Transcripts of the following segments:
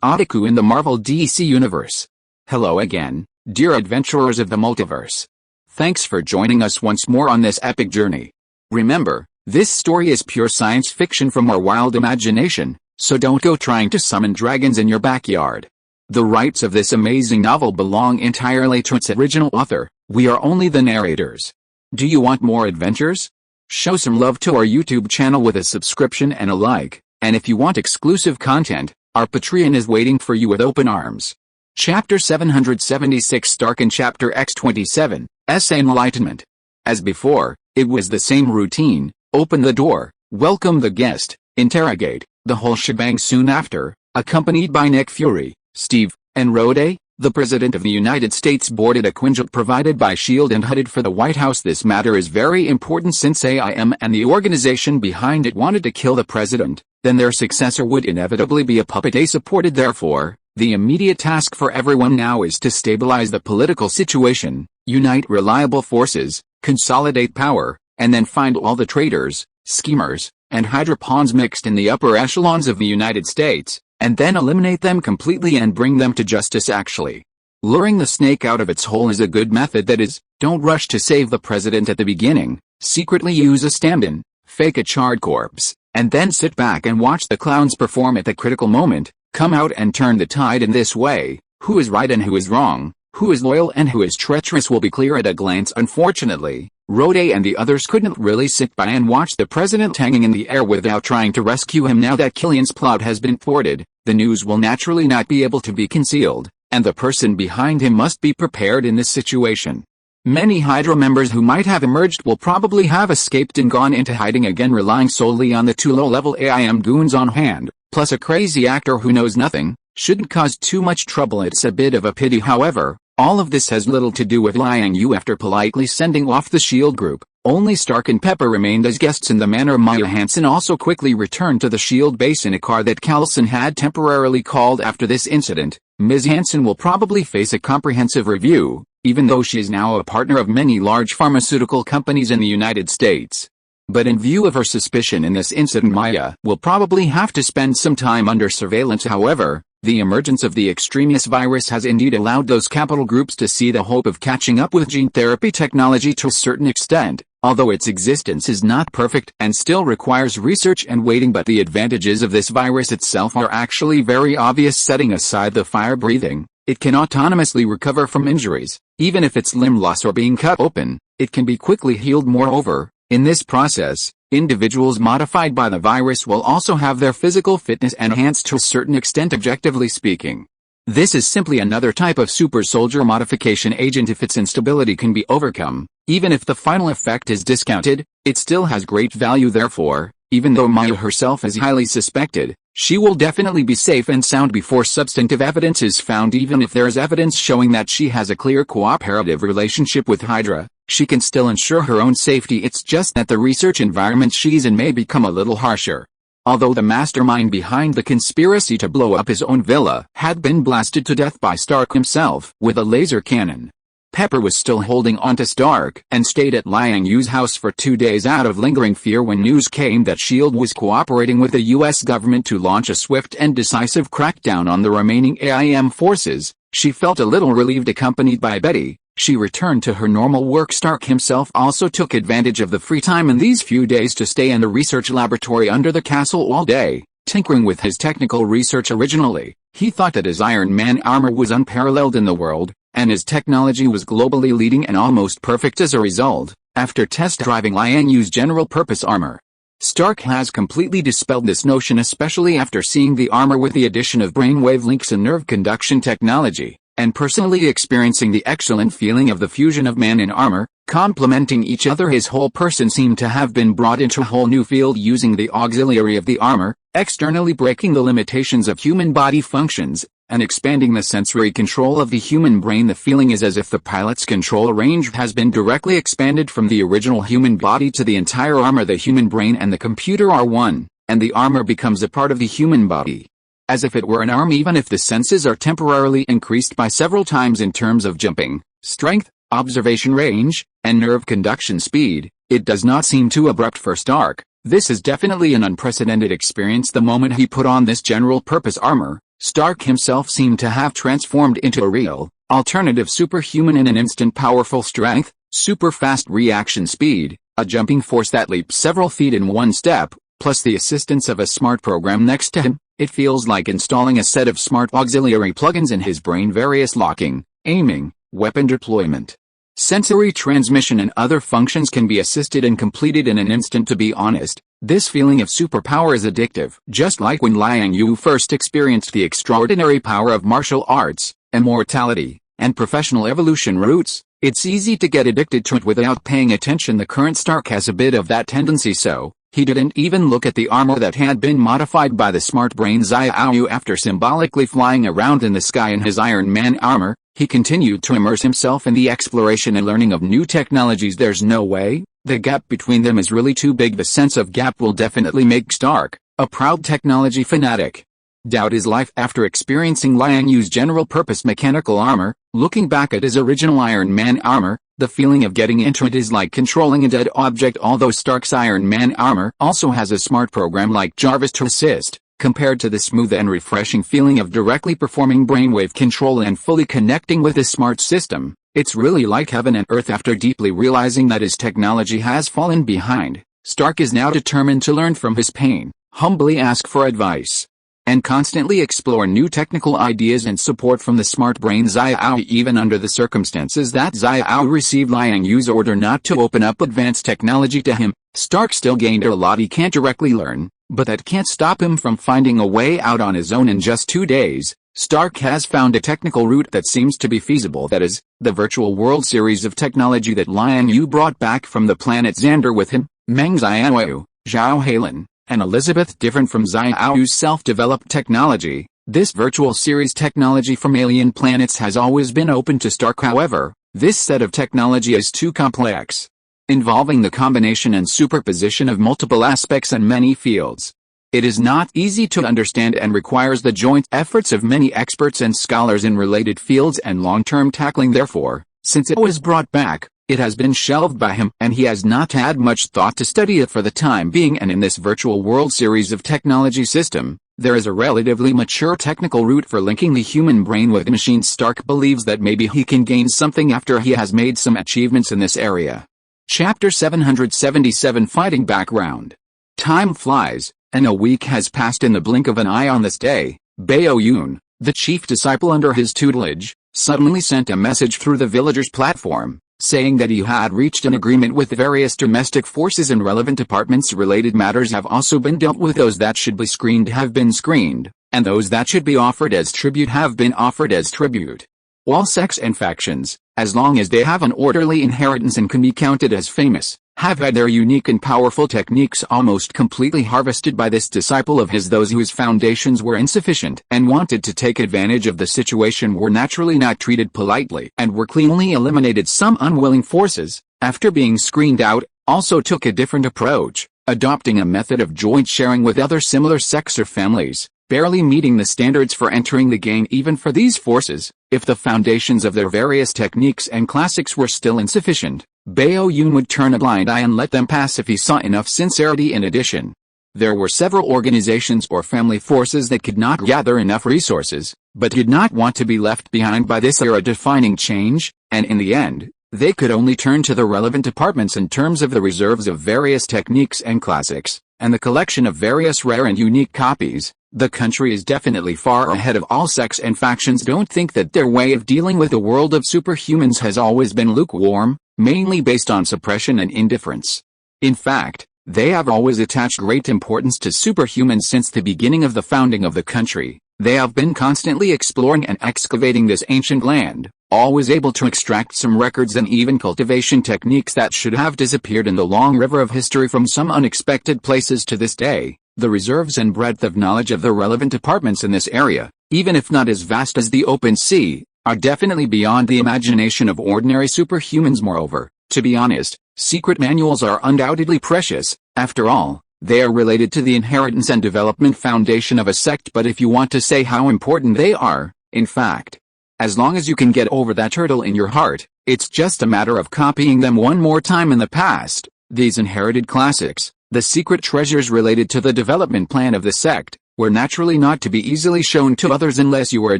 Otaku in the Marvel DC Universe. Hello again, dear adventurers of the multiverse. Thanks for joining us once more on this epic journey. Remember, this story is pure science fiction from our wild imagination, so don't go trying to summon dragons in your backyard. The rights of this amazing novel belong entirely to its original author. We are only the narrators. Do you want more adventures? Show some love to our YouTube channel with a subscription and a like, and if you want exclusive content, our Patreon is waiting for you with open arms. Chapter 776 Stark and Chapter X27, Essay Enlightenment. As before, it was the same routine: open the door, welcome the guest, interrogate, the whole shebang soon after, accompanied by Nick Fury, Steve, and Rhodey, the President of the United States, boarded a Quinjet provided by S.H.I.E.L.D. and headed for the White House. This matter is very important since AIM and the organization behind it wanted to kill the President, then their successor would inevitably be a puppet they supported. Therefore, the immediate task for everyone now is to stabilize the political situation, unite reliable forces, consolidate power, and then find all the traitors, schemers, and Hydra pawns mixed in the upper echelons of the United States, and then eliminate them completely and bring them to justice. Actually, luring the snake out of its hole is a good method. That is, don't rush to save the president at the beginning, secretly use a stand-in, fake a charred corpse, and then sit back and watch the clowns perform at the critical moment. Come out and turn the tide in this way. Who is right and who is wrong, who is loyal and who is treacherous will be clear at a glance. Unfortunately, Rhodey and the others couldn't really sit by and watch the president hanging in the air without trying to rescue him. Now that Killian's plot has been thwarted, the news will naturally not be able to be concealed, and the person behind him must be prepared in this situation. Many Hydra members who might have emerged will probably have escaped and gone into hiding again, relying solely on the two low-level AIM goons on hand, plus a crazy actor who knows nothing. Shouldn't cause too much trouble. It's a bit of a pity. However, all of this has little to do with Liang Yue. After politely sending off the S.H.I.E.L.D. group, only Stark and Pepper remained as guests in the manor. Maya Hansen also quickly returned to the S.H.I.E.L.D. base in a car that Callison had temporarily called. After this incident, Ms. Hansen will probably face a comprehensive review, even though she is now a partner of many large pharmaceutical companies in the United States. But in view of her suspicion in this incident, Maya will probably have to spend some time under surveillance. However, the emergence of the extremis virus has indeed allowed those capital groups to see the hope of catching up with gene therapy technology to a certain extent, although its existence is not perfect and still requires research and waiting. But the advantages of this virus itself are actually very obvious. Setting aside the fire breathing, it can autonomously recover from injuries. Even if it's limb loss or being cut open, it can be quickly healed. Moreover, in this process, individuals modified by the virus will also have their physical fitness enhanced to a certain extent. Objectively speaking, this is simply another type of super soldier modification agent. If its instability can be overcome, even if the final effect is discounted, it still has great value. Therefore, even though Maya herself is highly suspected, she will definitely be safe and sound before substantive evidence is found. Even if there is evidence showing that she has a clear cooperative relationship with Hydra, she can still ensure her own safety. It's just that the research environment she's in may become a little harsher. Although the mastermind behind the conspiracy to blow up his own villa had been blasted to death by Stark himself with a laser cannon, Pepper was still holding on to Stark and stayed at Liang Yue's house for 2 days out of lingering fear. When news came that S.H.I.E.L.D. was cooperating with the U.S. government to launch a swift and decisive crackdown on the remaining AIM forces, she felt a little relieved. Accompanied by Betty, she returned to her normal work. Stark himself also took advantage of the free time in these few days to stay in the research laboratory under the castle all day, tinkering with his technical research. Originally, he thought that his Iron Man armor was unparalleled in the world, and his technology was globally leading and almost perfect. As a result, after test driving Liang Yue's general-purpose armor, Stark has completely dispelled this notion, especially after seeing the armor with the addition of brainwave links and nerve conduction technology, and personally experiencing the excellent feeling of the fusion of man and armor, complementing each other. His whole person seemed to have been brought into a whole new field using the auxiliary of the armor, externally breaking the limitations of human body functions, and expanding the sensory control of the human brain. The feeling is as if the pilot's control range has been directly expanded from the original human body to the entire armor. The human brain and the computer are one, and the armor becomes a part of the human body, as if it were an arm. Even if the senses are temporarily increased by several times in terms of jumping, strength, observation range, and nerve conduction speed, it does not seem too abrupt for Stark. This is definitely an unprecedented experience. The moment he put on this general-purpose armor, Stark himself seemed to have transformed into a real, alternative superhuman in an instant. Powerful strength, super fast reaction speed, a jumping force that leaps several feet in one step, plus the assistance of a smart program next to him. It feels like installing a set of smart auxiliary plugins in his brain. Various locking, aiming, weapon deployment, sensory transmission and other functions can be assisted and completed in an instant. To be honest, this feeling of superpower is addictive. Just like when Liang Yue first experienced the extraordinary power of martial arts, immortality, and professional evolution routes, it's easy to get addicted to it without paying attention. The current Stark has a bit of that tendency, so he didn't even look at the armor that had been modified by the smart brain Xiaoyu. After symbolically flying around in the sky in his Iron Man armor, he continued to immerse himself in the exploration and learning of new technologies. There's no way, the gap between them is really too big. The sense of gap will definitely make Stark a proud technology fanatic doubt his life after experiencing Liang Yue's general-purpose mechanical armor. Looking back at his original Iron Man armor, the feeling of getting into it is like controlling a dead object. Although Stark's Iron Man armor also has a smart program like Jarvis to assist, compared to the smooth and refreshing feeling of directly performing brainwave control and fully connecting with his smart system, it's really like heaven and earth. After deeply realizing that his technology has fallen behind, Stark is now determined to learn from his pain, humbly ask for advice, and constantly explore new technical ideas and support from the smart brain Xiao. Even under the circumstances that Xiao received Liang Yue's order not to open up advanced technology to him, Stark still gained a lot he can't directly learn, but that can't stop him from finding a way out on his own. In just 2 days, Stark has found a technical route that seems to be feasible, that is, the virtual world series of technology that Liang Yue brought back from the planet Xander with him. Meng Xiaoyu, Zhao Halen, and Elizabeth. Different from Xiaoyu's self-developed technology, this virtual series technology from alien planets has always been open to Stark. However, this set of technology is too complex, involving the combination and superposition of multiple aspects and many fields. It is not easy to understand and requires the joint efforts of many experts and scholars in related fields and long-term tackling. Therefore, since it was brought back, it has been shelved by him, and he has not had much thought to study it for the time being. And in this virtual world series of technology system, there is a relatively mature technical route for linking the human brain with machines. Stark believes that maybe he can gain something after he has made some achievements in this area. Chapter 777 Fighting Background. Time flies, and a week has passed in the blink of an eye. On this day, Bao Yun, the chief disciple under his tutelage, suddenly sent a message through the villagers' platform, saying that he had reached an agreement with various domestic forces and relevant departments. Related matters have also been dealt with. Those that should be screened have been screened, and those that should be offered as tribute have been offered as tribute. All sects and factions, as long as they have an orderly inheritance and can be counted as famous, have had their unique and powerful techniques almost completely harvested by this disciple of his. Those whose foundations were insufficient and wanted to take advantage of the situation were naturally not treated politely and were cleanly eliminated. Some unwilling forces, after being screened out, also took a different approach, adopting a method of joint sharing with other similar sects or families, barely meeting the standards for entering the gang. Even for these forces, if the foundations of their various techniques and classics were still insufficient, Bao Yun would turn a blind eye and let them pass if he saw enough sincerity. In addition, there were several organizations or family forces that could not gather enough resources, but did not want to be left behind by this era-defining change, and in the end, they could only turn to the relevant departments in terms of the reserves of various techniques and classics, and the collection of various rare and unique copies. The country is definitely far ahead of all sects and factions. Don't think that their way of dealing with the world of superhumans has always been lukewarm, mainly based on suppression and indifference. In fact, they have always attached great importance to superhumans since the beginning of the founding of the country. They have been constantly exploring and excavating this ancient land, always able to extract some records and even cultivation techniques that should have disappeared in the long river of history from some unexpected places. To this day, the reserves and breadth of knowledge of the relevant departments in this area, even if not as vast as the open sea, are definitely beyond the imagination of ordinary superhumans. Moreover, to be honest, secret manuals are undoubtedly precious. After all, they are related to the inheritance and development foundation of a sect. But if you want to say how important they are, in fact, as long as you can get over that hurdle in your heart, it's just a matter of copying them one more time. In the past, these inherited classics, the secret treasures related to the development plan of the sect, were naturally not to be easily shown to others unless you were a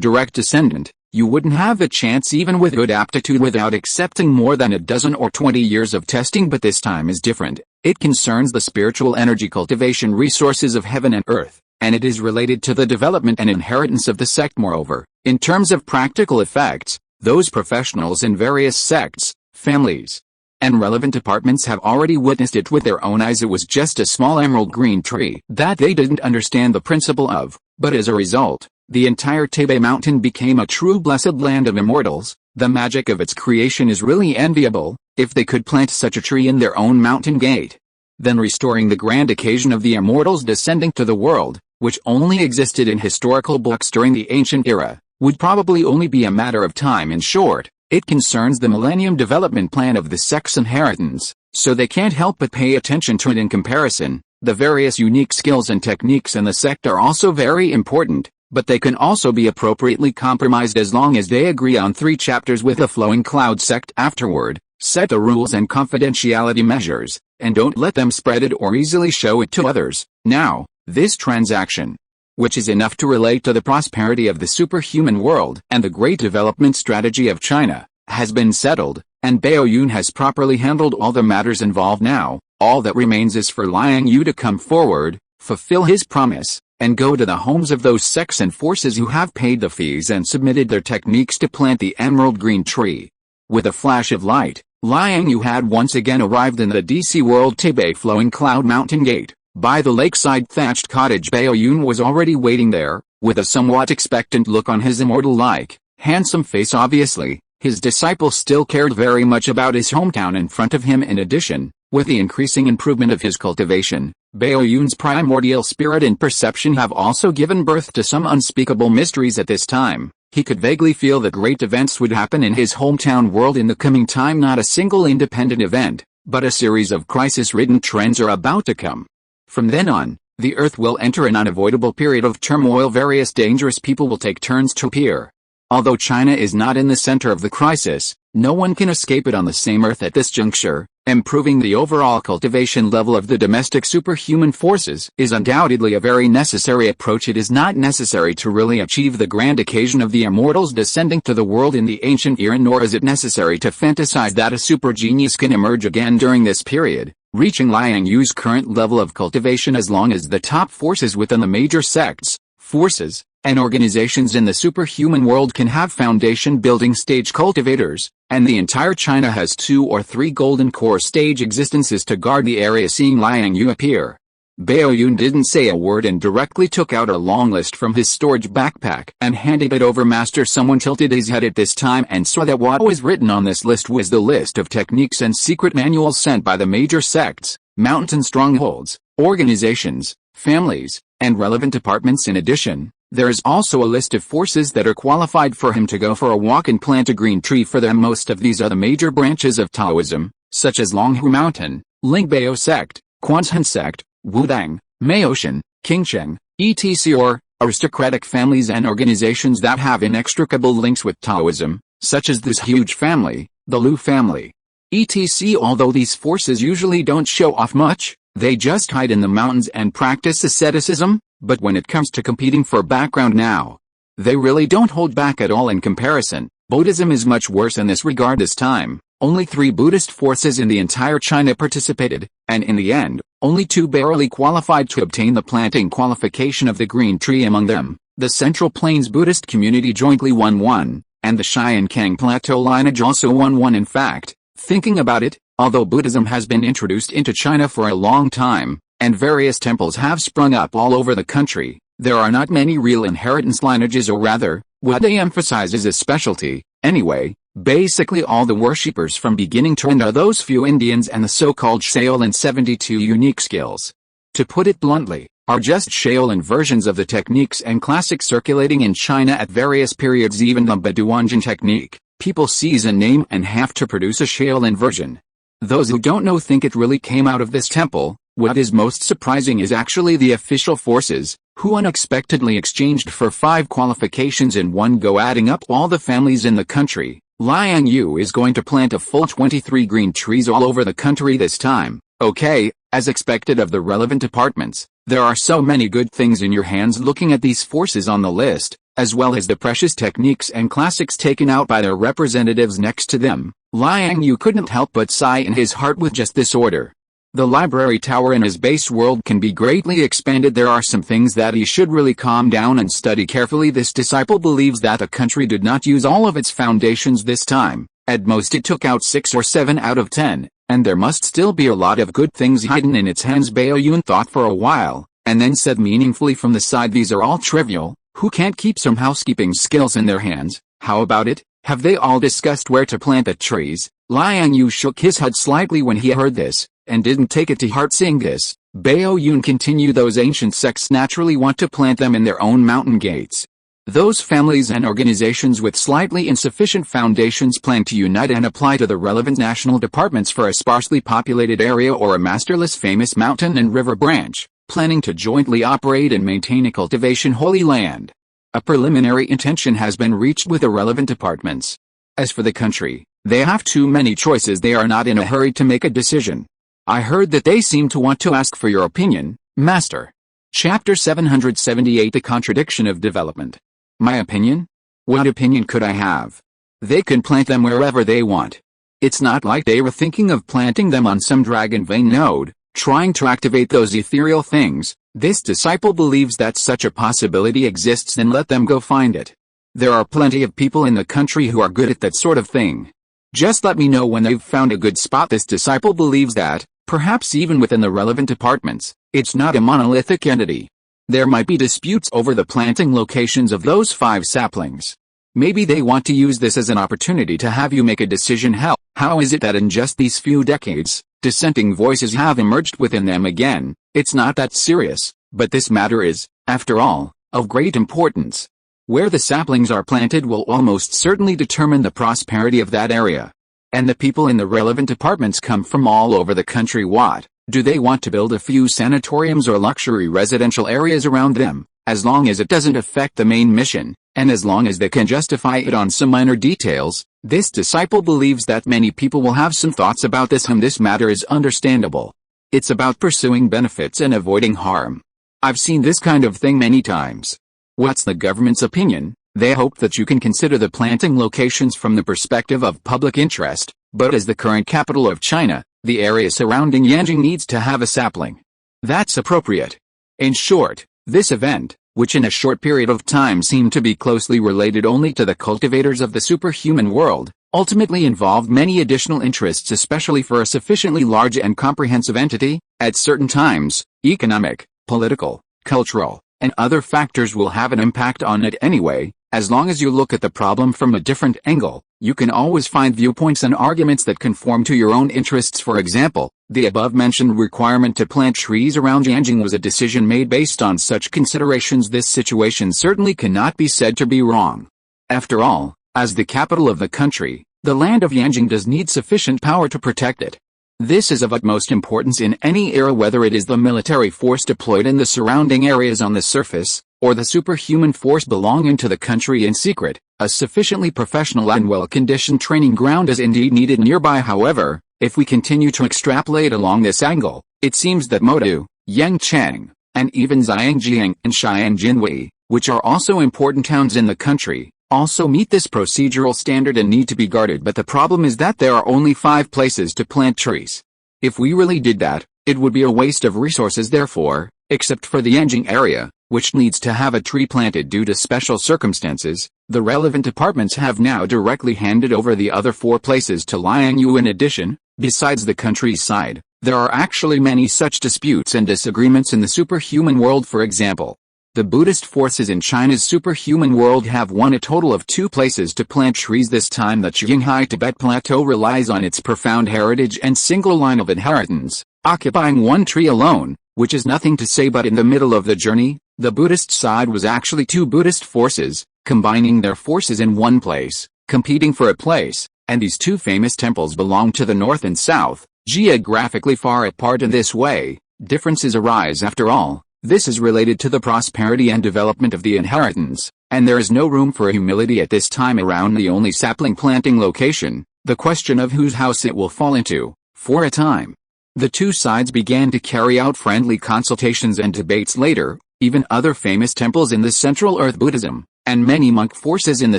direct descendant. You wouldn't have a chance even with good aptitude without accepting more than a dozen or 20 years of testing, but this time is different. It concerns the spiritual energy cultivation resources of heaven and earth, and it is related to the development and inheritance of the sect. Moreover, in terms of practical effects, those professionals in various sects, families, and relevant departments have already witnessed it with their own eyes. It was just a small emerald green tree that they didn't understand the principle of, but as a result, the entire Tibet mountain became a true blessed land of immortals. The magic of its creation is really enviable. If they could plant such a tree in their own mountain gate, then restoring the grand occasion of the immortals descending to the world, which only existed in historical books during the ancient era, would probably only be a matter of time. In short, it concerns the Millennium Development Plan of the sect's inheritance, so they can't help but pay attention to it. In comparison, the various unique skills and techniques in the sect are also very important, but they can also be appropriately compromised as long as they agree on 3 chapters with the Flowing Cloud sect afterward. Set the rules and confidentiality measures, and don't let them spread it or easily show it to others. Now, this transaction, which is enough to relate to the prosperity of the superhuman world and the great development strategy of China, has been settled, and Baoyun has properly handled all the matters involved. Now, all that remains is for Liang Yue to come forward, fulfill his promise, and go to the homes of those sects and forces who have paid the fees and submitted their techniques to plant the emerald green tree. With a flash of light, Liang Yue had once again arrived in the DC World Tibet Flowing Cloud Mountain Gate. By the lakeside thatched cottage, Baoyun was already waiting there, with a somewhat expectant look on his immortal-like, handsome face. Obviously, his disciple still cared very much about his hometown in front of him. In addition, with the increasing improvement of his cultivation, Baoyun's primordial spirit and perception have also given birth to some unspeakable mysteries at this time. He could vaguely feel that great events would happen in his hometown world in the coming time. Not a single independent event, but a series of crisis-ridden trends are about to come. From then on, the earth will enter an unavoidable period of turmoil. Various dangerous people will take turns to appear. Although China is not in the center of the crisis, no one can escape it on the same earth at this juncture. Improving the overall cultivation level of the domestic superhuman forces is undoubtedly a very necessary approach. It is not necessary to really achieve the grand occasion of the immortals descending to the world in the ancient era, nor is it necessary to fantasize that a super genius can emerge again during this period, reaching Liang Yue's current level of cultivation. As long as the top forces within the major sects, forces, and organizations in the superhuman world can have foundation-building stage cultivators, and the entire China has 2 or 3 golden core stage existences to guard the area. Seeing Liang Yue appear, Baoyun didn't say a word and directly took out a long list from his storage backpack and handed it over. Master, someone tilted his head at this time and saw that what was written on this list was the list of techniques and secret manuals sent by the major sects, mountain strongholds, organizations, families, and relevant departments. In addition, there is also a list of forces that are qualified for him to go for a walk and plant a green tree for them. Most of these are the major branches of Taoism, such as Longhu Mountain, Lingbao sect, Quanzhen sect, Wudang, Maoshan, Qingsheng, etc. or aristocratic families and organizations that have inextricable links with Taoism, such as this huge family, the Lu family, etc. Although these forces usually don't show off much, they just hide in the mountains and practice asceticism. But when it comes to competing for background now, they really don't hold back at all. In comparison, Buddhism is much worse in this regard. This time, only 3 Buddhist forces in the entire China participated, and in the end, only 2 barely qualified to obtain the planting qualification of the green tree. Among them, the Central Plains Buddhist community jointly won 1, and the Xiankang Plateau lineage also won 1. In fact, thinking about it, although Buddhism has been introduced into China for a long time, and various temples have sprung up all over the country, there are not many real inheritance lineages, or rather, what they emphasize is a specialty. Anyway, basically all the worshippers from beginning to end are those few Indians, and the so-called Shaolin 72 unique skills, to put it bluntly, are just Shaolin versions of the techniques and classics circulating in China at various periods. Even the Baduanjin technique, people seize a name and have to produce a Shaolin version. Those who don't know think it really came out of this temple. What is most surprising is actually the official forces, who unexpectedly exchanged for 5 qualifications in one go. Adding up all the families in the country, Liang Yue is going to plant a full 23 green trees all over the country this time. Okay, As expected of the relevant departments, there are so many good things in your hands looking at these forces on the list, as well as the precious techniques and classics taken out by their representatives next to them. Liang Yue couldn't help but sigh in his heart with just this order. The library tower in his base world can be greatly expanded. There are some things that he should really calm down and study carefully. This disciple believes that the country did not use all of its foundations this time. At most it took out 6 or 7 out of 10, and there must still be a lot of good things hidden in its hands. Bao Yun thought for a while, and then said meaningfully from the side, these are all trivial. Who can't keep some housekeeping skills in their hands? How about it? Have they all discussed where to plant the trees? Liang Yue shook his head slightly when he heard this, and didn't take it to heart. Seeing this, Bao Yun continued, those ancient sects naturally want to plant them in their own mountain gates. Those families and organizations with slightly insufficient foundations plan to unite and apply to the relevant national departments for a sparsely populated area or a masterless famous mountain and river branch, planning to jointly operate and maintain a cultivation holy land. A preliminary intention has been reached with the relevant departments. As for the country, they have too many choices. They are not in a hurry to make a decision. I heard that they seem to want to ask for your opinion, Master. Chapter 778, The Contradiction of Development. My opinion? What opinion could I have? They can plant them wherever they want. It's not like they were thinking of planting them on some dragon vein node, trying to activate those ethereal things. This disciple believes that such a possibility exists, then let them go find it. There are plenty of people in the country who are good at that sort of thing. Just let me know when they've found a good spot. This disciple believes that, perhaps even within the relevant departments, it's not a monolithic entity. There might be disputes over the planting locations of those 5 saplings. Maybe they want to use this as an opportunity to have you make a decision. How is it that in just these few decades, dissenting voices have emerged within them again? It's not that serious, but this matter is, after all, of great importance. Where the saplings are planted will almost certainly determine the prosperity of that area. And the people in the relevant departments come from all over the country. What? Do they want to build a few sanatoriums or luxury residential areas around them? As long as it doesn't affect the main mission, and as long as they can justify it on some minor details, this disciple believes that many people will have some thoughts about this. This matter is understandable. It's about pursuing benefits and avoiding harm. I've seen this kind of thing many times. What's the government's opinion? They hope that you can consider the planting locations from the perspective of public interest, but as the current capital of China, the area surrounding Yanjing needs to have a sapling. That's appropriate. In short, this event, which in a short period of time seemed to be closely related only to the cultivators of the superhuman world, ultimately involved many additional interests, especially for a sufficiently large and comprehensive entity. At certain times, economic, political, cultural, and other factors will have an impact on it anyway. As long as you look at the problem from a different angle, you can always find viewpoints and arguments that conform to your own interests. For example, the above-mentioned requirement to plant trees around Yanjing was a decision made based on such considerations. This situation certainly cannot be said to be wrong. After all, as the capital of the country, the land of Yanjing does need sufficient power to protect it. This is of utmost importance in any era, whether it is the military force deployed in the surrounding areas on the surface, or the superhuman force belonging to the country in secret. A sufficiently professional and well-conditioned training ground is indeed needed nearby. However, if we continue to extrapolate along this angle, it seems that Modu, Yangchang, and even Zhangjiang and Xianjinwei, which are also important towns in the country, also meet this procedural standard and need to be guarded. But the problem is that there are only 5 places to plant trees. If we really did that, it would be a waste of resources. Therefore, except for the Yanjing area, which needs to have a tree planted due to special circumstances, the relevant departments have now directly handed over the other 4 places to Liang Yue. In addition, besides the countryside, there are actually many such disputes and disagreements in the superhuman world. For example, the Buddhist forces in China's superhuman world have won a total of 2 places to plant trees. This time the Qinghai Tibet Plateau relies on its profound heritage and single line of inheritance, occupying 1 tree alone, which is nothing to say. But in the middle of the journey, the Buddhist side was actually 2 Buddhist forces, combining their forces in one place, competing for a place, and these 2 famous temples belong to the north and south, geographically far apart. In this way, differences arise. After all, this is related to the prosperity and development of the inheritance, and there is no room for humility at this time around the only sapling planting location, the question of whose house it will fall into, for a time. The two sides began to carry out friendly consultations and debates later. Even other famous temples in the Central Earth Buddhism, and many monk forces in the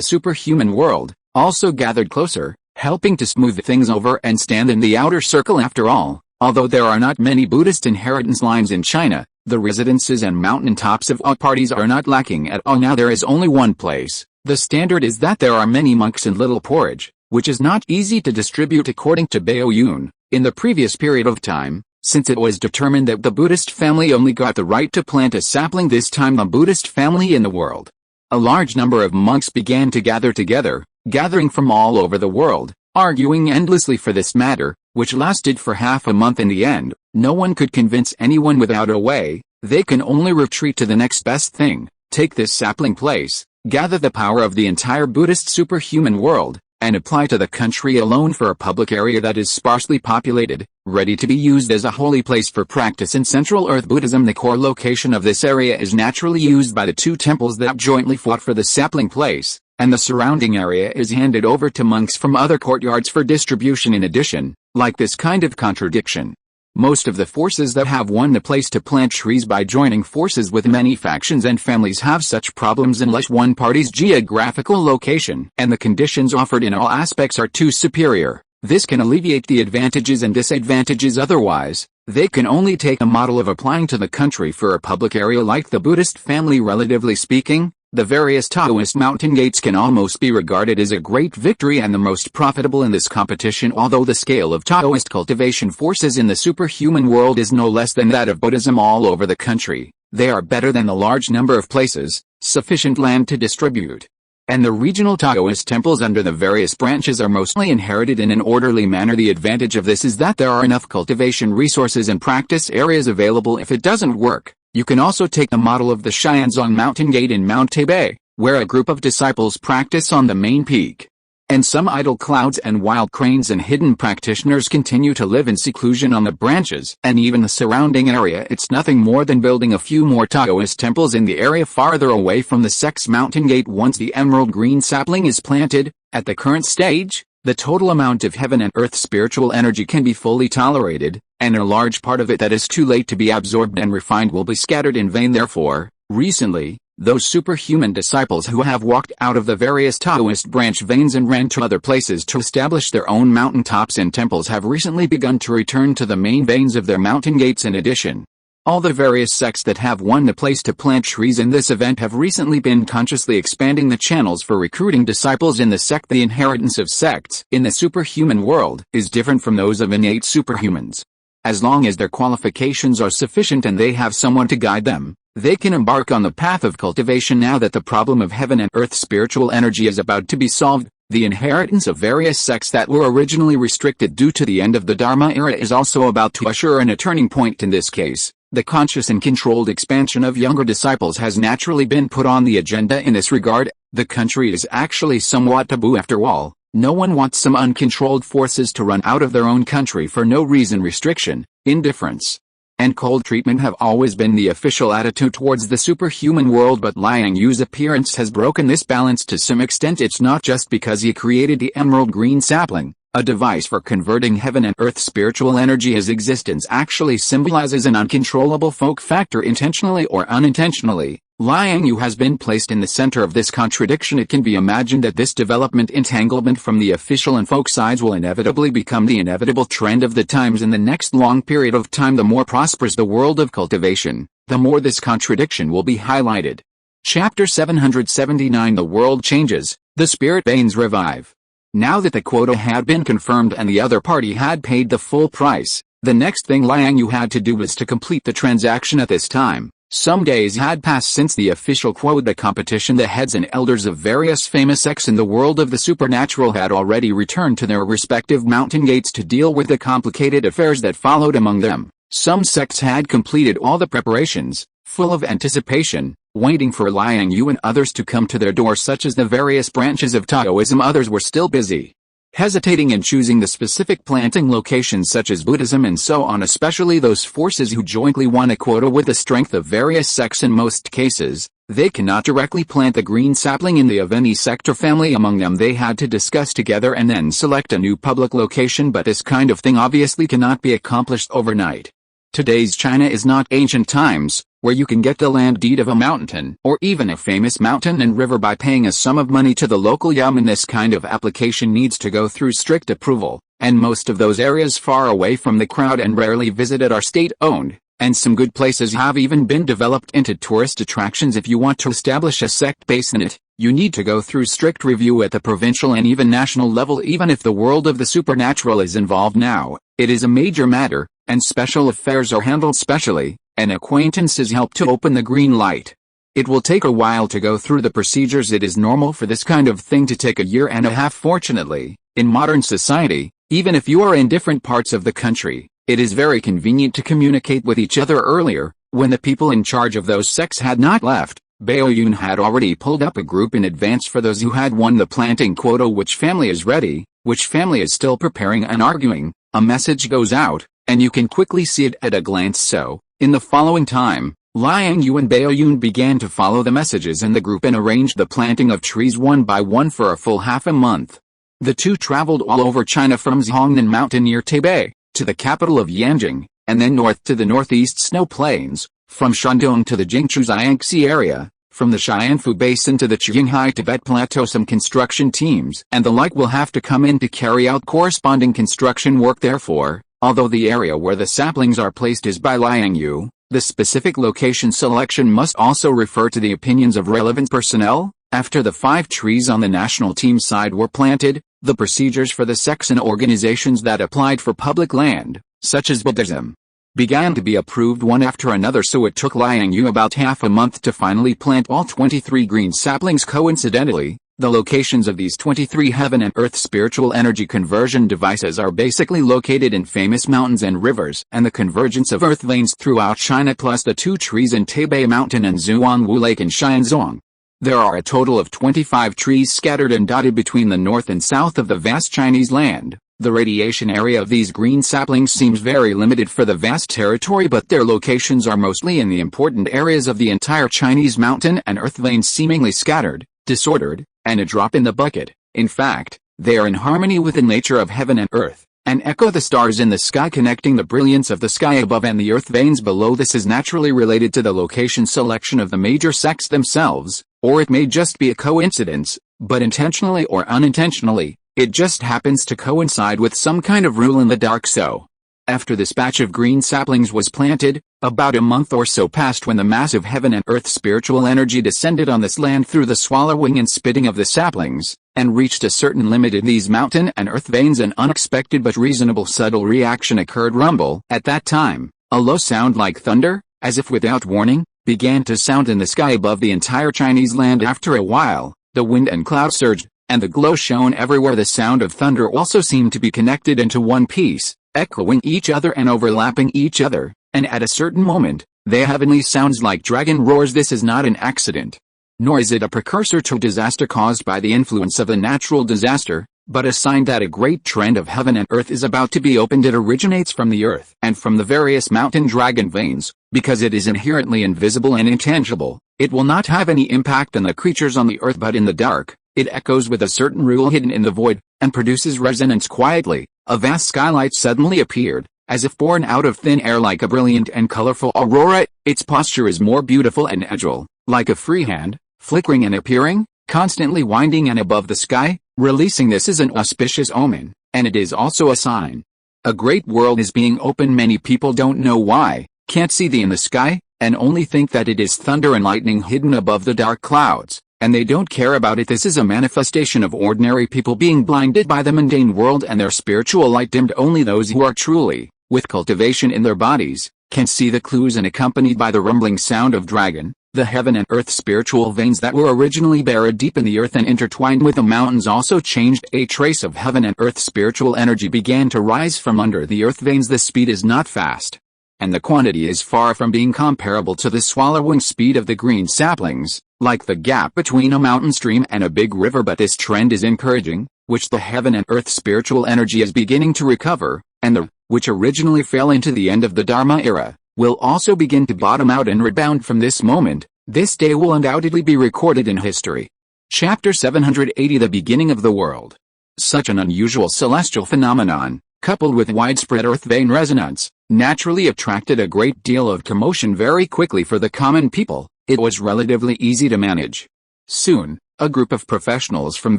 superhuman world, also gathered closer, helping to smooth things over and stand in the outer circle. After all, although there are not many Buddhist inheritance lines in China, the residences and mountain tops of all parties are not lacking at all. Now there is only one place. The standard is that there are many monks in little porridge, which is not easy to distribute according to Bao Yun. In the previous period of time, since it was determined that the Buddhist family only got the right to plant a sapling, this time the Buddhist family in the world, a large number of monks began to gather together, gathering from all over the world, arguing endlessly for this matter, which lasted for half a month. In the end, no one could convince anyone without a way. They can only retreat to the next best thing, take this sapling place, gather the power of the entire Buddhist superhuman world, and apply to the country alone for a public area that is sparsely populated, ready to be used as a holy place for practice in Central Earth Buddhism. The core location of this area is naturally used by the two temples that jointly fought for the sapling place, and the surrounding area is handed over to monks from other courtyards for distribution. In addition, like this kind of contradiction, most of the forces that have won the place to plant trees by joining forces with many factions and families have such problems unless one party's geographical location and the conditions offered in all aspects are too superior. This can alleviate the advantages and disadvantages. Otherwise, they can only take a model of applying to the country for a public area like the Buddhist family. Relatively speaking, the various Taoist mountain gates can almost be regarded as a great victory and the most profitable in this competition. Although the scale of Taoist cultivation forces in the superhuman world is no less than that of Buddhism all over the country, they are better than the large number of places, sufficient land to distribute. And the regional Taoist temples under the various branches are mostly inherited in an orderly manner. The advantage of this is that there are enough cultivation resources and practice areas available. If it doesn't work, you can also take the model of the Xianzong Mountain Gate in Mount Taipei, where a group of disciples practice on the main peak. And some idle clouds and wild cranes and hidden practitioners continue to live in seclusion on the branches and even the surrounding area. It's nothing more than building a few more Taoist temples in the area farther away from the Sex Mountain Gate. Once the emerald green sapling is planted, at the current stage, the total amount of heaven and earth spiritual energy can be fully tolerated, and a large part of it that is too late to be absorbed and refined will be scattered in vain. Therefore, recently, those superhuman disciples who have walked out of the various Taoist branch veins and ran to other places to establish their own mountain tops and temples have recently begun to return to the main veins of their mountain gates. In addition, all the various sects that have won the place to plant trees in this event have recently been consciously expanding the channels for recruiting disciples in the sect. The inheritance of sects in the superhuman world is different from those of innate superhumans. As long as their qualifications are sufficient and they have someone to guide them, they can embark on the path of cultivation. Now that the problem of heaven and earth spiritual energy is about to be solved, the inheritance of various sects that were originally restricted due to the end of the Dharma era is also about to usher in a turning point. In this case, the conscious and controlled expansion of younger disciples has naturally been put on the agenda. In this regard, the country is actually somewhat taboo. After all, no one wants some uncontrolled forces to run out of their own country for no reason. Restriction, indifference, and cold treatment have always been the official attitude towards the superhuman world, but Liang Yue's appearance has broken this balance to some extent. It's not just because he created the emerald green sapling, a device for converting heaven and earth spiritual energy. His existence actually symbolizes an uncontrollable folk factor. Intentionally or unintentionally, Liang Yue has been placed in the center of this contradiction. It can be imagined that this development entanglement from the official and folk sides will inevitably become the inevitable trend of the times in the next long period of time. The more prosperous the world of cultivation, the more this contradiction will be highlighted. Chapter 779. The world changes, the spirit veins revive. Now that the quota had been confirmed and the other party had paid the full price, the next thing Liang Yue had to do was to complete the transaction. At this time, some days had passed since the official quota competition. The heads and elders of various famous sects in the world of the supernatural had already returned to their respective mountain gates to deal with the complicated affairs that followed among them. Some sects had completed all the preparations, full of anticipation, waiting for Liang Yue and others to come to their door, such as the various branches of Taoism. Others were still busy, hesitating in choosing the specific planting locations such as Buddhism and so on, especially those forces who jointly won a quota with the strength of various sects. In most cases, They cannot directly plant the green sapling in the of any sector family among them. They had to discuss together and then select a new public location, but this kind of thing obviously cannot be accomplished overnight. Today's China is not ancient times, where you can get the land deed of a mountain or even a famous mountain and river by paying a sum of money to the local yamen. This kind of application needs to go through strict approval, and most of those areas far away from the crowd and rarely visited are state-owned. And some good places have even been developed into tourist attractions. If you want to establish a sect base in it, you need to go through strict review at the provincial and even national level. Even if the world of the supernatural is involved now, it is a major matter, and special affairs are handled specially, and acquaintances help to open the green light. It will take a while to go through the procedures. It is normal for this kind of thing to take a year and a half. Fortunately, in modern society, even if you are in different parts of the country, it is very convenient to communicate with each other earlier. When the people in charge of those sects had not left, Baoyun had already pulled up a group in advance for those who had won the planting quota. Which family is ready, which family is still preparing and arguing. A message goes out, and you can quickly see it at a glance. So, in the following time, Liang Yue and Baoyun began to follow the messages in the group and arranged the planting of trees one by one for a full half a month. The two traveled all over China, from Zhongnan Mountain near Taipei to the capital of Yanjing, and then north to the northeast snow plains, from Shandong to the Jingchu-Jiangxi area, from the Xianfu Basin to the Qinghai Tibet Plateau. Some construction teams and the like will have to come in to carry out corresponding construction work. Therefore, although the area where the saplings are placed is by Liang Yue, the specific location selection must also refer to the opinions of relevant personnel. After the 5 trees on the national team side were planted, the procedures for the sects and organizations that applied for public land, such as Buddhism, began to be approved one after another. So it took Liang Yue about half a month to finally plant all 23 green saplings. Coincidentally, the locations of these 23 heaven and earth spiritual energy conversion devices are basically located in famous mountains and rivers and the convergence of earth veins throughout China, plus the 2 trees in Taipei Mountain and Zhuangwu Lake in Xianzong. There are a total of 25 trees scattered and dotted between the north and south of the vast Chinese land. The radiation area of these green saplings seems very limited for the vast territory, but their locations are mostly in the important areas of the entire Chinese mountain and earth veins, seemingly scattered, disordered, and a drop in the bucket. In fact, they are in harmony with the nature of heaven and earth, and echo the stars in the sky, connecting the brilliance of the sky above and the earth veins below. This is naturally related to the location selection of the major sects themselves, or it may just be a coincidence, but intentionally or unintentionally, it just happens to coincide with some kind of rule in the dark. So, after this batch of green saplings was planted, about a month or so passed when the massive heaven and earth spiritual energy descended on this land through the swallowing and spitting of the saplings, and reached a certain limit in these mountain and earth veins. An unexpected but reasonable subtle reaction occurred. Rumble. At that time, a low sound like thunder, as if without warning, began to sound in the sky above the entire Chinese land. After a while, the wind and cloud surged, and the glow shone everywhere. The sound of thunder also seemed to be connected into one piece, echoing each other and overlapping each other, and at a certain moment, the heavenly sounds like dragon roars. This is not an accident, nor is it a precursor to disaster caused by the influence of a natural disaster, but a sign that a great trend of heaven and earth is about to be opened. It originates from the earth and from the various mountain dragon veins. Because it is inherently invisible and intangible, it will not have any impact on the creatures on the earth, but in the dark, it echoes with a certain rule hidden in the void, and produces resonance quietly. A vast skylight suddenly appeared, as if born out of thin air, like a brilliant and colorful aurora. Its posture is more beautiful and agile, like a free hand, flickering and appearing, constantly winding and above the sky. Releasing this is an auspicious omen, and it is also a sign a great world is being opened. Many people don't know why, can't see the in the sky, and only think that it is thunder and lightning hidden above the dark clouds, and they don't care about it. This is a manifestation of ordinary people being blinded by the mundane world and their spiritual light dimmed. Only those who are truly, with cultivation in their bodies, can see the clues, and accompanied by the rumbling sound of dragon, the heaven and earth spiritual veins that were originally buried deep in the earth and intertwined with the mountains also changed. A trace of heaven and earth spiritual energy began to rise from under the earth veins. The speed is not fast, and the quantity is far from being comparable to the swallowing speed of the green saplings, like the gap between a mountain stream and a big river. But this trend is encouraging, which the heaven and earth spiritual energy is beginning to recover, and the, which originally fell into the end of the Dharma era, will also begin to bottom out and rebound from this moment. This day will undoubtedly be recorded in history. Chapter 780, The Beginning of the World. Such an unusual celestial phenomenon, coupled with widespread earth-vane resonance, naturally attracted a great deal of commotion very quickly for the common people. It was relatively easy to manage. Soon, a group of professionals from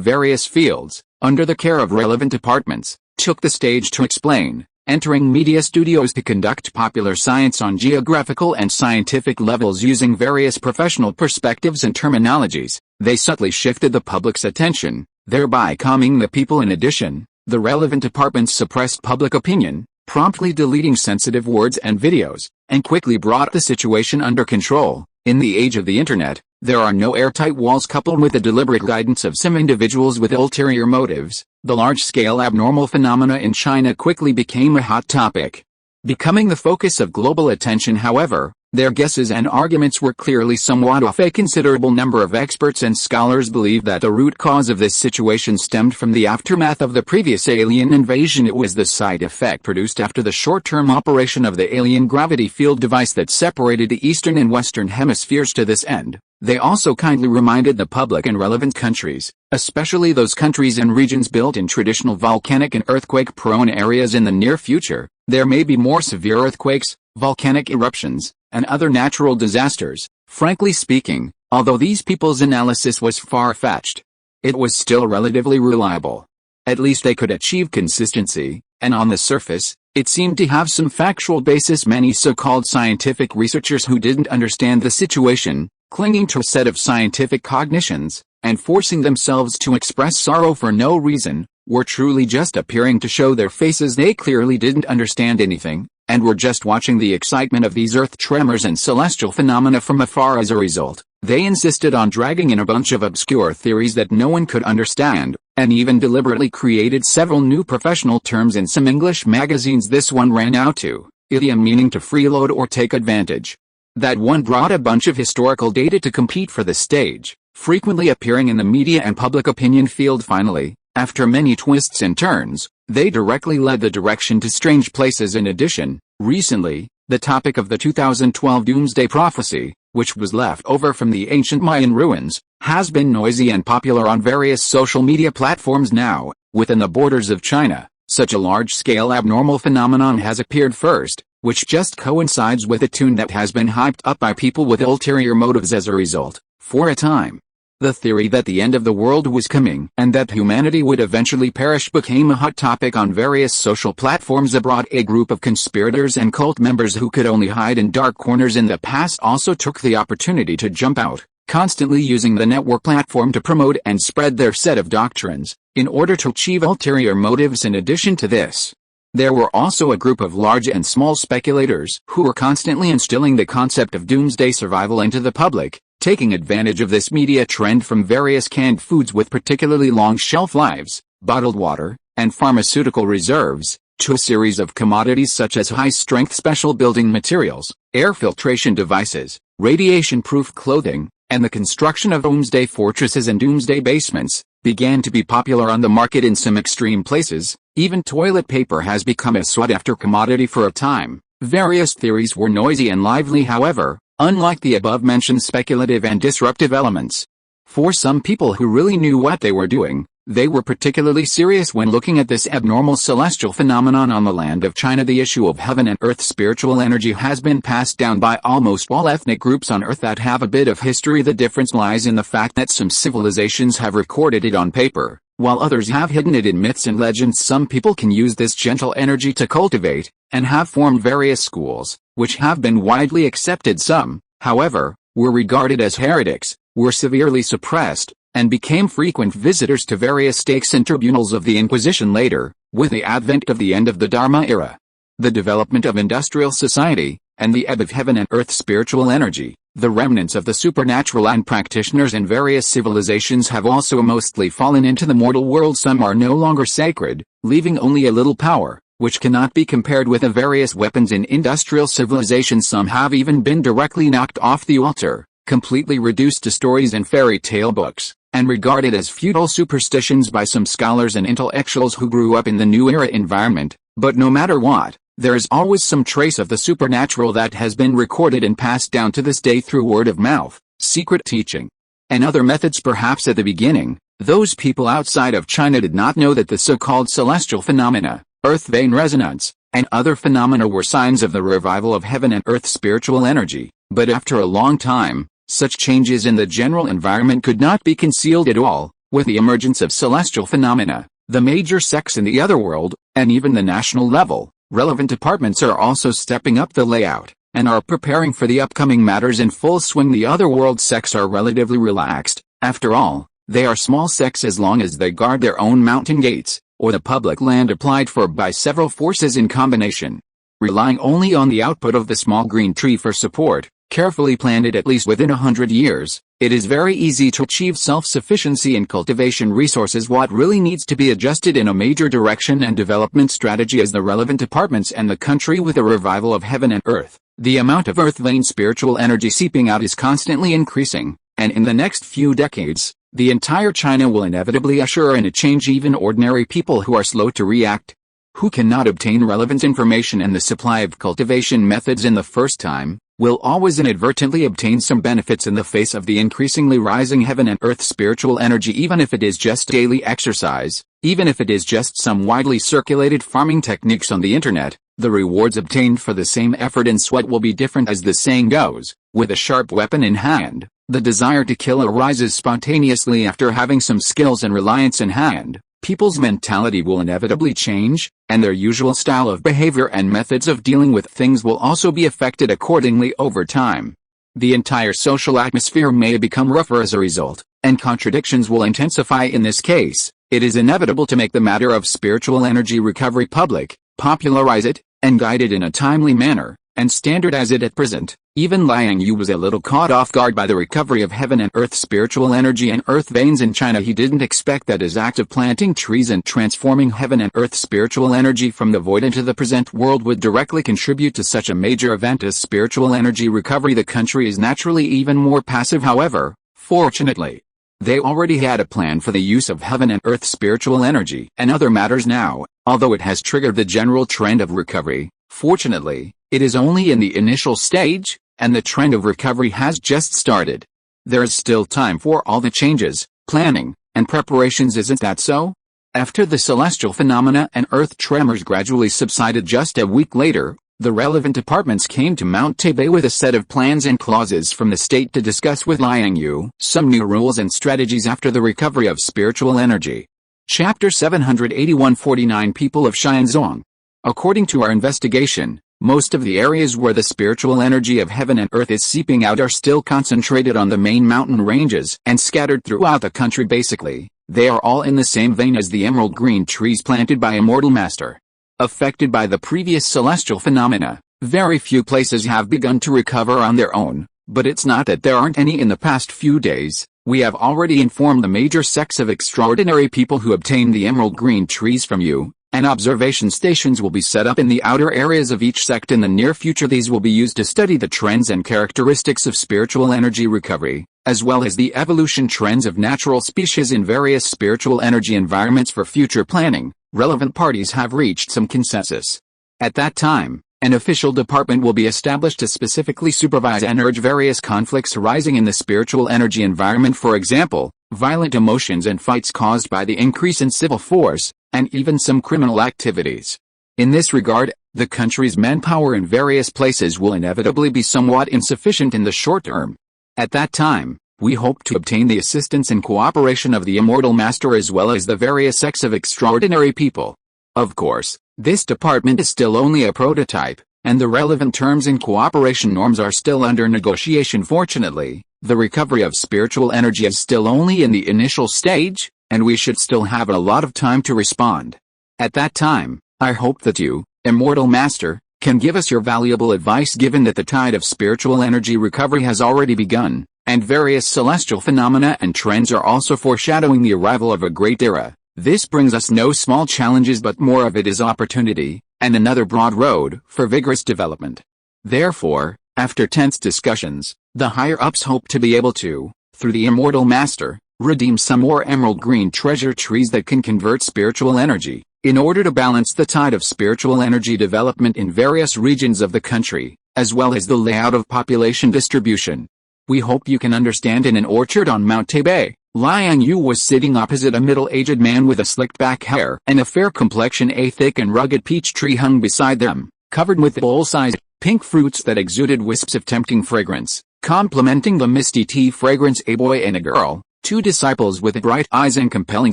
various fields, under the care of relevant departments, took the stage to explain, entering media studios to conduct popular science on geographical and scientific levels using various professional perspectives and terminologies. They subtly shifted the public's attention, thereby calming the people. In addition, the relevant departments suppressed public opinion, promptly deleting sensitive words and videos, and quickly brought the situation under control. In the age of the internet, there are no airtight walls. Coupled with the deliberate guidance of some individuals with ulterior motives, the large-scale abnormal phenomena in China quickly became a hot topic. Becoming the focus of global attention, however, their guesses and arguments were clearly somewhat off. A considerable number of experts and scholars believe that the root cause of this situation stemmed from the aftermath of the previous alien invasion. It was the side effect produced after the short-term operation of the alien gravity field device that separated the eastern and western hemispheres. To this end, they also kindly reminded the public and relevant countries, especially those countries and regions built in traditional volcanic and earthquake-prone areas, in the near future, there may be more severe earthquakes, volcanic eruptions, and other natural disasters. Frankly speaking, although these people's analysis was far-fetched, it was still relatively reliable. At least they could achieve consistency, and on the surface, it seemed to have some factual basis. Many so-called scientific researchers who didn't understand the situation, clinging to a set of scientific cognitions, and forcing themselves to express sorrow for no reason, were truly just appearing to show their faces. They clearly didn't understand anything, and were just watching the excitement of these earth tremors and celestial phenomena from afar. As a result, they insisted on dragging in a bunch of obscure theories that no one could understand, and even deliberately created several new professional terms in some English magazines. This one ran out to idiom, meaning to freeload or take advantage. That one brought a bunch of historical data to compete for the stage, frequently appearing in the media and public opinion field. Finally, after many twists and turns, they directly led the direction to strange places. In addition, recently, the topic of the 2012 Doomsday Prophecy, which was left over from the ancient Mayan ruins, has been noisy and popular on various social media platforms. Now, within the borders of China, such a large-scale abnormal phenomenon has appeared first, which just coincides with a tune that has been hyped up by people with ulterior motives. As a result, for a time, the theory that the end of the world was coming and that humanity would eventually perish became a hot topic on various social platforms abroad. A group of conspirators and cult members who could only hide in dark corners in the past also took the opportunity to jump out, constantly using the network platform to promote and spread their set of doctrines, in order to achieve ulterior motives. In addition to this, there were also a group of large and small speculators who were constantly instilling the concept of doomsday survival into the public, taking advantage of this media trend from various canned foods with particularly long shelf lives, bottled water, and pharmaceutical reserves, to a series of commodities such as high-strength special building materials, air filtration devices, radiation-proof clothing, and the construction of doomsday fortresses and doomsday basements, began to be popular on the market. In some extreme places, even toilet paper has become a sought-after commodity for a time. Various theories were noisy and lively, however, unlike the above-mentioned speculative and disruptive elements. For some people who really knew what they were doing, they were particularly serious when looking at this abnormal celestial phenomenon on the land of China. The issue of heaven and earth spiritual energy has been passed down by almost all ethnic groups on earth that have a bit of history. The difference lies in the fact that some civilizations have recorded it on paper, while others have hidden it in myths and legends. Some people can use this gentle energy to cultivate, and have formed various schools, which have been widely accepted. Some, however, were regarded as heretics, were severely suppressed, and became frequent visitors to various stakes and tribunals of the Inquisition. Later, with the advent of the end of the Dharma era, the development of industrial society, and the ebb of heaven and earth spiritual energy, the remnants of the supernatural and practitioners in various civilizations have also mostly fallen into the mortal world. Some are no longer sacred, leaving only a little power, which cannot be compared with the various weapons in industrial civilization. Some have even been directly knocked off the altar, completely reduced to stories and fairy tale books, and regarded as feudal superstitions by some scholars and intellectuals who grew up in the new era environment. But no matter what, there is always some trace of the supernatural that has been recorded and passed down to this day through word of mouth. secret teaching, and other methods. Perhaps at the beginning, those people outside of China did not know that the so-called celestial phenomena, earth vein resonance, and other phenomena were signs of the revival of heaven and earth spiritual energy, but after a long time, such changes in the general environment could not be concealed at all. With the emergence of celestial phenomena, the major sects in the other world, and even the national level, relevant departments are also stepping up the layout, and are preparing for the upcoming matters in full swing. The other world sects are relatively relaxed. After all, they are small sects as long as they guard their own mountain gates, or the public land applied for by several forces in combination. Relying only on the output of the small green tree for support, carefully planted at least within 100 years, it is very easy to achieve self-sufficiency in cultivation resources. What really needs to be adjusted in a major direction and development strategy is the relevant departments and the country. With the revival of heaven and earth, the amount of earth vein spiritual energy seeping out is constantly increasing, and in the next few decades, the entire China will inevitably usher in a change. Even ordinary people who are slow to react, who cannot obtain relevant information and the supply of cultivation methods in the first time, will always inadvertently obtain some benefits in the face of the increasingly rising heaven and earth spiritual energy. Even if it is just daily exercise, even if it is just some widely circulated farming techniques on the internet, the rewards obtained for the same effort and sweat will be different. As the saying goes, with a sharp weapon in hand, the desire to kill arises spontaneously. After having some skills and reliance in hand, people's mentality will inevitably change, and their usual style of behavior and methods of dealing with things will also be affected accordingly over time. The entire social atmosphere may become rougher as a result, and contradictions will intensify. In this case, it is inevitable to make the matter of spiritual energy recovery public, popularize it, and guide it in a timely manner, and standardize it. At present, even Liang Yue was a little caught off guard by the recovery of heaven and earth spiritual energy and earth veins in China. He didn't expect that his act of planting trees and transforming heaven and earth spiritual energy from the void into the present world would directly contribute to such a major event as spiritual energy recovery. The country is naturally even more passive. However, fortunately, they already had a plan for the use of heaven and earth spiritual energy and other matters now, although it has triggered the general trend of recovery. Fortunately, it is only in the initial stage, and the trend of recovery has just started. There is still time for all the changes, planning, and preparations. Isn't that so? After the celestial phenomena and earth tremors gradually subsided just a week later, the relevant departments came to Mount Taipei with a set of plans and clauses from the state to discuss with Liang Yue some new rules and strategies after the recovery of spiritual energy. Chapter 781. 49 People of Xianzong. According to our investigation, most of the areas where the spiritual energy of heaven and earth is seeping out are still concentrated on the main mountain ranges and scattered throughout the country. Basically, they are all in the same vein as the emerald green trees planted by Immortal Master. Affected by the previous celestial phenomena, very few places have begun to recover on their own, but it's not that there aren't any. In the past few days, we have already informed the major sects of extraordinary people who obtained the emerald green trees from you, and observation stations will be set up in the outer areas of each sect in the near future. These will be used to study the trends and characteristics of spiritual energy recovery, as well as the evolution trends of natural species in various spiritual energy environments. For future planning, relevant parties have reached some consensus. At that time, an official department will be established to specifically supervise and urge various conflicts arising in the spiritual energy environment. For example, violent emotions and fights caused by the increase in civil force, and even some criminal activities. In this regard, the country's manpower in various places will inevitably be somewhat insufficient in the short term. At that time, we hope to obtain the assistance and cooperation of the Immortal Master as well as the various sects of extraordinary people. Of course, this department is still only a prototype, and the relevant terms and cooperation norms are still under negotiation. Fortunately, the recovery of spiritual energy is still only in the initial stage, and we should still have a lot of time to respond. At that time, I hope that you, Immortal Master, can give us your valuable advice. Given that the tide of spiritual energy recovery has already begun, and various celestial phenomena and trends are also foreshadowing the arrival of a great era, this brings us no small challenges, but more of it is opportunity, and another broad road for vigorous development. Therefore, after tense discussions, the higher-ups hope to be able to, through the Immortal Master, redeem some more emerald green treasure trees that can convert spiritual energy, in order to balance the tide of spiritual energy development in various regions of the country, as well as the layout of population distribution. We hope you can understand. In an orchard on Mount Taipei, Liang Yue was sitting opposite a middle-aged man with a slicked back hair and a fair complexion. A thick and rugged peach tree hung beside them, covered with bowl-sized, pink fruits that exuded wisps of tempting fragrance, complementing the misty tea fragrance. A boy and a girl, two disciples with bright eyes and compelling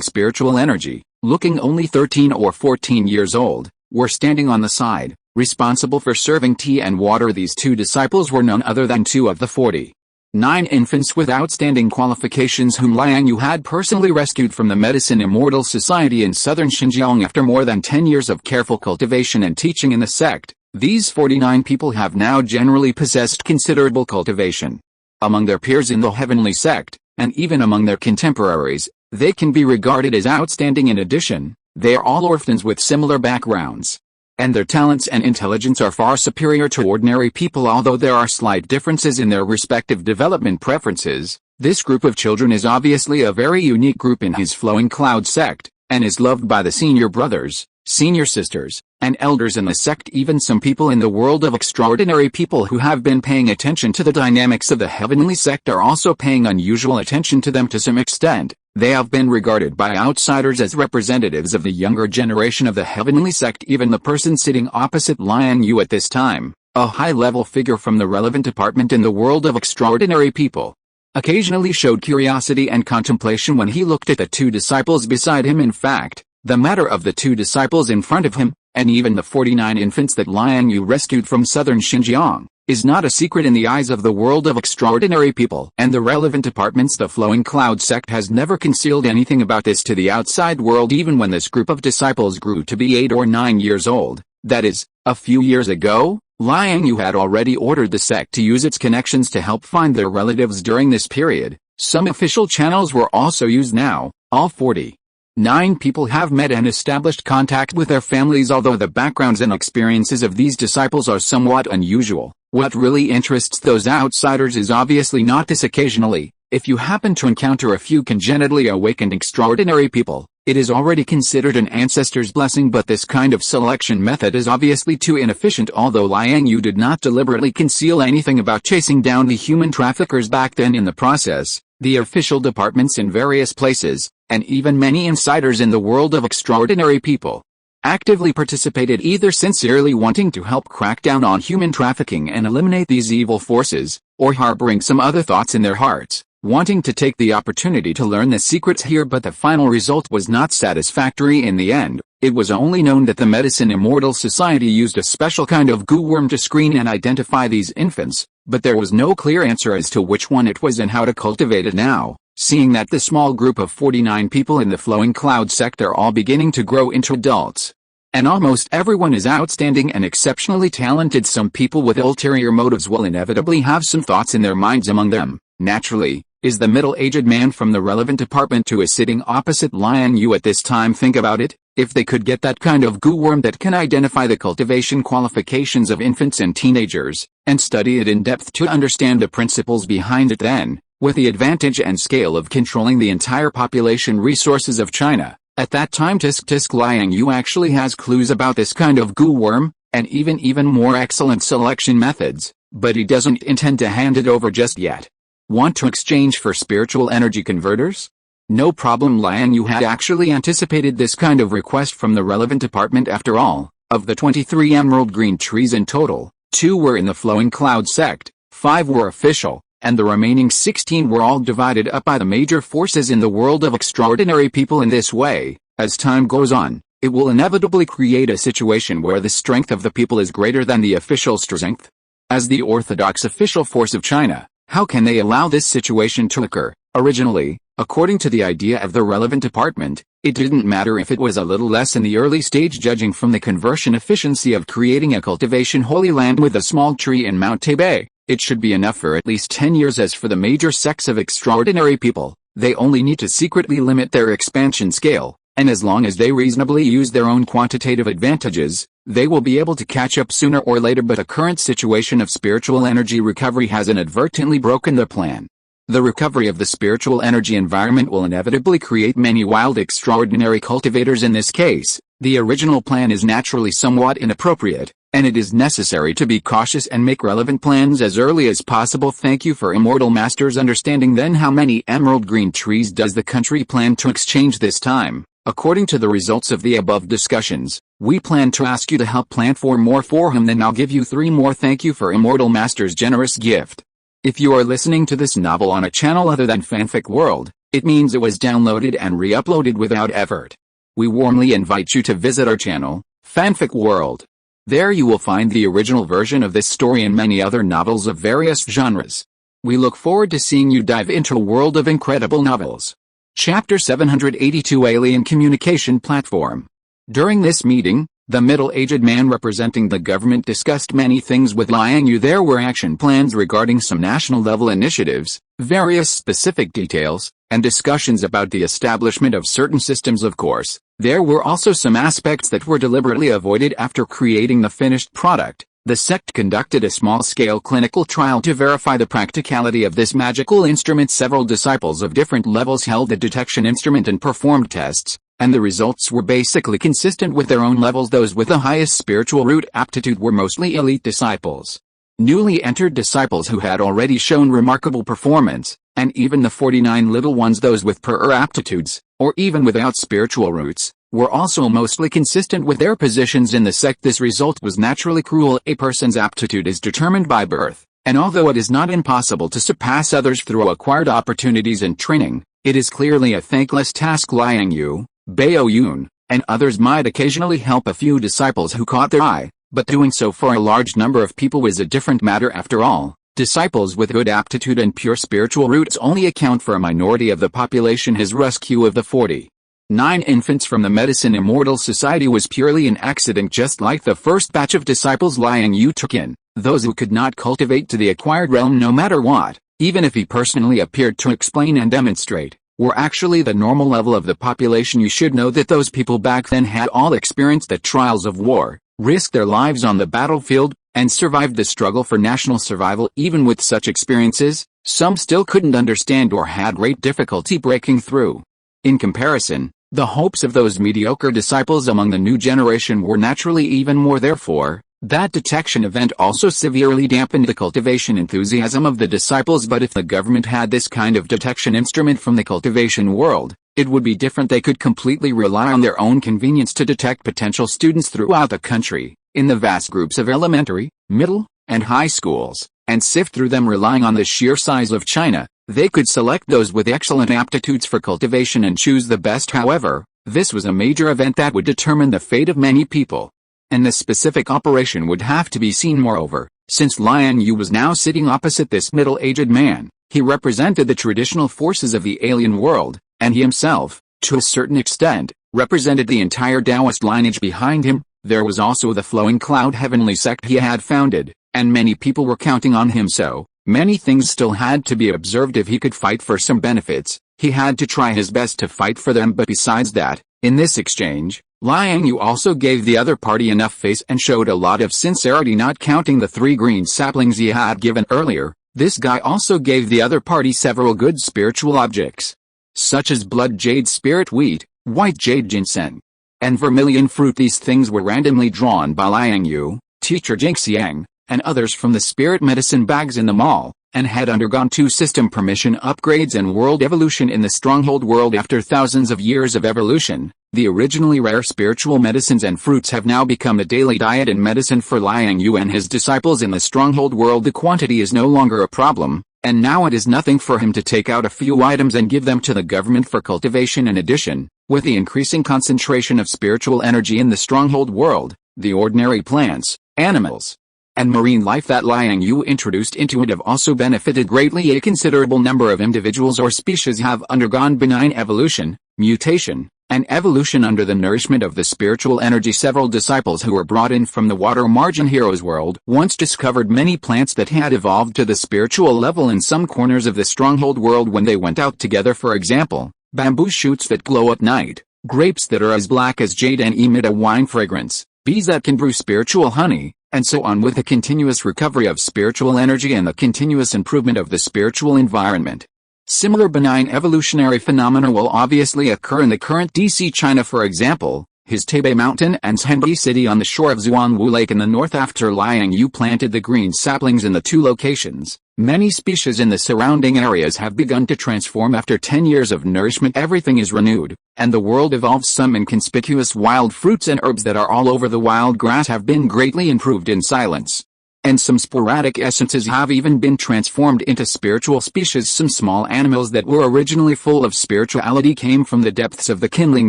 spiritual energy, looking only 13 or 14 years old, were standing on the side, responsible for serving tea and water. These two disciples were none other than two of the 49 infants with outstanding qualifications whom Liang Yue had personally rescued from the Medicine Immortal Society in southern Xinjiang after more than 10 years of careful cultivation and teaching in the sect. These 49 people have now generally possessed considerable cultivation. Among their peers in the heavenly sect, and even among their contemporaries, they can be regarded as outstanding. In addition, they are all orphans with similar backgrounds, and their talents and intelligence are far superior to ordinary people. Although there are slight differences in their respective development preferences, this group of children is obviously a very unique group in his Flowing Cloud sect, and is loved by the senior brothers, senior sisters, and elders in the sect. Even some people in the world of extraordinary people who have been paying attention to the dynamics of the heavenly sect are also paying unusual attention to them to some extent. They have been regarded by outsiders as representatives of the younger generation of the heavenly sect. Even the person sitting opposite Liang Yue at this time, a high-level figure from the relevant department in the world of extraordinary people, occasionally showed curiosity and contemplation when he looked at the two disciples beside him. In fact, the matter of the two disciples in front of him, and even the 49 infants that Liang Yue rescued from southern Xinjiang, is not a secret in the eyes of the world of extraordinary people and the relevant departments. The Flowing Cloud sect has never concealed anything about this to the outside world. Even when this group of disciples grew to be 8 or 9 years old, that is, a few years ago, Liang Yue had already ordered the sect to use its connections to help find their relatives during this period. Some official channels were also used now. All 49 people have met and established contact with their families. Although the backgrounds and experiences of these disciples are somewhat unusual, what really interests those outsiders is obviously not this. Occasionally, if you happen to encounter a few congenitally awakened extraordinary people, it is already considered an ancestor's blessing. But this kind of selection method is obviously too inefficient. Although Liang Yue did not deliberately conceal anything about chasing down the human traffickers back then, in the process, the official departments in various places, and even many insiders in the world of extraordinary people, actively participated, either sincerely wanting to help crack down on human trafficking and eliminate these evil forces, or harboring some other thoughts in their hearts, wanting to take the opportunity to learn the secrets here. But the final result was not satisfactory in the end. It was only known that the Medicine Immortal Society used a special kind of goo worm to screen and identify these infants, but there was no clear answer as to which one it was and how to cultivate it now. Seeing that the small group of 49 people in the Flowing Cloud sect are all beginning to grow into adults, and almost everyone is outstanding and exceptionally talented, some people with ulterior motives will inevitably have some thoughts in their minds. Among them, naturally, is the middle-aged man from the relevant department who is sitting opposite Liang Yue at this time. Think about it. If they could get that kind of goo worm that can identify the cultivation qualifications of infants and teenagers, and study it in depth to understand the principles behind it, then, with the advantage and scale of controlling the entire population resources of China, at that time tisk Liang Yue actually has clues about this kind of goo worm, and even more excellent selection methods, but he doesn't intend to hand it over just yet. Want to exchange for spiritual energy converters? No problem. Liang Yue had actually anticipated this kind of request from the relevant department. After all, of the 23 emerald green trees in total, 2 were in the Flowing Cloud sect, 5 were official, and the remaining 16 were all divided up by the major forces in the world of extraordinary people. In this way, as time goes on, it will inevitably create a situation where the strength of the people is greater than the official strength. As the orthodox official force of China, how can they allow this situation to occur? Originally, according to the idea of the relevant department, it didn't matter if it was a little less in the early stage, judging from the conversion efficiency of creating a cultivation holy land with a small tree in Mount Taipei. It should be enough for at least 10 years. As for the major sects of extraordinary people, they only need to secretly limit their expansion scale, and as long as they reasonably use their own quantitative advantages, they will be able to catch up sooner or later. But a current situation of spiritual energy recovery has inadvertently broken the plan. The recovery of the spiritual energy environment will inevitably create many wild extraordinary cultivators. In this case, the original plan is naturally somewhat inappropriate, and it is necessary to be cautious and make relevant plans as early as possible. Thank you for Immortal Masters understanding. Then how many emerald green trees does the country plan to exchange this time? According to the results of the above discussions, we plan to ask you to help plant 4 more for him, then I'll give you 3 more. Thank you for Immortal Masters' generous gift. If you are listening to this novel on a channel other than Fanfic World, it means it was downloaded and re-uploaded without effort. We warmly invite you to visit our channel, Fanfic World. There you will find the original version of this story and many other novels of various genres. We look forward to seeing you dive into a world of incredible novels. Chapter 782 Alien Communication Platform. During this meeting, the middle-aged man representing the government discussed many things with Liang Yue. There were action plans regarding some national-level initiatives, various specific details, and discussions about the establishment of certain systems. Of course, there were also some aspects that were deliberately avoided. After creating the finished product, the sect conducted a small-scale clinical trial to verify the practicality of this magical instrument. Several disciples of different levels held the detection instrument and performed tests, and the results were basically consistent with their own levels. Those with the highest spiritual root aptitude were mostly elite disciples. Newly entered disciples who had already shown remarkable performance, and even the 49 little ones, those with poorer aptitudes, or even without spiritual roots, were also mostly consistent with their positions in the sect. This result was naturally cruel. A person's aptitude is determined by birth, and although it is not impossible to surpass others through acquired opportunities and training, it is clearly a thankless task. Liang Yue, Bao Yun, and others might occasionally help a few disciples who caught their eye, but doing so for a large number of people was a different matter. After all, disciples with good aptitude and pure spiritual roots only account for a minority of the population. His rescue of the 49 infants from the Medicine Immortal Society was purely an accident. Just like the first batch of disciples Liang Yue took in, those who could not cultivate to the acquired realm no matter what, even if he personally appeared to explain and demonstrate, were actually the normal level of the population. You should know that those people back then had all experienced the trials of war, risked their lives on the battlefield, and survived the struggle for national survival. Even with such experiences, some still couldn't understand or had great difficulty breaking through. In comparison, the hopes of those mediocre disciples among the new generation were naturally even more. Therefore, that detection event also severely dampened the cultivation enthusiasm of the disciples. But if the government had this kind of detection instrument from the cultivation world, it would be different. They could completely rely on their own convenience to detect potential students throughout the country, in the vast groups of elementary, middle, and high schools, and sift through them. Relying on the sheer size of China, they could select those with excellent aptitudes for cultivation and choose the best. However, this was a major event that would determine the fate of many people, and the specific operation would have to be seen. Moreover, since Liang Yue was now sitting opposite this middle-aged man, he represented the traditional forces of the alien world, and he himself, to a certain extent, represented the entire Taoist lineage behind him. There was also the Flowing Cloud Heavenly sect he had founded, and many people were counting on him. So many things still had to be observed. If he could fight for some benefits, he had to try his best to fight for them. But besides that, in this exchange, Liang Yue also gave the other party enough face and showed a lot of sincerity. Not counting the 3 green saplings he had given earlier, this guy also gave the other party several good spiritual objects, such as blood jade spirit wheat, white jade ginseng, and vermilion fruit. These things were randomly drawn by Liang Yue, teacher Jingxiang, and others from the spirit medicine bags in the mall, and had undergone 2 system permission upgrades and world evolution in the stronghold world. After thousands of years of evolution, the originally rare spiritual medicines and fruits have now become a daily diet and medicine for Liang Yue and his disciples in the stronghold world. The quantity is no longer a problem, and now it is nothing for him to take out a few items and give them to the government for cultivation. In addition, with the increasing concentration of spiritual energy in the stronghold world, the ordinary plants, animals, and marine life that Liang Yue introduced into it have also benefited greatly. A considerable number of individuals or species have undergone benign evolution, mutation, and evolution under the nourishment of the spiritual energy. Several disciples who were brought in from the water margin heroes world once discovered many plants that had evolved to the spiritual level in some corners of the stronghold world when they went out together. For example, bamboo shoots that glow at night, grapes that are as black as jade and emit a wine fragrance, bees that can brew spiritual honey, and so on. With the continuous recovery of spiritual energy and the continuous improvement of the spiritual environment, similar benign evolutionary phenomena will obviously occur in the current DC China. For example, his Taipei Mountain and Zhendi City on the shore of Zuanwu Lake in the north. After Liang Yue planted the green saplings in the two locations, many species in the surrounding areas have begun to transform. After 10 years of nourishment, everything is renewed, and the world evolves. Some inconspicuous wild fruits and herbs that are all over the wild grass have been greatly improved in silence. And some sporadic essences have even been transformed into spiritual species. Some small animals that were originally full of spirituality came from the depths of the Kindling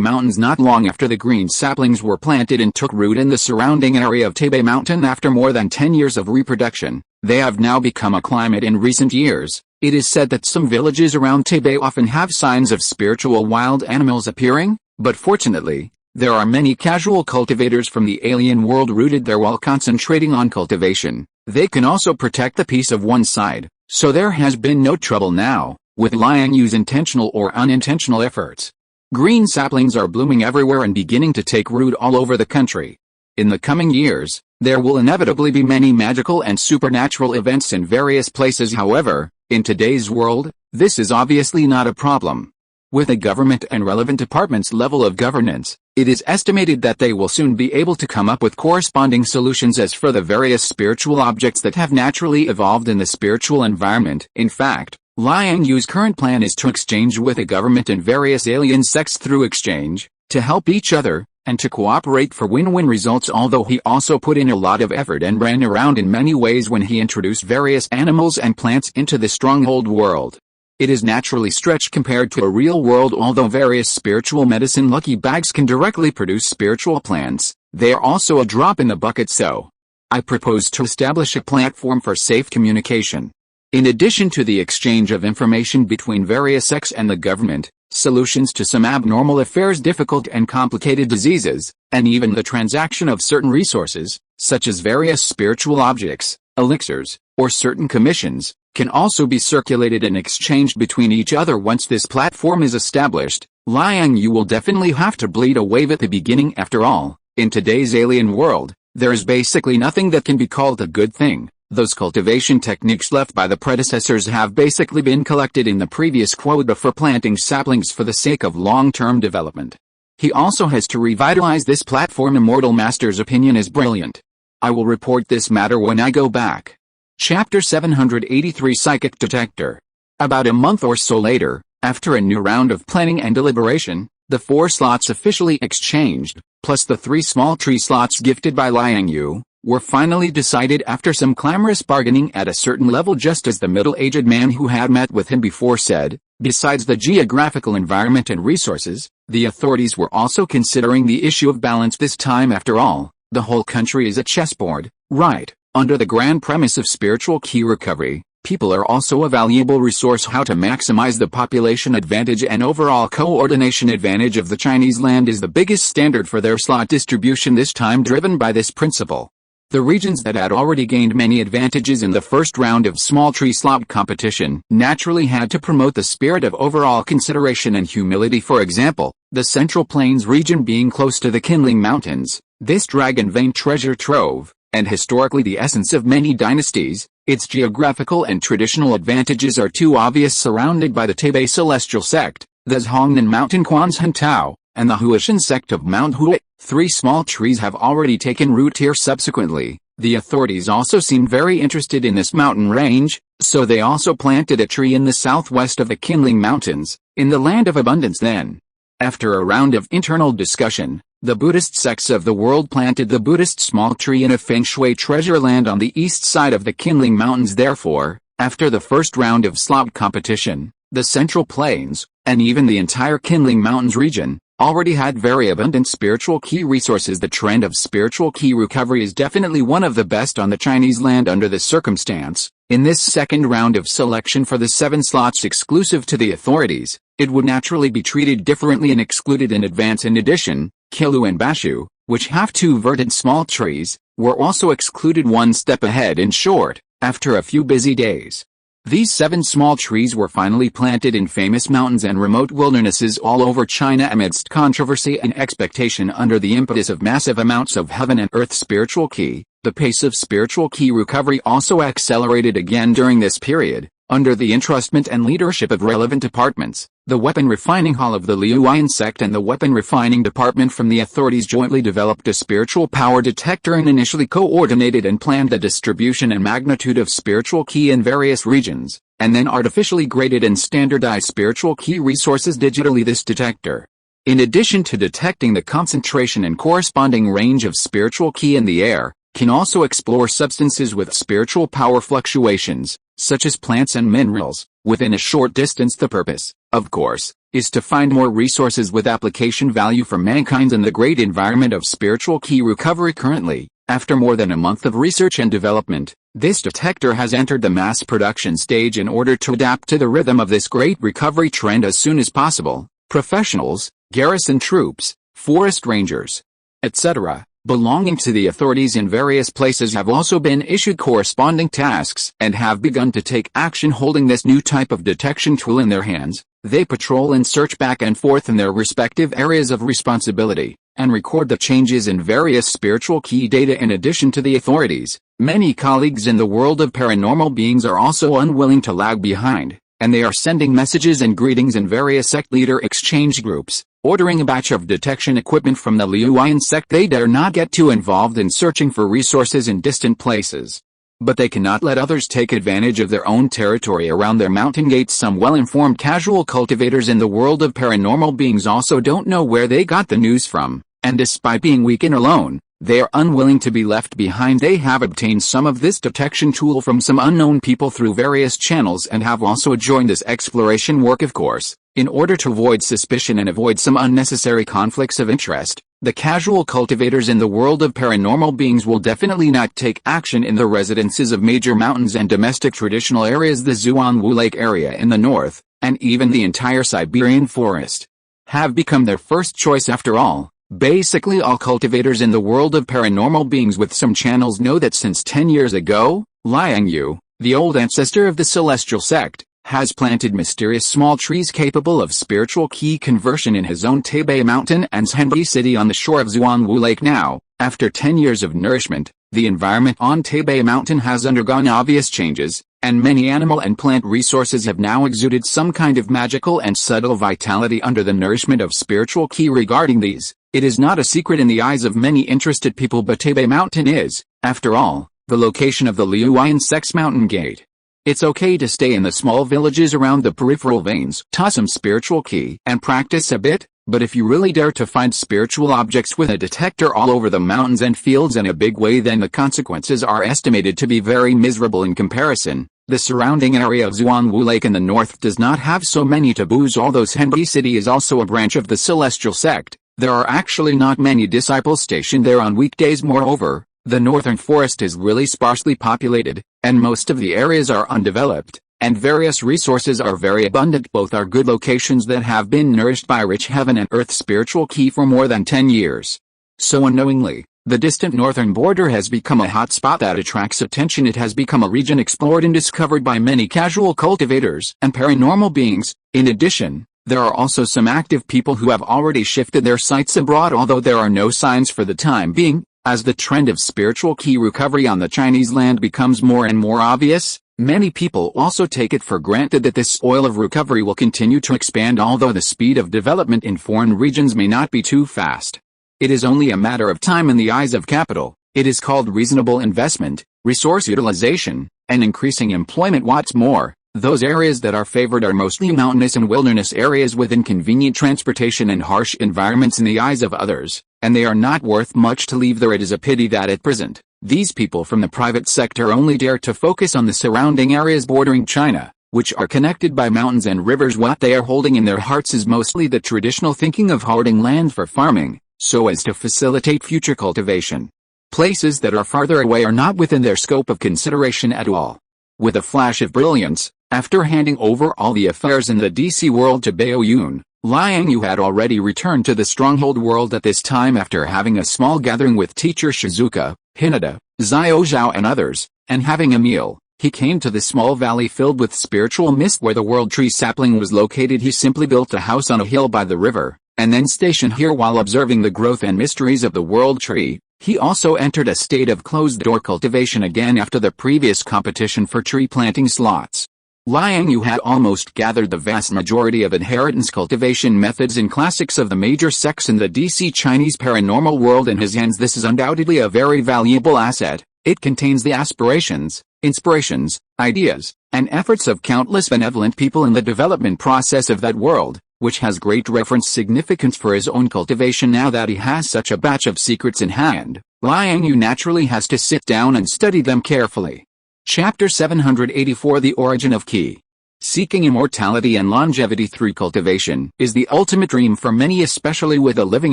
Mountains not long after the green saplings were planted and took root in the surrounding area of Taipei Mountain. After more than 10 years of reproduction, they have now become a climate in recent years. It is said that some villages around Taipei often have signs of spiritual wild animals appearing, but fortunately, there are many casual cultivators from the alien world rooted there while concentrating on cultivation. They can also protect the peace of one side, so there has been no trouble now, with Liang Yue's intentional or unintentional efforts. Green saplings are blooming everywhere and beginning to take root all over the country. In the coming years, there will inevitably be many magical and supernatural events in various places. However, in today's world, this is obviously not a problem. With a government and relevant departments' level of governance, it is estimated that they will soon be able to come up with corresponding solutions as for the various spiritual objects that have naturally evolved in the spiritual environment. In fact, Liang Yue's current plan is to exchange with a government and various alien sects through exchange, to help each other, and to cooperate for win-win results. Although he also put in a lot of effort and ran around in many ways when he introduced various animals and plants into the stronghold world. It is naturally stretched compared to a real world. Although various spiritual medicine lucky bags can directly produce spiritual plants, they are also a drop in the bucket. So, I propose to establish a platform for safe communication. In addition to the exchange of information between various sects and the government, solutions to some abnormal affairs, difficult and complicated diseases, and even the transaction of certain resources, such as various spiritual objects, elixirs, or certain commissions, can also be circulated and exchanged between each other. Once this platform is established, Liang Yue will definitely have to bleed a wave at the beginning. After all, in today's alien world, there is basically nothing that can be called a good thing. Those cultivation techniques left by the predecessors have basically been collected in the previous quota for planting saplings for the sake of long-term development. He also has to revitalize this platform. Immortal Master's opinion is brilliant. I will report this matter when I go back. Chapter 783 Psychic Detector. About a month or so later, after a new round of planning and deliberation, the 4 slots officially exchanged, plus the 3 small tree slots gifted by Liang Yue, were finally decided after some clamorous bargaining at a certain level. Just as the middle-aged man who had met with him before said, besides the geographical environment and resources, the authorities were also considering the issue of balance this time. After all, the whole country is a chessboard, right? Under the grand premise of spiritual key recovery, people are also a valuable resource. How to maximize the population advantage and overall coordination advantage of the Chinese land is the biggest standard for their slot distribution, this time driven by this principle. The regions that had already gained many advantages in the first round of small tree slot competition naturally had to promote the spirit of overall consideration and humility. For example, the Central Plains region being close to the Kindling Mountains, this dragon vein treasure trove, and historically the essence of many dynasties, its geographical and traditional advantages are too obvious. Surrounded by the Taipei Celestial Sect, the Zhongnan Mountain Quanzhen Tao, and the Huishan sect of Mount Hui, 3 small trees have already taken root here. Subsequently, the authorities also seemed very interested in this mountain range, so they also planted a tree in the southwest of the Kindling Mountains, in the land of abundance. Then, after a round of internal discussion, the Buddhist sects of the world planted the Buddhist small tree in a Feng Shui treasure land on the east side of the Kindling Mountains. Therefore, after the first round of slot competition, the Central Plains, and even the entire Kindling Mountains region, already had very abundant spiritual key resources. The trend of spiritual key recovery is definitely one of the best on the Chinese land under this circumstance. In this second round of selection for the 7 slots exclusive to the authorities, it would naturally be treated differently and excluded in advance. In addition, Kilu and Bashu, which have 2 verdant small trees, were also excluded one step ahead. In short, after a few busy days, these 7 small trees were finally planted in famous mountains and remote wildernesses all over China amidst controversy and expectation. Under the impetus of massive amounts of heaven and earth spiritual key, the pace of spiritual key recovery also accelerated again during this period. Under the entrustment and leadership of relevant departments, the Weapon Refining Hall of the Liuyan sect and the Weapon Refining Department from the authorities jointly developed a spiritual power detector and initially coordinated and planned the distribution and magnitude of spiritual ki in various regions, and then artificially graded and standardized spiritual ki resources digitally. This detector, in addition to detecting the concentration and corresponding range of spiritual ki in the air, can also explore substances with spiritual power fluctuations, such as plants and minerals, within a short distance. The purpose, of course, is to find more resources with application value for mankind in the great environment of spiritual ki recovery. Currently, after more than a month of research and development, this detector has entered the mass production stage. In order to adapt to the rhythm of this great recovery trend as soon as possible, professionals, garrison troops, forest rangers, etc., belonging to the authorities in various places have also been issued corresponding tasks and have begun to take action. Holding this new type of detection tool in their hands, they patrol and search back and forth in their respective areas of responsibility, and record the changes in various spiritual ki data. In addition to the authorities, many colleagues in the world of paranormal beings are also unwilling to lag behind, and they are sending messages and greetings in various sect leader exchange groups, ordering a batch of detection equipment from the Liuyan sect. They dare not get too involved in searching for resources in distant places, but they cannot let others take advantage of their own territory around their mountain gates. Some well-informed casual cultivators in the world of paranormal beings also don't know where they got the news from, and despite being weak and alone, they are unwilling to be left behind. They have obtained some of this detection tool from some unknown people through various channels and have also joined this exploration work. Of course, in order to avoid suspicion and avoid some unnecessary conflicts of interest, the casual cultivators in the world of paranormal beings will definitely not take action in the residences of major mountains and domestic traditional areas. The Zhuangwu Lake area in the north, and even the entire Siberian forest, have become their first choice. After all, basically all cultivators in the world of paranormal beings with some channels know that since 10 years ago, Liang Yue, the old ancestor of the celestial sect, has planted mysterious small trees capable of spiritual ki conversion in his own Taipei Mountain and Zhenbi City on the shore of Zhuangwu Lake. Now, after 10 years of nourishment, the environment on Taipei Mountain has undergone obvious changes, and many animal and plant resources have now exuded some kind of magical and subtle vitality under the nourishment of spiritual ki. Regarding these, it is not a secret in the eyes of many interested people, but Taipei Mountain is, after all, the location of the Liuyan sect's mountain gate. It's okay to stay in the small villages around the peripheral veins, toss some spiritual ki, and practice a bit, but if you really dare to find spiritual objects with a detector all over the mountains and fields in a big way, then the consequences are estimated to be very miserable in comparison. The surrounding area of Zhuangwu Lake in the north does not have so many taboos. Although Zhenbi City is also a branch of the celestial sect, there are actually not many disciples stationed there on weekdays. Moreover, the northern forest is really sparsely populated, and most of the areas are undeveloped, and various resources are very abundant. Both are good locations that have been nourished by rich heaven and earth spiritual ki for more than 10 years. So unknowingly, the distant northern border has become a hot spot that attracts attention. It has become a region explored and discovered by many casual cultivators and paranormal beings. In addition, there are also some active people who have already shifted their sights abroad, although there are no signs for the time being. As the trend of spiritual ki recovery on the Chinese land becomes more and more obvious, many people also take it for granted that this oil of recovery will continue to expand, although the speed of development in foreign regions may not be too fast. It is only a matter of time. In the eyes of capital, it is called reasonable investment, resource utilization, and increasing employment. What's more, those areas that are favored are mostly mountainous and wilderness areas with inconvenient transportation and harsh environments in the eyes of others, and they are not worth much to leave there. It is a pity that at present, these people from the private sector only dare to focus on the surrounding areas bordering China, which are connected by mountains and rivers. What they are holding in their hearts is mostly the traditional thinking of hoarding land for farming, so as to facilitate future cultivation. Places that are farther away are not within their scope of consideration at all. With a flash of brilliance, after handing over all the affairs in the DC world to Bao Yun, Liang Yue had already returned to the stronghold world at this time after having a small gathering with teacher Shizuka, Hinata, Xiao Zhao and others, and having a meal. He came to the small valley filled with spiritual mist where the world tree sapling was located. He simply built a house on a hill by the river, and then stationed here while observing the growth and mysteries of the world tree. He also entered a state of closed-door cultivation again after the previous competition for tree planting slots. Liang Yue had almost gathered the vast majority of inheritance cultivation methods and classics of the major sects in the DC Chinese paranormal world in his hands. This is undoubtedly a very valuable asset. It contains the aspirations, inspirations, ideas, and efforts of countless benevolent people in the development process of that world, which has great reference significance for his own cultivation. Now that he has such a batch of secrets in hand, Liang Yue naturally has to sit down and study them carefully. Chapter 784 The Origin of Qi. Seeking immortality and longevity through cultivation is the ultimate dream for many, especially with a living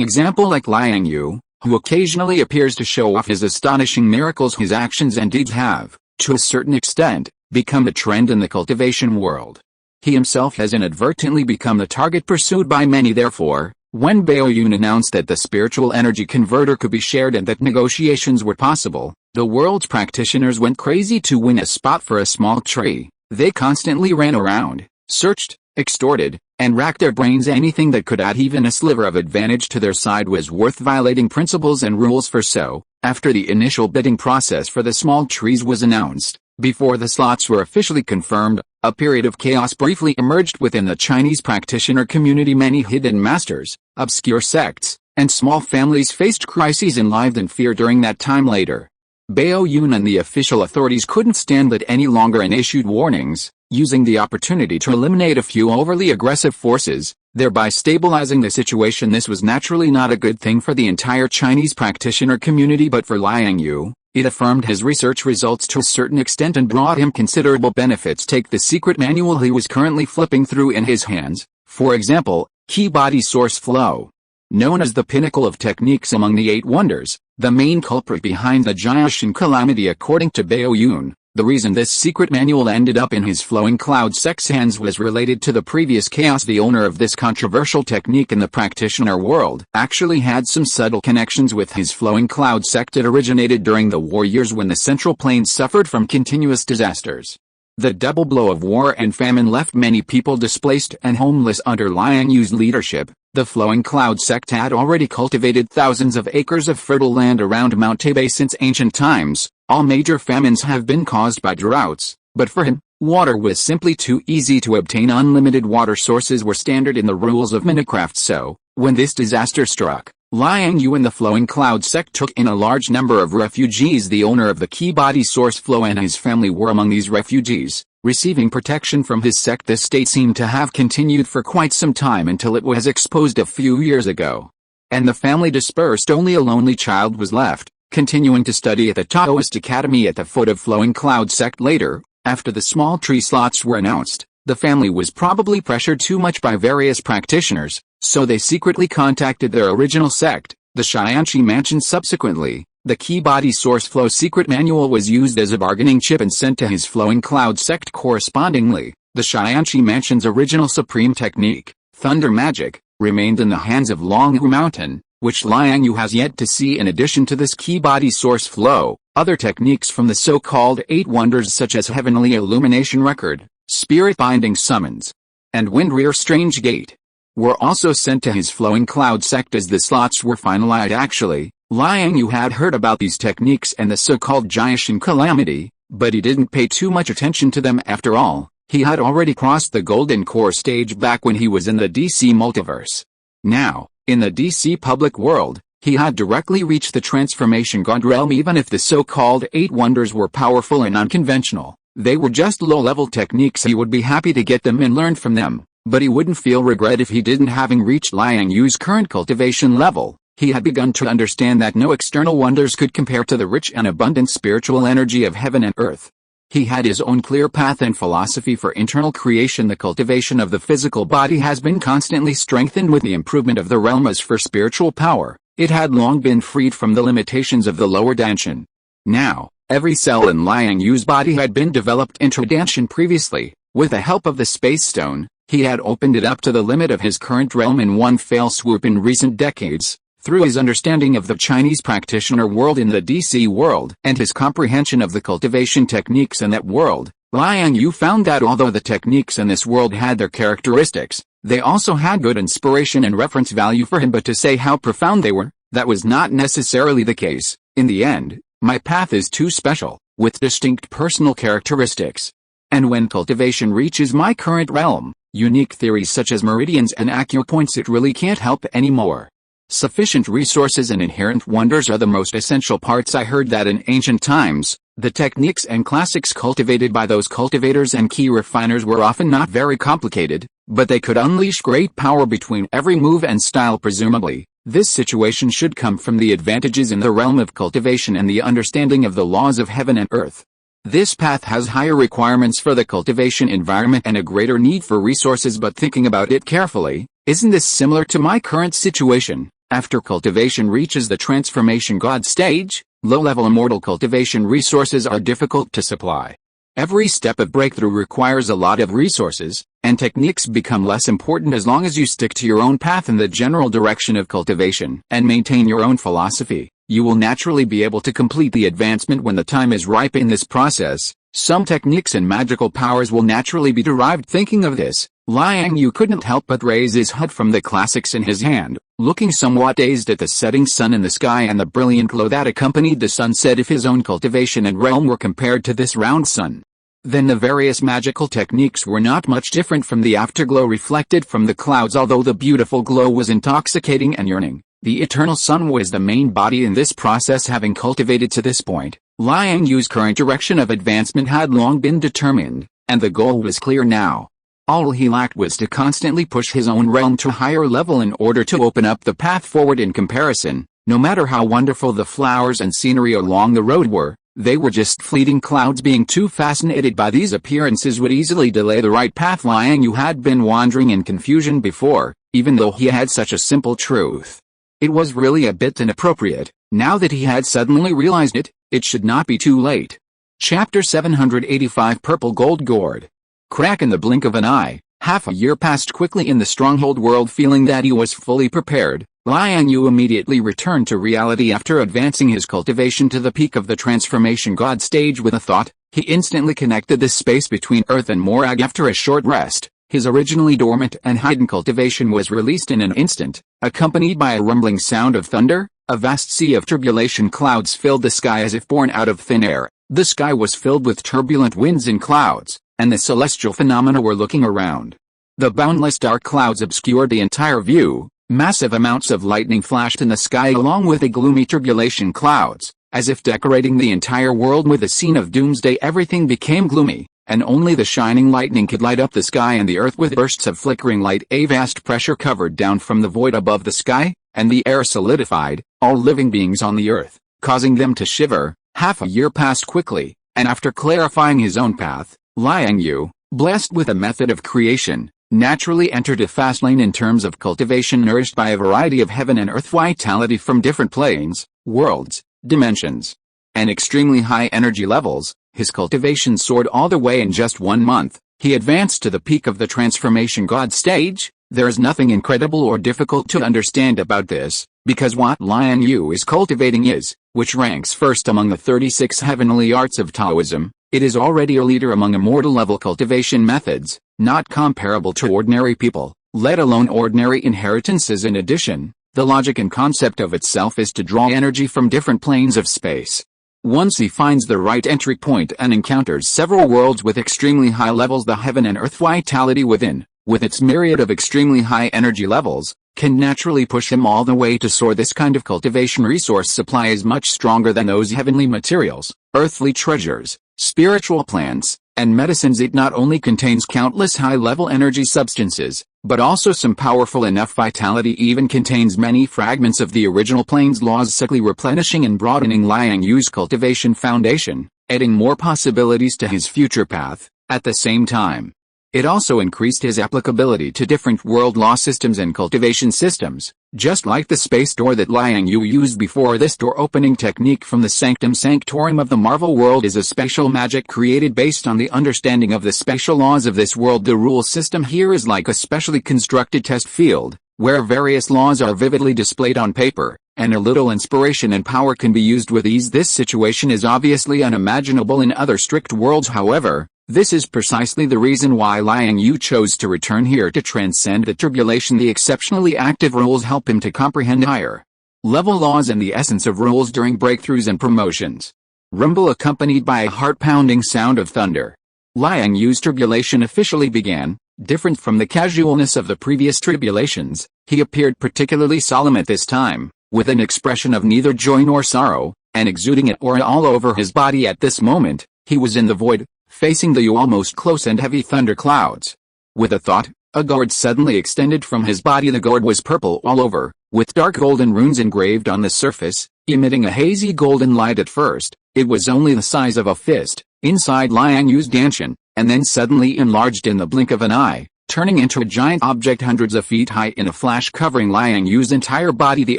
example like Liang Yue, who occasionally appears to show off his astonishing miracles. His actions and deeds have, to a certain extent, become a trend in the cultivation world. He himself has inadvertently become the target pursued by many. Therefore, when Baoyun announced that the spiritual energy converter could be shared and that negotiations were possible, the world's practitioners went crazy to win a spot for a small tree. They constantly ran around, searched, extorted, and racked their brains. Anything that could add even a sliver of advantage to their side was worth violating principles and rules for. So, after the initial bidding process for the small trees was announced, before the slots were officially confirmed, a period of chaos briefly emerged within the Chinese practitioner community. Many hidden masters, obscure sects, and small families faced crises and lived in fear during that time. Later, Baoyun and the official authorities couldn't stand it any longer and issued warnings, using the opportunity to eliminate a few overly aggressive forces, thereby stabilizing the situation. This was naturally not a good thing for the entire Chinese practitioner community, but for Liang Yue, it affirmed his research results to a certain extent and brought him considerable benefits. Take the secret manual he was currently flipping through in his hands, for example, Qi Body Source Flow. Known as the pinnacle of techniques among the 8 wonders, the main culprit behind the Jiaxin calamity according to Baoyun, the reason this secret manual ended up in his flowing cloud sect's hands was related to the previous chaos. The owner of this controversial technique in the practitioner world actually had some subtle connections with his flowing cloud sect. It originated during the war years when the Central Plains suffered from continuous disasters. The double blow of war and famine left many people displaced and homeless. Under Liang Yue's leadership, the flowing cloud sect had already cultivated thousands of acres of fertile land around Mount Taipei since ancient times. All major famines have been caused by droughts, but for him, water was simply too easy to obtain. Unlimited water sources were standard in the rules of Minecraft. So, when this disaster struck, Liang Yue and the flowing cloud sect took in a large number of refugees. The owner of the Qi Body Source Flow and his family were among these refugees, receiving protection from his sect. This state seemed to have continued for quite some time until it was exposed a few years ago. And the family dispersed. Only a lonely child was left, continuing to study at the Taoist Academy at the foot of Flowing Cloud sect. Later, after the small tree slots were announced, the family was probably pressured too much by various practitioners, so they secretly contacted their original sect, the Xianxi Mansion. Subsequently, the Qi Body Source Flow secret manual was used as a bargaining chip and sent to his Flowing Cloud sect. Correspondingly, the Xianxi Mansion's original supreme technique, Thunder Magic, remained in the hands of Liang Yue Mountain, which Liang Yue has yet to see. In addition to this Qi Body Source Flow, other techniques from the so-called 8 wonders such as Heavenly Illumination Record, Spirit Binding Summons, and Wind Rear Strange Gate, were also sent to his Flowing Cloud sect as the slots were finalized. Actually, Liang Yue had heard about these techniques and the so-called Jiaxin calamity, but he didn't pay too much attention to them. After all, he had already crossed the Golden Core stage back when he was in the DC multiverse. Now, in the DC public world, he had directly reached the transformation god realm. Even if the so-called 8 wonders were powerful and unconventional, they were just low-level techniques. He would be happy to get them and learn from them, but he wouldn't feel regret if he didn't. Having reached Liang Yue's current cultivation level, he had begun to understand that no external wonders could compare to the rich and abundant spiritual energy of heaven and earth. He had his own clear path and philosophy for internal creation. The cultivation of the physical body has been constantly strengthened with the improvement of the realm. As for spiritual power, it had long been freed from the limitations of the lower Danshan. Now, every cell in Liang Yue's body had been developed into Danshan. Previously, with the help of the Space Stone, he had opened it up to the limit of his current realm in one fell swoop. In recent decades, through his understanding of the Chinese practitioner world in the DC world and his comprehension of the cultivation techniques in that world, Liang Yue found that although the techniques in this world had their characteristics, they also had good inspiration and reference value for him. But to say how profound they were, that was not necessarily the case. In the end, my path is too special, with distinct personal characteristics. And when cultivation reaches my current realm, unique theories such as meridians and acupoints, it really can't help anymore. Sufficient resources and inherent wonders are the most essential parts. I heard that in ancient times, the techniques and classics cultivated by those cultivators and key refiners were often not very complicated, but they could unleash great power between every move and style. Presumably, this situation should come from the advantages in the realm of cultivation and the understanding of the laws of heaven and earth. This path has higher requirements for the cultivation environment and a greater need for resources, but thinking about it carefully, isn't this similar to my current situation? After cultivation reaches the transformation god stage, low-level immortal cultivation resources are difficult to supply. Every step of breakthrough requires a lot of resources, and techniques become less important as long as you stick to your own path in the general direction of cultivation and maintain your own philosophy. You will naturally be able to complete the advancement when the time is ripe. In this process, some techniques and magical powers will naturally be derived. Thinking of this, Liang Yue couldn't help but raise his HUD from the classics in his hand, looking somewhat dazed at the setting sun in the sky and the brilliant glow that accompanied the sunset. If his own cultivation and realm were compared to this round sun, then the various magical techniques were not much different from the afterglow reflected from the clouds. Although the beautiful glow was intoxicating and yearning, the eternal sun was the main body in this process. Having cultivated to this point, Liang Yue's current direction of advancement had long been determined, and the goal was clear now. All he lacked was to constantly push his own realm to a higher level in order to open up the path forward. In comparison, no matter how wonderful the flowers and scenery along the road were, they were just fleeting clouds. Being too fascinated by these appearances would easily delay the right path. Liang Yue had been wandering in confusion before, even though he had such a simple truth. It was really a bit inappropriate. Now that he had suddenly realized it, it should not be too late. Chapter 785 Purple Gold Gourd. Crack in the blink of an eye, half a year passed quickly in the stronghold world. Feeling that he was fully prepared, Liang Yue immediately returned to reality. After advancing his cultivation to the peak of the transformation god stage with a thought, he instantly connected the space between earth and Morag. After a short rest, his originally dormant and hidden cultivation was released in an instant, accompanied by a rumbling sound of thunder. A vast sea of turbulation clouds filled the sky as if born out of thin air. The sky was filled with turbulent winds and clouds, and the celestial phenomena were looking around. The boundless dark clouds obscured the entire view. Massive amounts of lightning flashed in the sky along with the gloomy turbulation clouds, as if decorating the entire world with a scene of doomsday. Everything became gloomy, and only the shining lightning could light up the sky and the earth with bursts of flickering light. A vast pressure covered down from the void above the sky, and the air solidified all living beings on the earth, causing them to shiver. Half a year passed quickly, and after clarifying his own path, Liang Yue, blessed with a method of creation, naturally entered a fast lane in terms of cultivation, nourished by a variety of heaven and earth vitality from different planes, worlds, dimensions, and extremely high energy levels. His cultivation soared all the way in just 1 month. He advanced to the peak of the transformation god stage. There is nothing incredible or difficult to understand about this, because what Liang Yue is cultivating is, which ranks first among the 36 heavenly arts of Taoism. It is already a leader among immortal level cultivation methods, not comparable to ordinary people, let alone ordinary inheritances. In addition, the logic and concept of itself is to draw energy from different planes of space. Once he finds the right entry point and encounters several worlds with extremely high levels, the heaven and earth vitality within, with its myriad of extremely high energy levels, can naturally push him all the way to soar. This kind of cultivation resource supply is much stronger than those heavenly materials, earthly treasures, spiritual plants, and medicines. It not only contains countless high-level energy substances, but also some powerful enough vitality. Even contains many fragments of the original plane's laws, subtly replenishing and broadening Liang Yue's cultivation foundation, adding more possibilities to his future path. At the same time, it also increased his applicability to different world law systems and cultivation systems, just like the space door that Liang Yue used before. This door opening technique from the Sanctum Sanctorum of the Marvel world is a special magic created based on the understanding of the special laws of this world. The rule system here is like a specially constructed test field, where various laws are vividly displayed on paper, and a little inspiration and power can be used with ease. This situation is obviously unimaginable in other strict worlds. However, this is precisely the reason why Liang Yue chose to return here to transcend the turbulation. The exceptionally active rules help him to comprehend higher level laws and the essence of rules during breakthroughs and promotions. Rumble accompanied by a heart-pounding sound of thunder. Liang Yu's tribulation officially began. Different from the casualness of the previous tribulations, he appeared particularly solemn at this time, with an expression of neither joy nor sorrow, and exuding an aura all over his body. At this moment, he was in the void, facing the almost close and heavy thunder clouds. With a thought, a gourd suddenly extended from his body. The gourd was purple all over, with dark golden runes engraved on the surface, emitting a hazy golden light. At first, it was only the size of a fist, inside Liang Yu's Danshan, and then suddenly enlarged in the blink of an eye, turning into a giant object hundreds of feet high in a flash, covering Liang Yu's entire body. The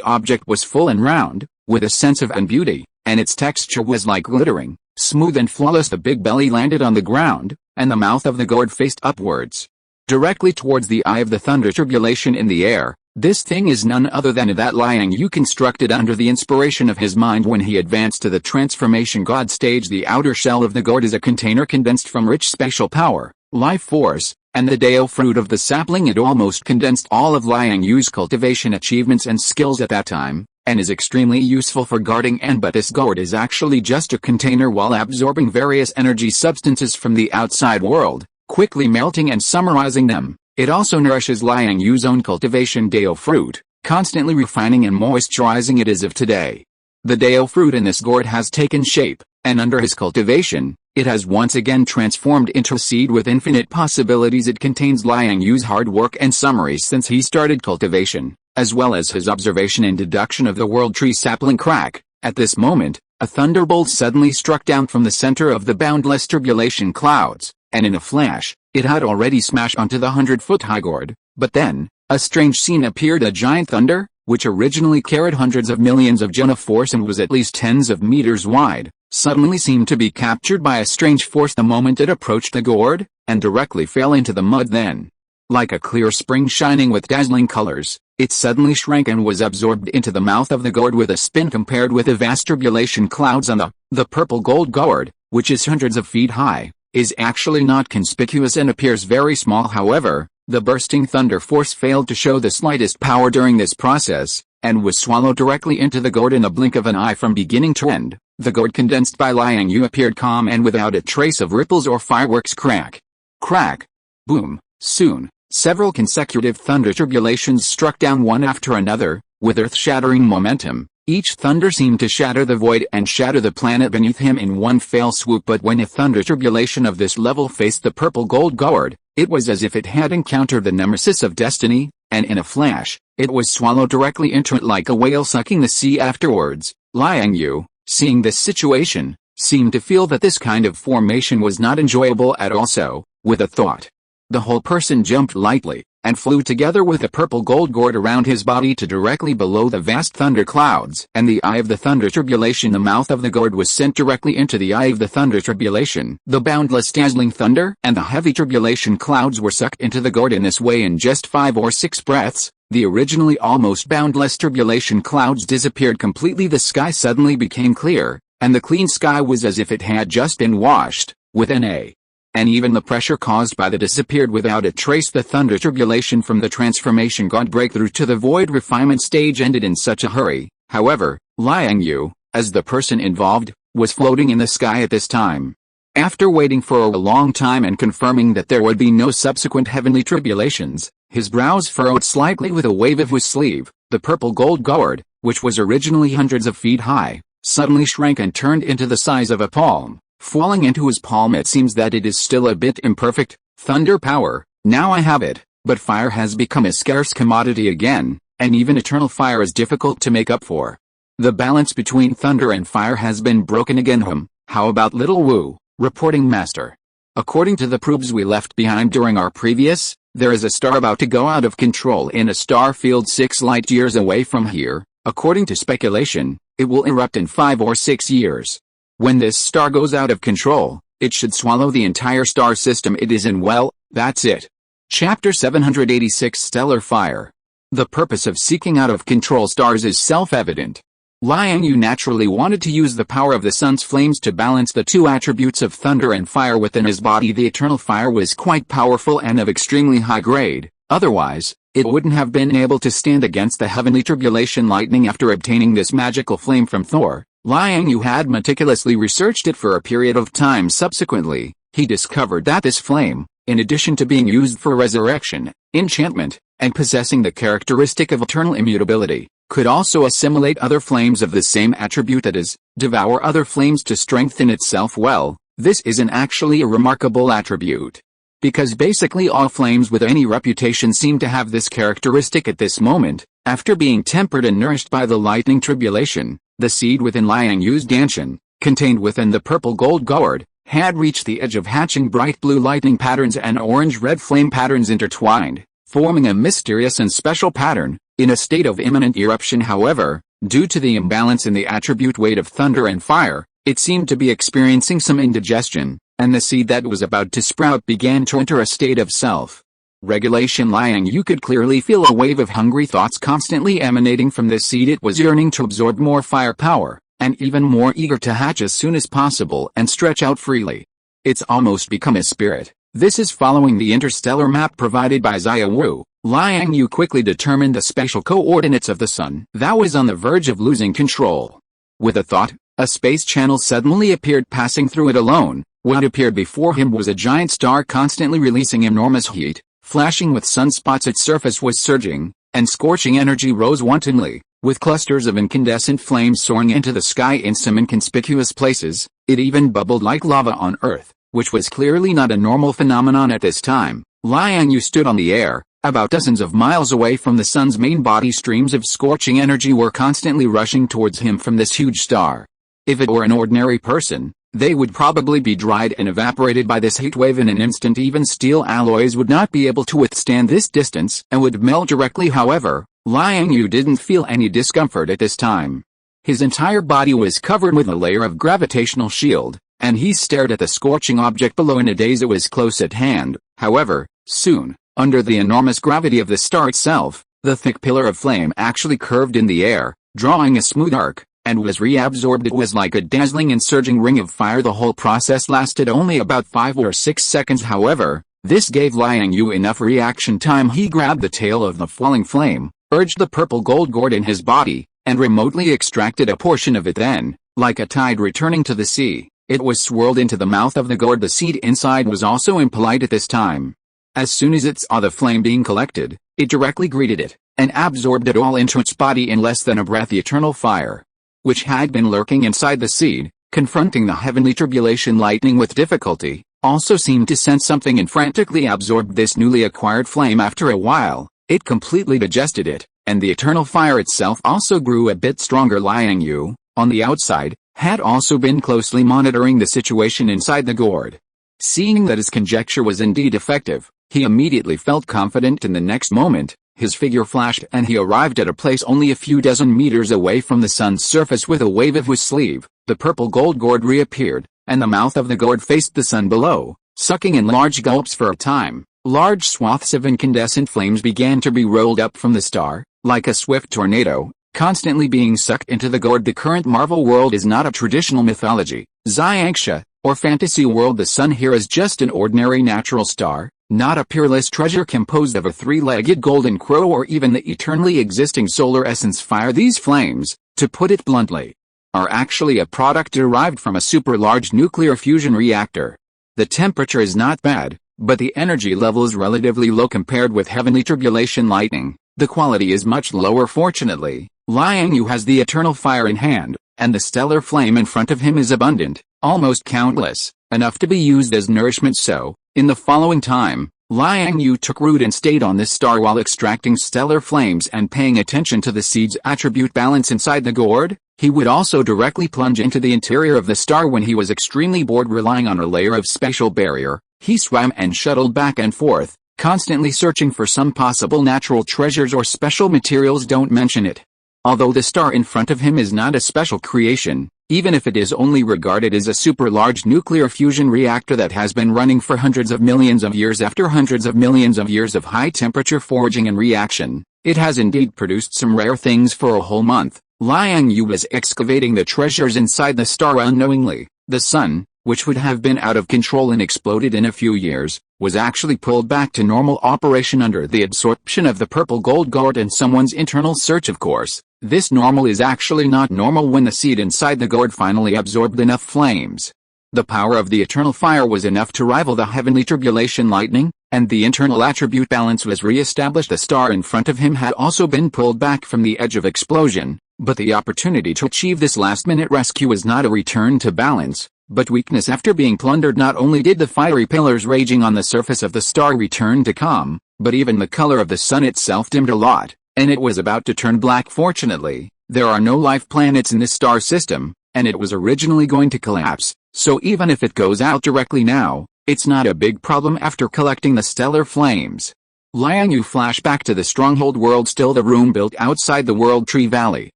object was full and round, with a sense of beauty, and its texture was like glittering, smooth and flawless. The big belly landed on the ground, and the mouth of the gourd faced upwards, directly towards the eye of the thunder tribulation in the air. This thing is none other than that Liang Yu constructed under the inspiration of his mind when he advanced to the transformation god stage. The outer shell of the gourd is a container condensed from rich spatial power, life force, and the Dao fruit of the sapling. It almost condensed all of Liang Yu's cultivation achievements and skills at that time, and is extremely useful for guarding. But this gourd is actually just a container while absorbing various energy substances from the outside world, quickly melting and summarizing them. It also nourishes Liang Yu's own cultivation Dao fruit, constantly refining and moisturizing it as of today. The Dao fruit in this gourd has taken shape, and under his cultivation, it has once again transformed into a seed with infinite possibilities. It contains Liang Yu's hard work and summaries since he started cultivation, as well as his observation and deduction of the world tree sapling crack. At this moment, a thunderbolt suddenly struck down from the center of the boundless tribulation clouds, and in a flash, it had already smashed onto the 100-foot-high gourd. But then, a strange scene appeared. A giant thunder, which originally carried hundreds of millions of Juna force and was at least tens of meters wide, suddenly seemed to be captured by a strange force the moment it approached the gourd, and directly fell into the mud. Then, like a clear spring shining with dazzling colors, it suddenly shrank and was absorbed into the mouth of the gourd with a spin. Compared with the vast tribulation clouds on the purple gold gourd, which is hundreds of feet high, is actually not conspicuous and appears very small. However, the bursting thunder force failed to show the slightest power during this process, and was swallowed directly into the gourd in a blink of an eye. From beginning to end, the gourd condensed by Liang Yu appeared calm and without a trace of ripples or fireworks. Crack, crack, boom. Soon, several consecutive thunder tribulations struck down one after another, with earth-shattering momentum. Each thunder seemed to shatter the void and shatter the planet beneath him in one fell swoop. But when a thunder tribulation of this level faced the purple gold gourd, it was as if it had encountered the nemesis of destiny, and in a flash, it was swallowed directly into it like a whale sucking the sea afterwards. Liang Yu, seeing this situation, seemed to feel that this kind of formation was not enjoyable at all. So, with a thought, the whole person jumped lightly, and flew together with the purple gold gourd around his body to directly below the vast thunder clouds and the eye of the thunder tribulation. The mouth of the gourd was sent directly into the eye of the thunder tribulation. The boundless dazzling thunder and the heavy tribulation clouds were sucked into the gourd in this way. In just 5 or 6 breaths, the originally almost boundless tribulation clouds disappeared completely. The sky suddenly became clear, and the clean sky was as if it had just been washed with an A. And even the pressure caused by the disappeared without a trace. The thunder tribulation from the transformation god breakthrough to the void refinement stage ended in such a hurry. However, Liang Yu, as the person involved, was floating in the sky at this time. After waiting for a long time and confirming that there would be no subsequent heavenly tribulations, his brows furrowed slightly with a wave of his sleeve. The purple gold gourd, which was originally hundreds of feet high, suddenly shrank and turned into the size of a palm. Falling into his palm, it seems that it is still a bit imperfect. Thunder power, now I have it, but fire has become a scarce commodity again, and even eternal fire is difficult to make up for. The balance between thunder and fire has been broken again. How about little Wu, reporting master? According to the proofs we left behind during our previous, there is a star about to go out of control in a star field 6 light years away from here. According to speculation, it will erupt in 5 or 6 years. When this star goes out of control, it should swallow the entire star system it is in. Well, that's it. Chapter 786 Stellar Fire. The purpose of seeking out of control stars is self-evident. Liang Yu naturally wanted to use the power of the sun's flames to balance the two attributes of thunder and fire within his body. The eternal fire was quite powerful and of extremely high grade, otherwise, it wouldn't have been able to stand against the heavenly tribulation lightning. After obtaining this magical flame from Thor, Liang Yu had meticulously researched it for a period of time. Subsequently, he discovered that this flame, in addition to being used for resurrection, enchantment, and possessing the characteristic of eternal immutability, could also assimilate other flames of the same attribute, that is, devour other flames to strengthen itself. Well, this isn't actually a remarkable attribute, because basically all flames with any reputation seem to have this characteristic at this moment. After being tempered and nourished by the lightning tribulation, the seed within Liang Yue's Danshan, contained within the purple gold gourd, had reached the edge of hatching. Bright blue lightning patterns and orange-red flame patterns intertwined, forming a mysterious and special pattern, in a state of imminent eruption. However, due to the imbalance in the attribute weight of thunder and fire, it seemed to be experiencing some indigestion, and the seed that was about to sprout began to enter a state of self-regulation. Liang Yue could clearly feel a wave of hungry thoughts constantly emanating from this seed. It was yearning to absorb more firepower, and even more eager to hatch as soon as possible and stretch out freely. It's almost become a spirit. This is following the interstellar map provided by Xia Wu. Liang Yue quickly determined the spatial coordinates of the sun that was on the verge of losing control. With a thought, a space channel suddenly appeared, passing through it alone. What appeared before him was a giant star constantly releasing enormous heat, flashing with sunspots. Its surface was surging, and scorching energy rose wantonly, with clusters of incandescent flames soaring into the sky in some inconspicuous places. It even bubbled like lava on Earth, which was clearly not a normal phenomenon at this time. Liang Yue stood on the air, about dozens of miles away from the sun's main body. Streams of scorching energy were constantly rushing towards him from this huge star. If it were an ordinary person, they would probably be dried and evaporated by this heat wave in an instant. Even steel alloys would not be able to withstand this distance and would melt directly. However, Liang Yue didn't feel any discomfort at this time. His entire body was covered with a layer of gravitational shield, and he stared at the scorching object below in a daze. It was close at hand. However, soon, under the enormous gravity of the star itself, the thick pillar of flame actually curved in the air, drawing a smooth arc, and was reabsorbed. It was like a dazzling and surging ring of fire. The whole process lasted only about 5 or 6 seconds. However, this gave Liang Yue enough reaction time. He grabbed the tail of the falling flame, urged the purple gold gourd in his body, and remotely extracted a portion of it. Then, like a tide returning to the sea, it was swirled into the mouth of the gourd. The seed inside was also impolite at this time. As soon as it saw the flame being collected, it directly greeted it, and absorbed it all into its body in less than a breath. The eternal fire, which had been lurking inside the seed, confronting the heavenly tribulation lightning with difficulty, also seemed to sense something and frantically absorbed this newly acquired flame. After a while, it completely digested it, and the eternal fire itself also grew a bit stronger. Liang Yue, on the outside, had also been closely monitoring the situation inside the gourd. Seeing that his conjecture was indeed effective, he immediately felt confident. In the next moment, his figure flashed and he arrived at a place only a few dozen meters away from the sun's surface. With a wave of his sleeve, the purple gold gourd reappeared, and the mouth of the gourd faced the sun below, sucking in large gulps. For a time, large swaths of incandescent flames began to be rolled up from the star, like a swift tornado, constantly being sucked into the gourd. The current Marvel world is not a traditional mythology, Xianxia, or fantasy world. The sun here is just an ordinary natural star, not a peerless treasure composed of a three-legged golden crow or even the eternally existing solar essence fire. These flames, to put it bluntly, are actually a product derived from a super-large nuclear fusion reactor. The temperature is not bad, but the energy level is relatively low compared with heavenly tribulation lightning. The quality is much lower. Fortunately, Liang Yue has the eternal fire in hand, and the stellar flame in front of him is abundant, almost countless, enough to be used as nourishment. So, in the following time, Liang Yue took root and stayed on this star while extracting stellar flames and paying attention to the seed's attribute balance inside the gourd. He would also directly plunge into the interior of the star when he was extremely bored. Relying on a layer of spatial barrier, he swam and shuttled back and forth, constantly searching for some possible natural treasures or special materials. Don't mention it. Although the star in front of him is not a special creation, even if it is only regarded as a super-large nuclear fusion reactor that has been running for hundreds of millions of years. After hundreds of millions of years of high-temperature forging and reaction, it has indeed produced some rare things. For a whole month, Liang Yue was excavating the treasures inside the star unknowingly. The sun, which would have been out of control and exploded in a few years, was actually pulled back to normal operation under the absorption of the purple gold gourd and someone's internal search. Of course, this normal is actually not normal when the seed inside the gourd finally absorbed enough flames. The power of the eternal fire was enough to rival the heavenly tribulation lightning, and the internal attribute balance was re-established. The star in front of him had also been pulled back from the edge of explosion, but the opportunity to achieve this last-minute rescue was not a return to balance, but weakness after being plundered. Not only did the fiery pillars raging on the surface of the star return to calm, but even the color of the sun itself dimmed a lot, and it was about to turn black. Fortunately, there are no life planets in this star system, and it was originally going to collapse, so even if it goes out directly now, it's not a big problem after collecting the stellar flames. Liang Yue flashed back to the stronghold world, still the room built outside the World Tree Valley.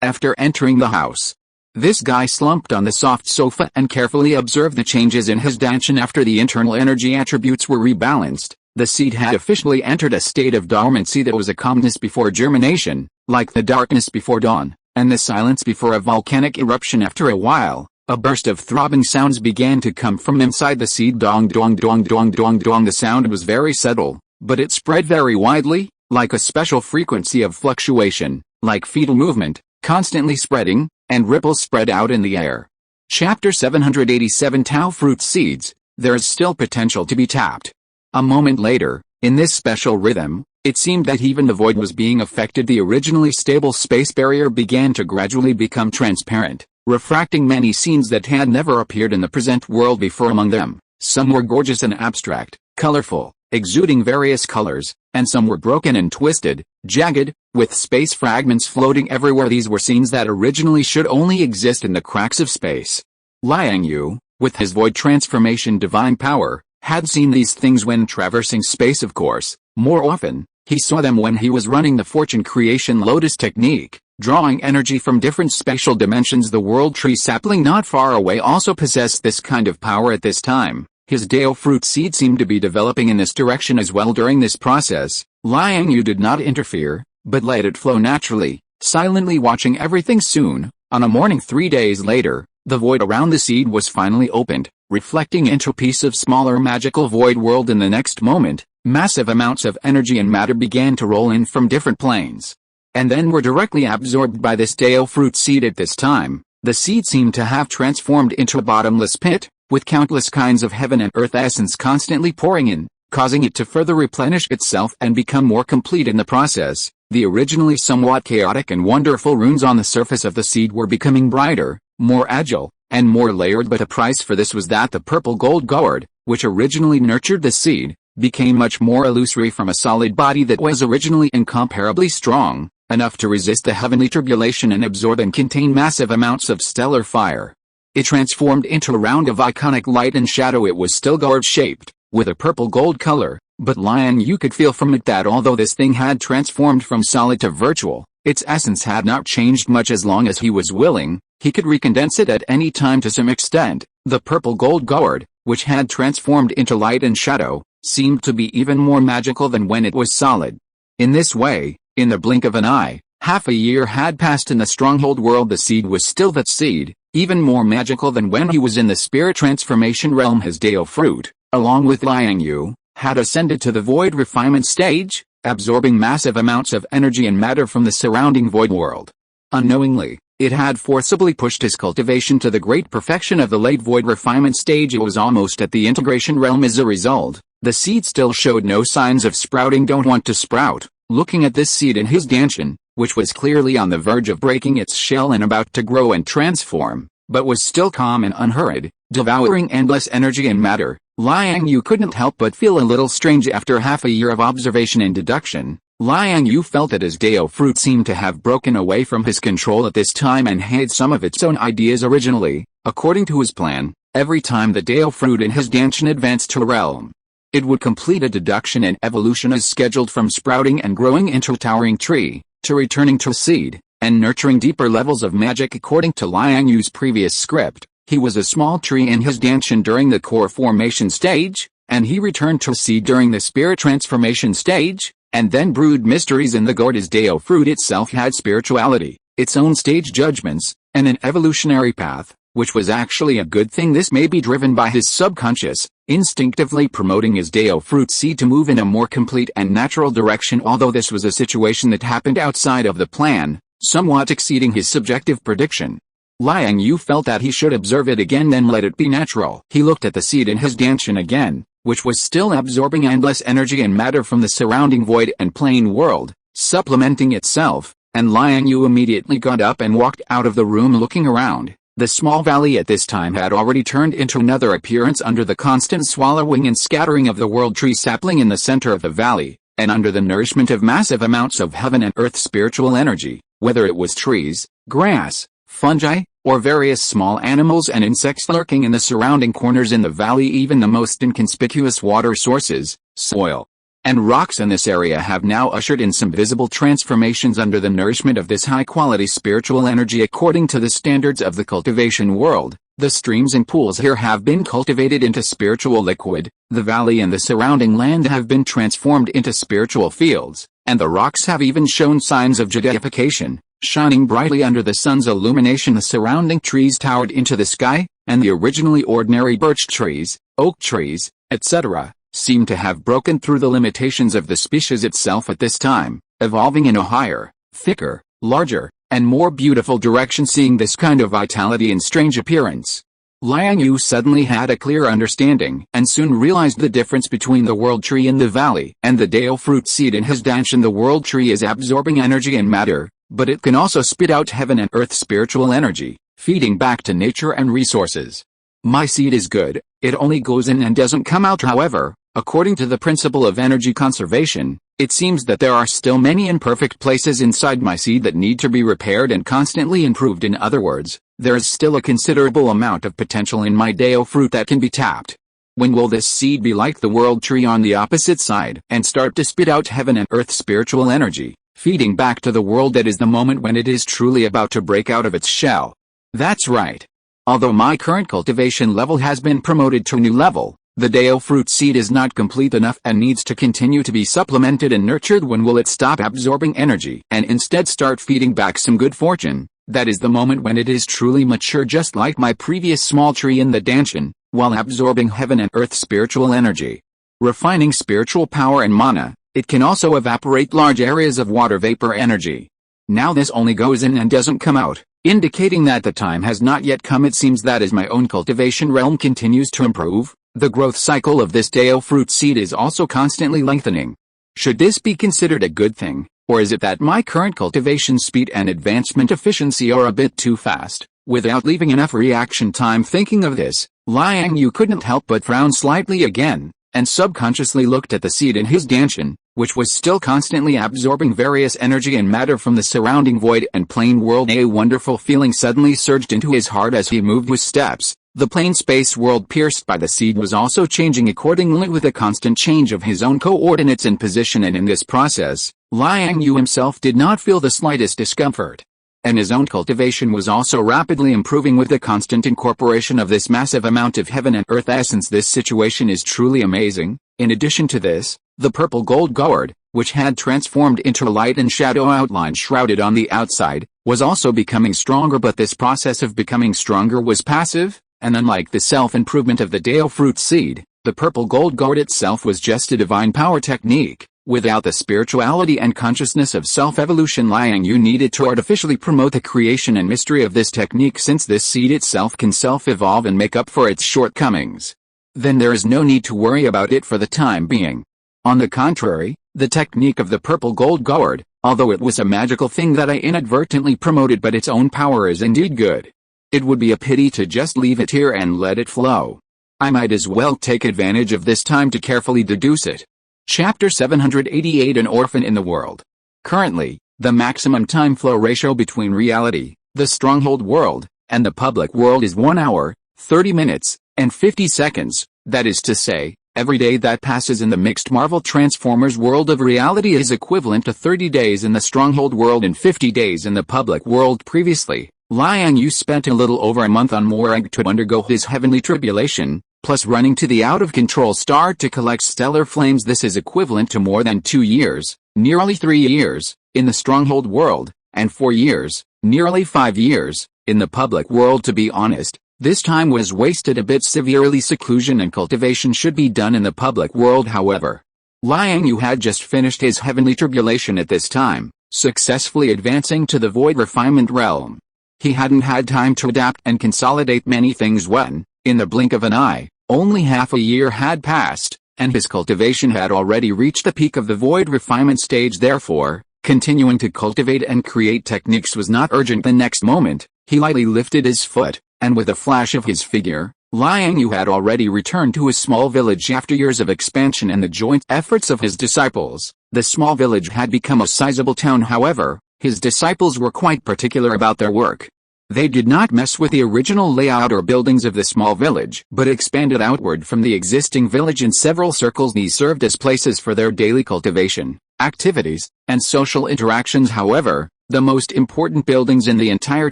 After entering the house, this guy slumped on the soft sofa and carefully observed the changes in his Danshin. After the internal energy attributes were rebalanced, the seed had officially entered a state of dormancy that was a calmness before germination, like the darkness before dawn, and the silence before a volcanic eruption. After a while, a burst of throbbing sounds began to come from inside the seed. Dong dong dong dong dong dong. The sound was very subtle, but it spread very widely, like a special frequency of fluctuation, like fetal movement, constantly spreading, and ripples spread out in the air. Chapter 787 Tao Fruit Seeds. There is still potential to be tapped. A moment later, in this special rhythm, it seemed that even the void was being affected. The originally stable space barrier began to gradually become transparent, refracting many scenes that had never appeared in the present world before. Among them, some were gorgeous and abstract, colorful, exuding various colors, and some were broken and twisted, jagged, with space fragments floating everywhere. These were scenes that originally should only exist in the cracks of space. Liang Yue, with his void transformation divine power, had seen these things when traversing space. Of course, more often, he saw them when he was running the fortune creation lotus technique, drawing energy from different spatial dimensions. The World Tree sapling not far away also possessed this kind of power at this time. His Tao Fruit seed seemed to be developing in this direction as well. During this process, Liang Yue did not interfere, but let it flow naturally, silently watching everything. Soon, on a morning 3 days later, the void around the seed was finally opened, reflecting into a piece of smaller magical void world. In the next moment, massive amounts of energy and matter began to roll in from different planes, and then were directly absorbed by this Tao Fruit seed. At this time, the seed seemed to have transformed into a bottomless pit, with countless kinds of heaven and earth essence constantly pouring in, causing it to further replenish itself and become more complete in the process. The originally somewhat chaotic and wonderful runes on the surface of the seed were becoming brighter, more agile, and more layered, but the price for this was that the purple gold gourd, which originally nurtured the seed, became much more illusory from a solid body that was originally incomparably strong, enough to resist the heavenly tribulation and absorb and contain massive amounts of stellar fire. It transformed into a round of iconic light and shadow. It was still gourd-shaped, with a purple gold color, but Liang Yue could feel from it that although this thing had transformed from solid to virtual, its essence had not changed much. As long as he was willing, he could recondense it at any time to some extent. The purple gold gourd, which had transformed into light and shadow, seemed to be even more magical than when it was solid. In this way, in the blink of an eye, half a year had passed in the stronghold world. The seed was still that seed, even more magical than when he was in the spirit transformation realm. His Tao fruit, along with Liang Yue, had ascended to the void refinement stage, absorbing massive amounts of energy and matter from the surrounding void world. Unknowingly, it had forcibly pushed his cultivation to the great perfection of the late void refinement stage. It was almost at the integration realm. As a result, the seed still showed no signs of sprouting. Don't want to sprout. Looking at this seed in his Danshin, which was clearly on the verge of breaking its shell and about to grow and transform, but was still calm and unhurried, devouring endless energy and matter, Liang Yue couldn't help but feel a little strange. After half a year of observation and deduction, Liang Yue felt that his Tao fruit seemed to have broken away from his control at this time and had some of its own ideas. Originally, according to his plan, every time the Tao fruit in his Danshin advanced to a realm, it would complete a deduction and evolution as scheduled, from sprouting and growing into a towering tree, to returning to a seed, and nurturing deeper levels of magic. According to Liang Yue's previous script, he was a small tree in his Danshin during the core formation stage, and he returned to a seed during the spirit transformation stage, and then brewed mysteries in the gourd. His Tao fruit itself had spirituality, its own stage judgments, and an evolutionary path, which was actually a good thing. This may be driven by his subconscious, instinctively promoting his Tao fruit seed to move in a more complete and natural direction. Although this was a situation that happened outside of the plan, somewhat exceeding his subjective prediction. Liang Yue felt that he should observe it again, then let it be natural. He looked at the seed in his danchin again, which was still absorbing endless energy and matter from the surrounding void and plane world, supplementing itself, and Liang Yue immediately got up and walked out of the room looking around. The small valley at this time had already turned into another appearance under the constant swallowing and scattering of the world tree sapling in the center of the valley, and under the nourishment of massive amounts of heaven and earth spiritual energy, whether it was trees, grass, fungi, or various small animals and insects lurking in the surrounding corners in the valley. Even the most inconspicuous water sources, soil, and rocks in this area have now ushered in some visible transformations under the nourishment of this high-quality spiritual energy according to the standards of the cultivation world. The streams and pools here have been cultivated into spiritual liquid, the valley and the surrounding land have been transformed into spiritual fields, and the rocks have even shown signs of jadification, shining brightly under the sun's illumination. The surrounding trees towered into the sky, and the originally ordinary birch trees, oak trees, etc., seem to have broken through the limitations of the species itself at this time, evolving in a higher, thicker, larger, and more beautiful direction. Seeing this kind of vitality and strange appearance, Liang Yue suddenly had a clear understanding and soon realized the difference between the world tree in the valley and the Dao fruit seed in his danchin. The world tree is absorbing energy and matter, but it can also spit out heaven and earth spiritual energy, feeding back to nature and resources. My seed is good, it only goes in and doesn't come out. However, according to the principle of energy conservation, it seems that there are still many imperfect places inside my seed that need to be repaired and constantly improved. In other words, there is still a considerable amount of potential in my Dao fruit that can be tapped. When will this seed be like the world tree on the opposite side and start to spit out heaven and earth spiritual energy, feeding back to the world? That is the moment when it is truly about to break out of its shell. That's right. Although my current cultivation level has been promoted to a new level, the Dao fruit seed is not complete enough and needs to continue to be supplemented and nurtured. When will it stop absorbing energy and instead start feeding back some good fortune? That is the moment when it is truly mature, just like my previous small tree in the danchin, while absorbing heaven and earth spiritual energy, refining spiritual power and mana. It can also evaporate large areas of water vapor energy. Now this only goes in and doesn't come out, indicating that the time has not yet come. It seems that as my own cultivation realm continues to improve, the growth cycle of this Dao fruit seed is also constantly lengthening. Should this be considered a good thing, or is it that my current cultivation speed and advancement efficiency are a bit too fast? Without leaving enough reaction time thinking of this, Liang Yue couldn't help but frown slightly again, and subconsciously looked at the seed in his danchin, which was still constantly absorbing various energy and matter from the surrounding void and plane world. A wonderful feeling suddenly surged into his heart as he moved with steps. The plane space world pierced by the seed was also changing accordingly with a constant change of his own coordinates and position, and in this process, Liang Yue himself did not feel the slightest discomfort. And his own cultivation was also rapidly improving with the constant incorporation of this massive amount of heaven and earth essence. This situation is truly amazing. In addition to this, the purple gold gourd, which had transformed into a light and shadow outline shrouded on the outside, was also becoming stronger, but this process of becoming stronger was passive, and unlike the self-improvement of the Dao fruit seed, the purple gold gourd itself was just a divine power technique. Without the spirituality and consciousness of self-evolution, Liang Yue needed to artificially promote the creation and mystery of this technique. Since this seed itself can self-evolve and make up for its shortcomings, then there is no need to worry about it for the time being. On the contrary, the technique of the purple gold gourd, although it was a magical thing that I inadvertently promoted, but its own power is indeed good. It would be a pity to just leave it here and let it flow. I might as well take advantage of this time to carefully deduce it. Chapter 788, An Orphan in the World. Currently, the maximum time flow ratio between reality, the stronghold world, and the public world is 1 hour, 30 minutes, and 50 seconds. That is to say, every day that passes in the mixed Marvel Transformers world of reality is equivalent to 30 days in the stronghold world and 50 days in the public world. Previously, Liang Yue spent a little over a month on Morag to undergo his heavenly tribulation, plus running to the out-of-control star to collect stellar flames. This is equivalent to more than 2 years, nearly 3 years, in the stronghold world, and 4 years, nearly 5 years, in the public world. To be honest, this time was wasted a bit severely. Seclusion and cultivation should be done in the public world. However, Liang Yue had just finished his heavenly tribulation at this time, successfully advancing to the void refinement realm. He hadn't had time to adapt and consolidate many things when, in the blink of an eye, only half a year had passed, and his cultivation had already reached the peak of the void refinement stage. Therefore, continuing to cultivate and create techniques was not urgent. The next moment, he lightly lifted his foot, and with a flash of his figure, Liang Yue had already returned to his small village. After years of expansion and the joint efforts of his disciples, the small village had become a sizable town. However, his disciples were quite particular about their work. They did not mess with the original layout or buildings of the small village, but expanded outward from the existing village in several circles. These served as places for their daily cultivation, activities, and social interactions. However, the most important buildings in the entire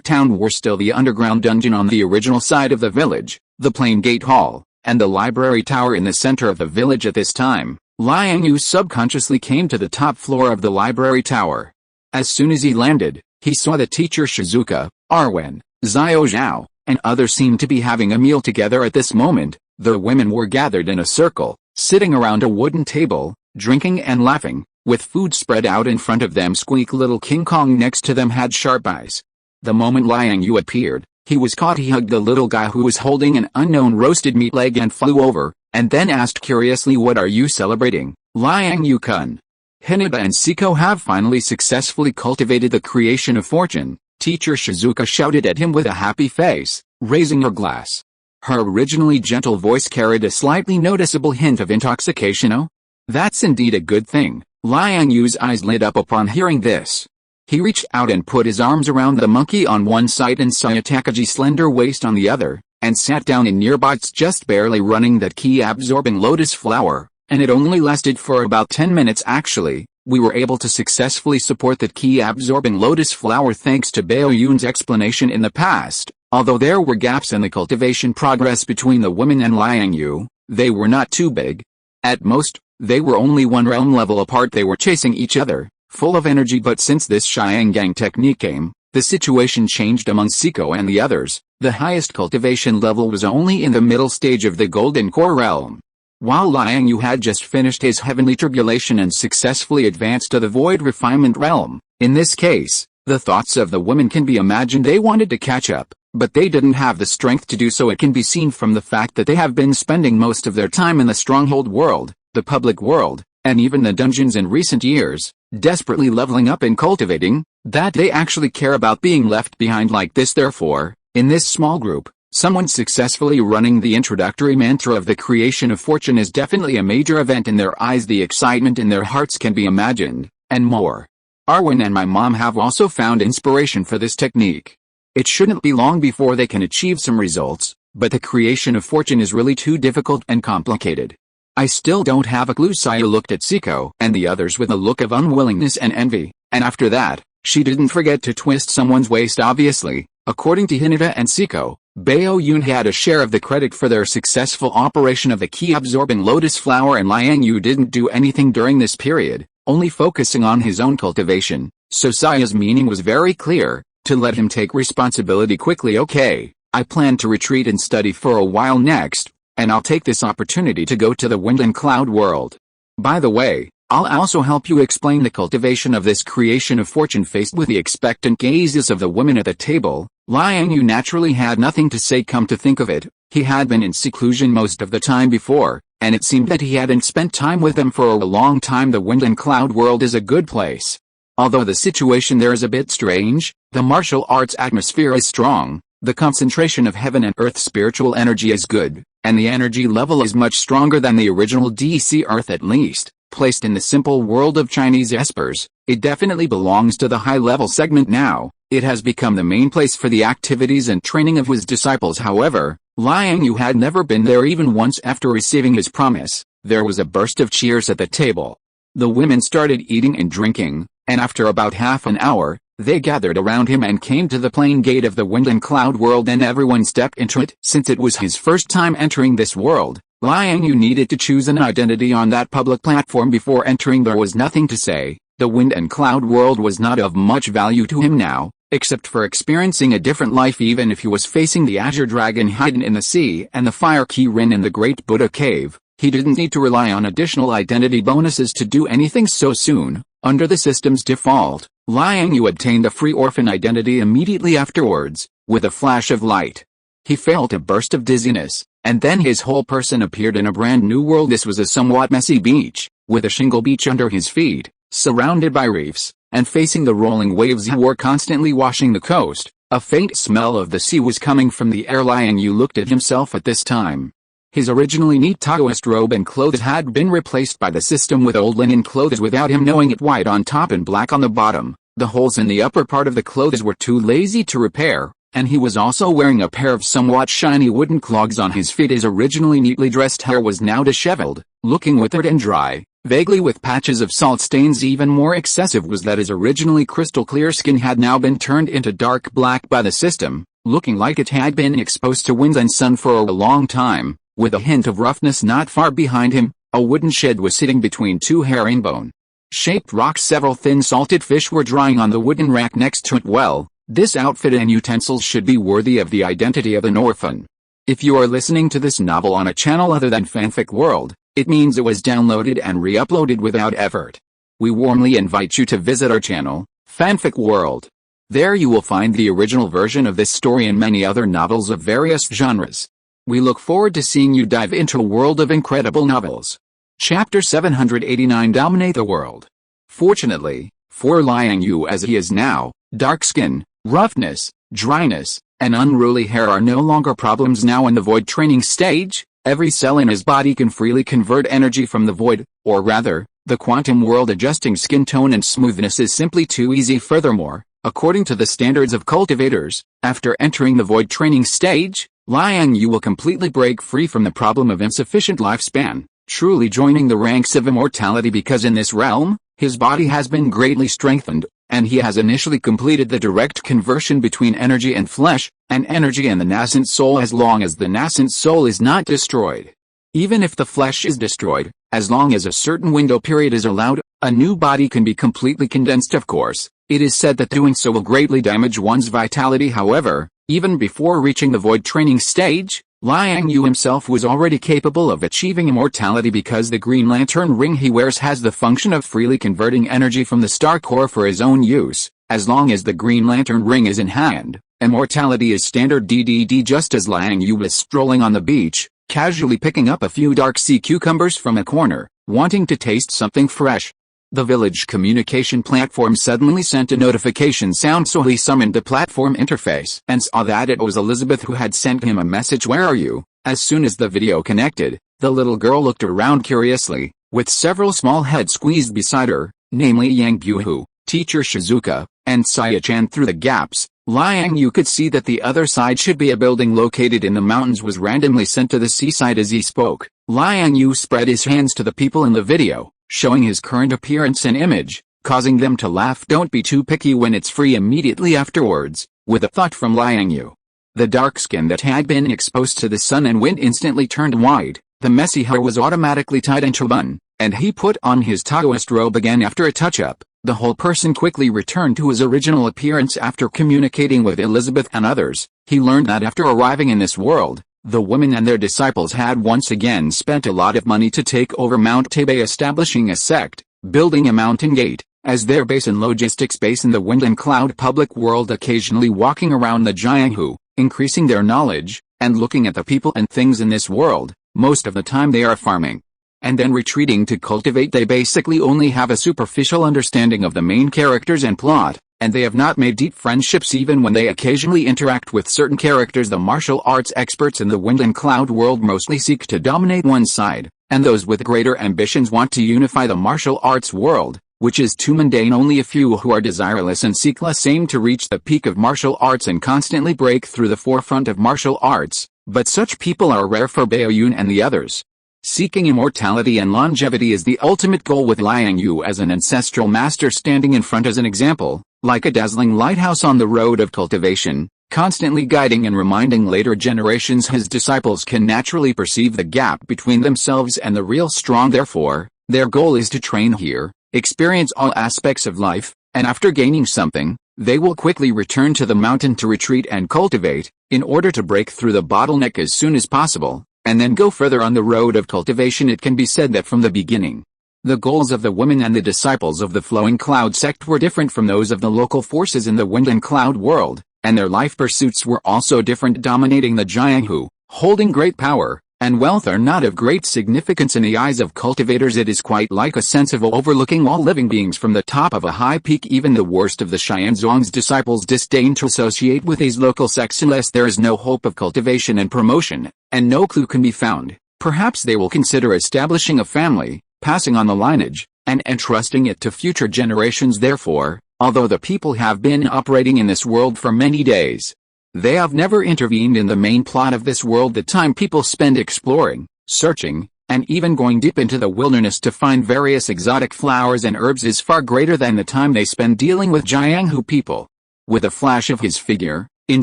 town were still the underground dungeon on the original side of the village, the plain gate hall, and the library tower in the center of the village. At this time, Liang Yue subconsciously came to the top floor of the library tower. As soon as he landed, he saw the teacher Shizuka, Arwen, Xiao Zhao, and others seemed to be having a meal together. At this moment, the women were gathered in a circle, sitting around a wooden table, drinking and laughing, with food spread out in front of them. Squeak! Little King Kong next to them had sharp eyes. The moment Liang Yue appeared, he was caught. He hugged the little guy who was holding an unknown roasted meat leg and flew over, and then asked curiously, "What are you celebrating, Liang Yue-kun?" Hinata and Siko have finally successfully cultivated the creation of fortune, Teacher Shizuka shouted at him with a happy face, raising her glass. Her originally gentle voice carried a slightly noticeable hint of intoxication. "Oh, that's indeed a good thing." Liang Yu's eyes lit up upon hearing this. He reached out and put his arms around the monkey on one side and Sayatakaji's slender waist on the other, and sat down in nearby. It's just barely running that ki-absorbing lotus flower, and it only lasted for about 10 minutes. Actually, we were able to successfully support that ki-absorbing lotus flower thanks to Bao Yun's explanation in the past. Although there were gaps in the cultivation progress between the women and Liang Yue, they were not too big. At most, they were only one realm level apart. They were chasing each other, full of energy. But since this Shyanggang technique came, the situation changed among Siko and the others. The highest cultivation level was only in the middle stage of the Golden Core realm. While Liang Yue had just finished his heavenly tribulation and successfully advanced to the void refinement realm. In this case, the thoughts of the women can be imagined. They wanted to catch up, but they didn't have the strength to do so. It can be seen from the fact that they have been spending most of their time in the stronghold world, the public world, and even the dungeons in recent years, desperately leveling up and cultivating, that they actually care about being left behind like this. Therefore, in this small group, someone successfully running the introductory mantra of the creation of fortune is definitely a major event in their eyes. The excitement in their hearts can be imagined, and more. Arwen and my mom have also found inspiration for this technique. It shouldn't be long before they can achieve some results, but the creation of fortune is really too difficult and complicated. I still don't have a clue. Saya looked at Siko and the others with a look of unwillingness and envy, and after that, she didn't forget to twist someone's waist. Obviously, according to Hinata and Siko, Bao Yun had a share of the credit for their successful operation of the ki-absorbing lotus flower, and Liang Yue didn't do anything during this period, only focusing on his own cultivation, so Saya's meaning was very clear, to let him take responsibility quickly. "Okay, I plan to retreat and study for a while next, and I'll take this opportunity to go to the wind and cloud world. By the way, I'll also help you explain the cultivation of this creation of fortune." Faced with the expectant gazes of the women at the table, Liang Yue naturally had nothing to say. Come to think of it, he had been in seclusion most of the time before, and it seemed that he hadn't spent time with them for a long time. The wind and cloud world is a good place. Although the situation there is a bit strange, the martial arts atmosphere is strong, the concentration of heaven and earth spiritual energy is good, and the energy level is much stronger than the original DC Earth. At least, placed in the simple world of Chinese espers, it definitely belongs to the high-level segment now. It has become the main place for the activities and training of his disciples. However, Liang Yue had never been there even once. After receiving his promise, there was a burst of cheers at the table. The women started eating and drinking, and after about half an hour, they gathered around him and came to the plain gate of the wind and cloud world, and everyone stepped into it. Since it was his first time entering this world, Liang Yue needed to choose an identity on that public platform before entering. There was nothing to say. The wind and cloud world was not of much value to him now, except for experiencing a different life. Even if he was facing the Azure Dragon hidden in the sea and the Fire Kirin in the Great Buddha Cave, he didn't need to rely on additional identity bonuses to do anything so soon. Under the system's default, Liang Yue obtained a free orphan identity immediately afterwards, with a flash of light. He felt a burst of dizziness, and then his whole person appeared in a brand new world. This was a somewhat messy beach, with a shingle beach under his feet, surrounded by reefs, and facing the rolling waves that were constantly washing the coast. A faint smell of the sea was coming from the air. Liang Yue looked at himself at this time. His originally neat Taoist robe and clothes had been replaced by the system with old linen clothes without him knowing it, white on top and black on the bottom. The holes in the upper part of the clothes were too lazy to repair, and he was also wearing a pair of somewhat shiny wooden clogs on his feet. His originally neatly dressed hair was now disheveled, looking withered and dry, vaguely with patches of salt stains. Even more excessive was that his originally crystal clear skin had now been turned into dark black by the system, looking like it had been exposed to wind and sun for a long time. With a hint of roughness not far behind him, a wooden shed was sitting between two herringbone-shaped rocks. Several thin salted fish were drying on the wooden rack next to it. Well, this outfit and utensils should be worthy of the identity of an orphan. If you are listening to this novel on a channel other than Fanfic World, it means it was downloaded and re-uploaded without effort. We warmly invite you to visit our channel, Fanfic World. There you will find the original version of this story and many other novels of various genres. We look forward to seeing you dive into a world of incredible novels. Chapter 789: Dominate the World. Fortunately, for Liang Yue as he is now, dark skin, roughness, dryness, and unruly hair are no longer problems. Now in the void training stage, every cell in his body can freely convert energy from the void, or rather, the quantum world. Adjusting skin tone and smoothness is simply too easy. Furthermore, according to the standards of cultivators, after entering the void training stage, Liang Yue will completely break free from the problem of insufficient lifespan, truly joining the ranks of immortality, because in this realm, his body has been greatly strengthened, and he has initially completed the direct conversion between energy and flesh, and energy and the nascent soul. As long as the nascent soul is not destroyed, even if the flesh is destroyed, as long as a certain window period is allowed, a new body can be completely condensed. Of course, it is said that doing so will greatly damage one's vitality. However, even before reaching the void training stage, Liang Yue himself was already capable of achieving immortality, because the Green Lantern ring he wears has the function of freely converting energy from the star core for his own use. As long as the Green Lantern ring is in hand, immortality is standard. Just as Liang Yue was strolling on the beach, casually picking up a few dark sea cucumbers from a corner, wanting to taste something fresh, the village communication platform suddenly sent a notification sound, so he summoned the platform interface and saw that it was Elizabeth who had sent him a message. "Where are you?" As soon as the video connected, the little girl looked around curiously, with several small heads squeezed beside her, namely Yang Buhu, teacher Shizuka, and Saya-chan. Through the gaps, Liang Yue could see that the other side should be a building located in the mountains was randomly sent to the seaside. As he spoke, Liang Yue spread his hands to the people in the video, showing his current appearance and image, causing them to laugh. "Don't be too picky when it's free." Immediately afterwards, with a thought from Liang Yue, the dark skin that had been exposed to the sun and wind instantly turned white, the messy hair was automatically tied into a bun, and he put on his Taoist robe again. After a touch-up, the whole person quickly returned to his original appearance. After communicating with Elizabeth and others, he learned that after arriving in this world, the women and their disciples had once again spent a lot of money to take over Mount Tebei, establishing a sect, building a mountain gate, as their base and logistics base in the wind and cloud public world, occasionally walking around the Jianghu, increasing their knowledge, and looking at the people and things in this world. Most of the time they are farming, and then retreating to cultivate. They basically only have a superficial understanding of the main characters and plot, and they have not made deep friendships even when they occasionally interact with certain characters. The martial arts experts in the wind and cloud world mostly seek to dominate one side, and those with greater ambitions want to unify the martial arts world, which is too mundane. Only a few who are desireless and seek less aim to reach the peak of martial arts and constantly break through the forefront of martial arts, but such people are rare for Baoyun and the others. Seeking immortality and longevity is the ultimate goal, with Liang Yue as an ancestral master standing in front as an example, like a dazzling lighthouse on the road of cultivation, constantly guiding and reminding later generations. His disciples can naturally perceive the gap between themselves and the real strong. Therefore, their goal is to train here, experience all aspects of life, and after gaining something, they will quickly return to the mountain to retreat and cultivate, in order to break through the bottleneck as soon as possible, and then go further on the road of cultivation. It can be said that from the beginning, The goals of the women and the disciples of the Flowing Cloud sect were different from those of the local forces in the Wind and Cloud world, and their life pursuits were also different. Dominating the Jianghu, holding great power and wealth are not of great significance in the eyes of cultivators. It is quite like a sense of overlooking all living beings from the top of a high peak. Even the worst of the Xianzhuang's disciples disdain to associate with these local sects unless there is no hope of cultivation and promotion, and no clue can be found. Perhaps they will consider establishing a family, passing on the lineage, and entrusting it to future generations. Therefore, although the people have been operating in this world for many days, they have never intervened in the main plot of this world. The time people spend exploring, searching, and even going deep into the wilderness to find various exotic flowers and herbs is far greater than the time they spend dealing with Jianghu people. With a flash of his figure, in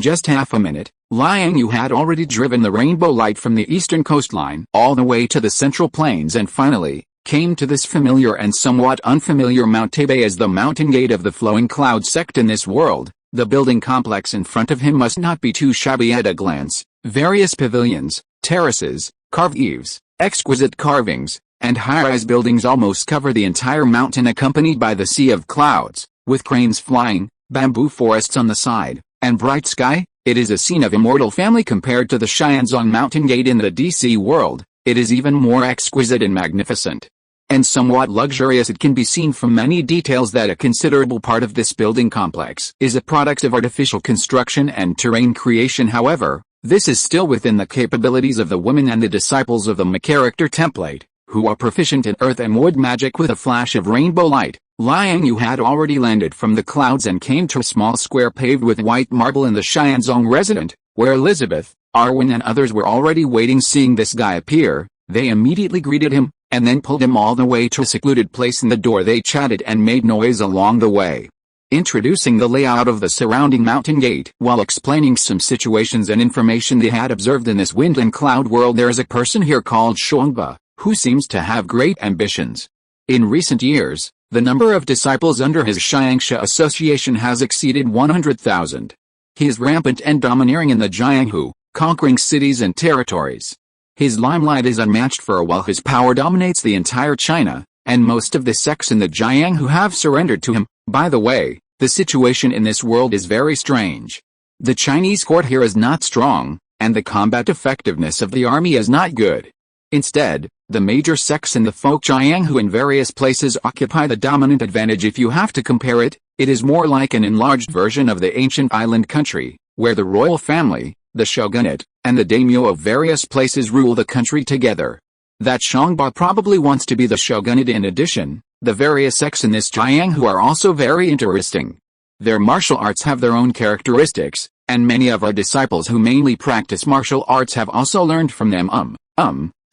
just half a minute, Liang Yue had already driven the rainbow light from the eastern coastline all the way to the central plains and finally came to this familiar and somewhat unfamiliar Mount Taipei as the mountain gate of the Flowing Cloud sect in this world. The building complex in front of him must not be too shabby at a glance. Various pavilions, terraces, carved eaves, exquisite carvings, and high-rise buildings almost cover the entire mountain, accompanied by the sea of clouds, with cranes flying, bamboo forests on the side, and bright sky. It is a scene of immortal family. Compared to the Xianzhuang mountain gate in the DC world, it is even more exquisite and magnificent, and somewhat luxurious. It can be seen from many details that a considerable part of this building complex is a product of artificial construction and terrain creation. However, this is still within the capabilities of the women and the disciples of the character template, who are proficient in earth and wood magic. With a flash of rainbow light, Liang Yue had already landed from the clouds and came to a small square paved with white marble in the Xianzhuang residence, where Elizabeth, Arwen and others were already waiting. Seeing this guy appear, they immediately greeted him, and then pulled him all the way to a secluded place in the door. They chatted and made noise along the way, introducing the layout of the surrounding mountain gate while explaining some situations and information they had observed in this wind and cloud world. There is a person here called Shuangba, who seems to have great ambitions. In recent years, the number of disciples under his Xiangsha association has exceeded 100,000. He is rampant and domineering in the Jianghu, conquering cities and territories. His limelight is unmatched, for a while his power dominates the entire China, and most of the sects in the Jianghu have surrendered to him. By the way, the situation in this world is very strange. The Chinese court here is not strong, and the combat effectiveness of the army is not good. Instead, the major sects in the folk Jianghu in various places occupy the dominant advantage. If you have to compare it, it is more like an enlarged version of the ancient island country, where the royal family, the shogunate, and the daimyo of various places rule the country together. That Xiangba probably wants to be the shogunate. In addition, the various sects in this Jianghu are also very interesting. Their martial arts have their own characteristics, and many of our disciples who mainly practice martial arts have also learned from them.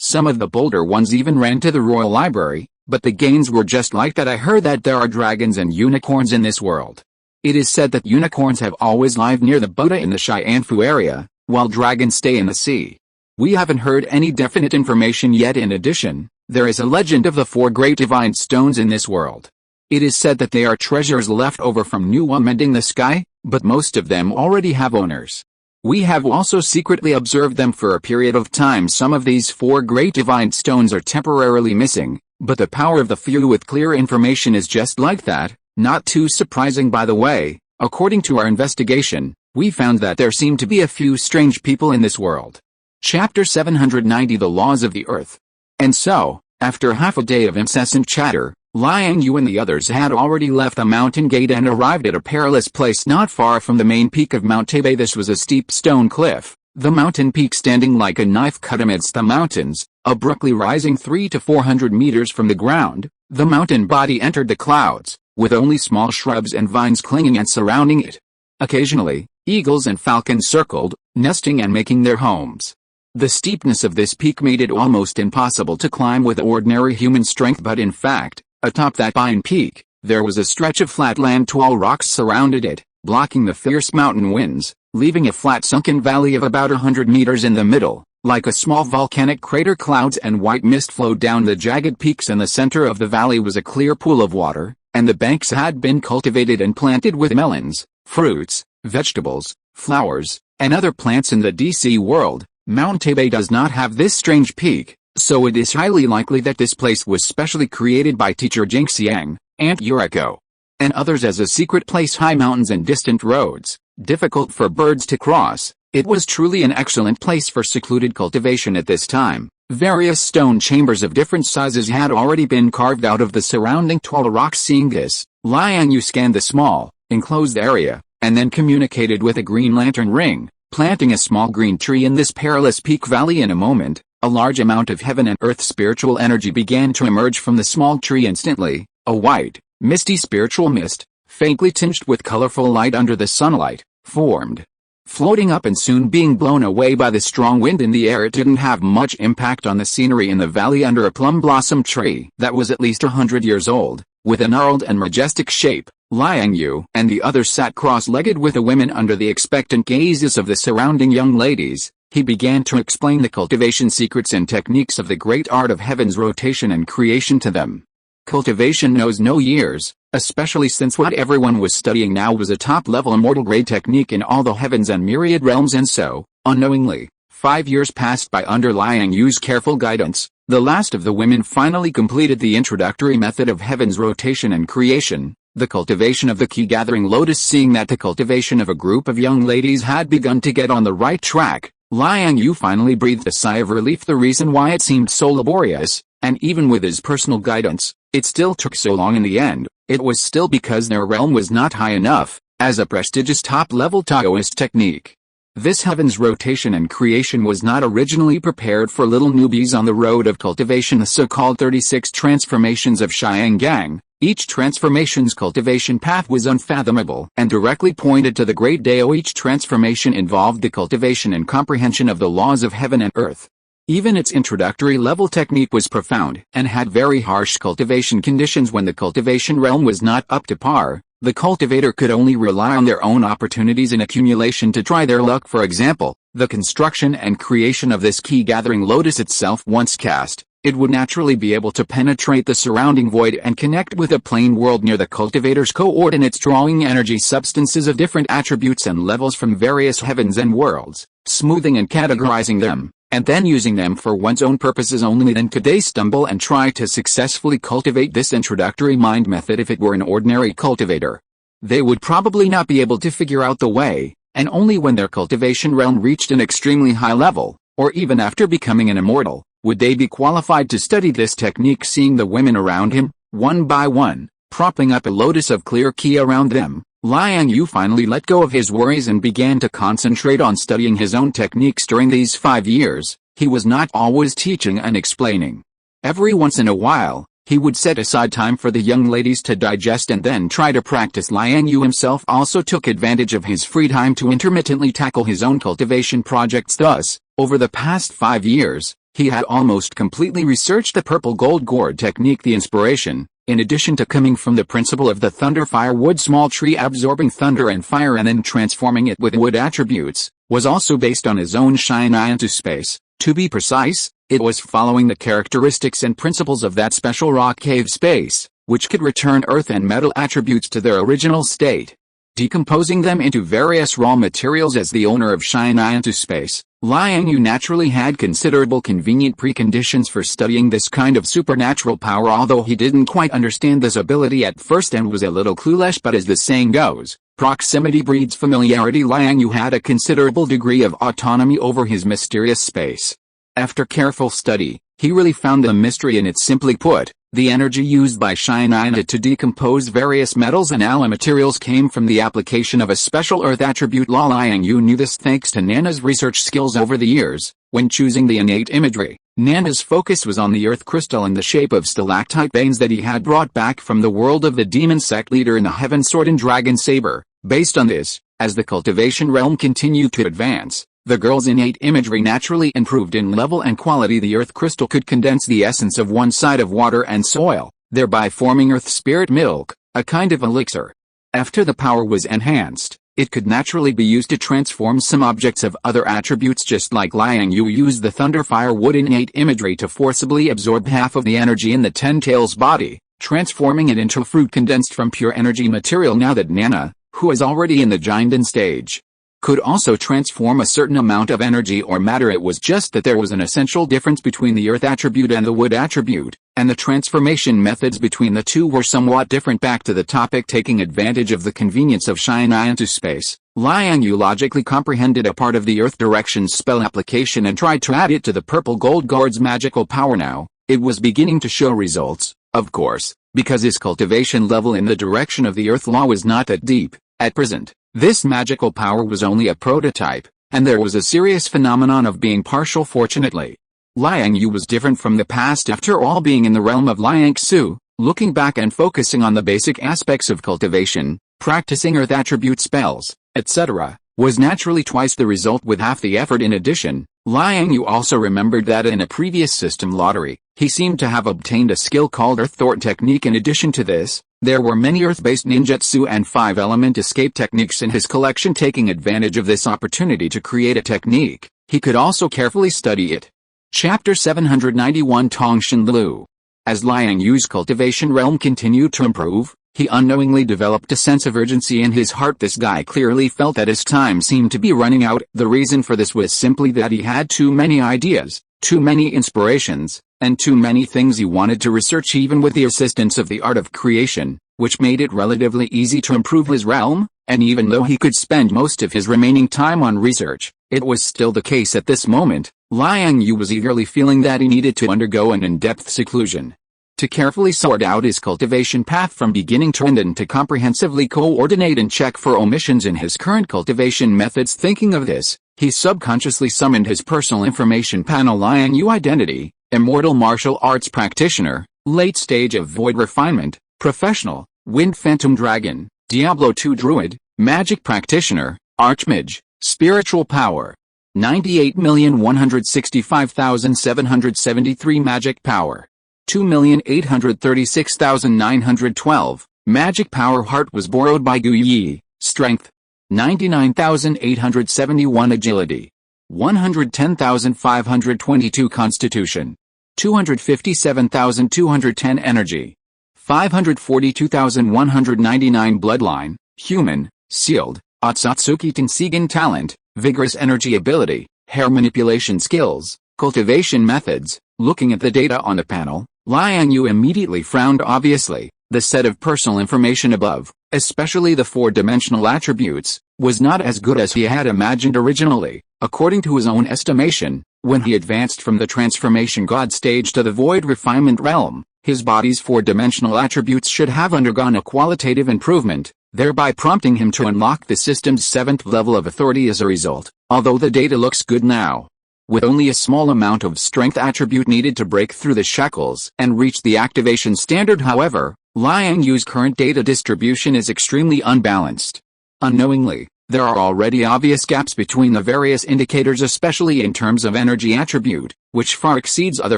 Some of the bolder ones even ran to the royal library, but the gains were just like that. I heard that there are dragons and unicorns in this world. It is said that unicorns have always lived near the Buddha in the Xianfu area, while dragons stay in the sea. We haven't heard any definite information yet. In addition, there is a legend of the 4 great divine stones in this world. It is said that they are treasures left over from Nuwa mending the sky, but most of them already have owners. We have also secretly observed them for a period of time. Some of these 4 great divine stones are temporarily missing, but the power of the few with clear information is just like that. Not too surprising, by the way. According to our investigation, we found that there seem to be a few strange people in this world. Chapter 790, The Laws of the Earth. And so, after half a day of incessant chatter, Liang Yue and the others had already left the mountain gate and arrived at a perilous place not far from the main peak of Mount Taipei. This was a steep stone cliff, the mountain peak standing like a knife cut amidst the mountains, abruptly rising 300 to 400 meters from the ground. The mountain body entered the clouds, with only small shrubs and vines clinging and surrounding it. Occasionally, eagles and falcons circled, nesting and making their homes. The steepness of this peak made it almost impossible to climb with ordinary human strength, but in fact, atop that pine peak, there was a stretch of flat land. Tall rocks surrounded it, blocking the fierce mountain winds, leaving a flat sunken valley of about 100 meters in the middle. Like a small volcanic crater, clouds and white mist flowed down the jagged peaks. In the center of the valley was a clear pool of water, and the banks had been cultivated and planted with melons, fruits, vegetables, flowers, and other plants. In the DC world, Mount Taipei does not have this strange peak, So it is highly likely that this place was specially created by teacher Jingxiang, Aunt Yuriko, and others as a secret place. High mountains and distant roads, difficult for birds to cross. It was truly an excellent place for secluded cultivation at this time. Various stone chambers of different sizes had already been carved out of the surrounding tall rocks. Seeing this, Liang Yue scanned the small, enclosed area, and then communicated with a green lantern ring, planting a small green tree in this perilous peak valley. In a moment, a large amount of heaven and earth spiritual energy began to emerge from the small tree. Instantly, a white, misty spiritual mist, faintly tinged with colorful light under the sunlight, formed, floating up and soon being blown away by the strong wind in the air. It didn't have much impact on the scenery in the valley. Under a plum blossom tree that was at least 100 years old, with a gnarled and majestic shape, Liang Yue and the others sat cross-legged with the women under the expectant gazes of the surrounding young ladies. He began to explain the cultivation secrets and techniques of the great art of heaven's rotation and creation to them. Cultivation knows no years, especially since what everyone was studying now was a top-level immortal-grade technique in all the heavens and myriad realms. And so, unknowingly, 5 years passed by under Liang Yue's careful guidance. The last of the women finally completed the introductory method of heaven's rotation and creation, the cultivation of the key-gathering lotus. Seeing that the cultivation of a group of young ladies had begun to get on the right track, Liang Yue finally breathed a sigh of relief. The reason why it seemed so laborious, and even with his personal guidance, it still took so long in the end, it was still because their realm was not high enough, as a prestigious top-level Taoist technique. This heaven's rotation and creation was not originally prepared for little newbies on the road of cultivation. The so-called 36 transformations of Xiangang, each transformation's cultivation path was unfathomable and directly pointed to the great Dao. Each transformation involved the cultivation and comprehension of the laws of heaven and earth. Even its introductory level technique was profound and had very harsh cultivation conditions. When the cultivation realm was not up to par, the cultivator could only rely on their own opportunities and accumulation to try their luck. For example, the construction and creation of this key-gathering lotus itself. Once cast, it would naturally be able to penetrate the surrounding void and connect with a plane world near the cultivator's coordinates, drawing energy substances of different attributes and levels from various heavens and worlds, smoothing and categorizing them, and then using them for one's own purposes. Only then could they stumble and try to successfully cultivate this introductory mind method. If it were an ordinary cultivator, they would probably not be able to figure out the way, and only when their cultivation realm reached an extremely high level, or even after becoming an immortal, would they be qualified to study this technique. Seeing the women around him, one by one, propping up a lotus of clear ki around them, Liang Yue finally let go of his worries and began to concentrate on studying his own techniques. During these 5 years, he was not always teaching and explaining. Every once in a while, he would set aside time for the young ladies to digest and then try to practice. Liang Yue himself also took advantage of his free time to intermittently tackle his own cultivation projects. Thus, over the past 5 years, he had almost completely researched the purple gold gourd technique. The inspiration, in addition to coming from the principle of the thunder fire wood small tree absorbing thunder and fire and then transforming it with wood attributes, was also based on his own shine into space. To be precise, it was following the characteristics and principles of that special rock cave space, which could return earth and metal attributes to their original state, decomposing them into various raw materials. As the owner of shine into space, Liang Yue naturally had considerable convenient preconditions for studying this kind of supernatural power. Although he didn't quite understand this ability at first and was a little clueless, but as the saying goes, proximity breeds familiarity. Liang Yue had a considerable degree of autonomy over his mysterious space. After careful study, he really found the mystery in it. Simply put, the energy used by shine to decompose various metals and alloy materials came from the application of a special earth attribute. Liang Yue knew this thanks to Nana's research skills over the years. When choosing the innate imagery, Nana's focus was on the earth crystal in the shape of stalactite veins that he had brought back from the world of the demon sect leader in the Heaven Sword and Dragon Saber. Based on this, as the cultivation realm continued to advance, the girl's innate imagery naturally improved in level and quality. The earth crystal could condense the essence of one side of water and soil, thereby forming earth spirit milk, a kind of elixir. After the power was enhanced, it could naturally be used to transform some objects of other attributes, just like Liang Yue used the thunder fire wood innate imagery to forcibly absorb half of the energy in the Ten Tails body, transforming it into a fruit condensed from pure energy material. Now that Nana, who is already in the Jinden stage, could also transform a certain amount of energy or matter. It was just that there was an essential difference between the earth attribute and the wood attribute, and the transformation methods between the two were somewhat different. Back to the topic. Taking advantage of the convenience of shining into space, Liang Yue logically comprehended a part of the earth directions spell application and tried to add it to the purple gold guard's magical power. Now, it was beginning to show results, of course, because his cultivation level in the direction of the earth law was not that deep. At present, this magical power was only a prototype, and there was a serious phenomenon of being partial. Fortunately, Liang Yue was different from the past. After all, being in the realm of Liang Su, looking back and focusing on the basic aspects of cultivation, practicing earth attribute spells, etc., was naturally twice the result with half the effort. In addition, Liang Yue also remembered that in a previous system lottery, he seemed to have obtained a skill called Earth Thort technique. In addition to this, there were many earth-based ninjutsu and 5-element escape techniques in his collection. Taking advantage of this opportunity to create a technique, he could also carefully study it. Chapter 791 Tongshan Lu. As Liang Yue's cultivation realm continued to improve, he unknowingly developed a sense of urgency in his heart. This guy clearly felt that his time seemed to be running out. The reason for this was simply that he had too many ideas, too many inspirations, and too many things he wanted to research, even with the assistance of the art of creation, which made it relatively easy to improve his realm. And even though he could spend most of his remaining time on research, it was still the case at this moment. Liang Yue was eagerly feeling that he needed to undergo an in-depth seclusion, to carefully sort out his cultivation path from beginning to end, and to comprehensively coordinate and check for omissions in his current cultivation methods. Thinking of this, he subconsciously summoned his personal information panel. Liang Yue identity: immortal martial arts practitioner, late stage of void refinement, professional, wind phantom dragon, Diablo 2 druid, magic practitioner, archmage, spiritual power, 98,165,773 magic power, 2,836,912, magic power. Heart was borrowed by Gu Yi. Strength, 99,871. Agility, 110,522. Constitution, 257,210. Energy, 542,199. Bloodline, human, sealed. Otsutsuki Tensigen. Talent, vigorous energy. Ability, hair manipulation. Skills, cultivation methods. Looking at the data on the panel, Liang Yue immediately frowned. Obviously, the set of personal information above, especially the 4-dimensional attributes, was not as good as he had imagined originally. According to his own estimation, when he advanced from the transformation god stage to the void refinement realm, his body's 4-dimensional attributes should have undergone a qualitative improvement, thereby prompting him to unlock the system's 7th level of authority. As a result, although the data looks good now, with only a small amount of strength attribute needed to break through the shackles and reach the activation standard. However, Liang Yue's current data distribution is extremely unbalanced. Unknowingly, there are already obvious gaps between the various indicators, especially in terms of energy attribute, which far exceeds other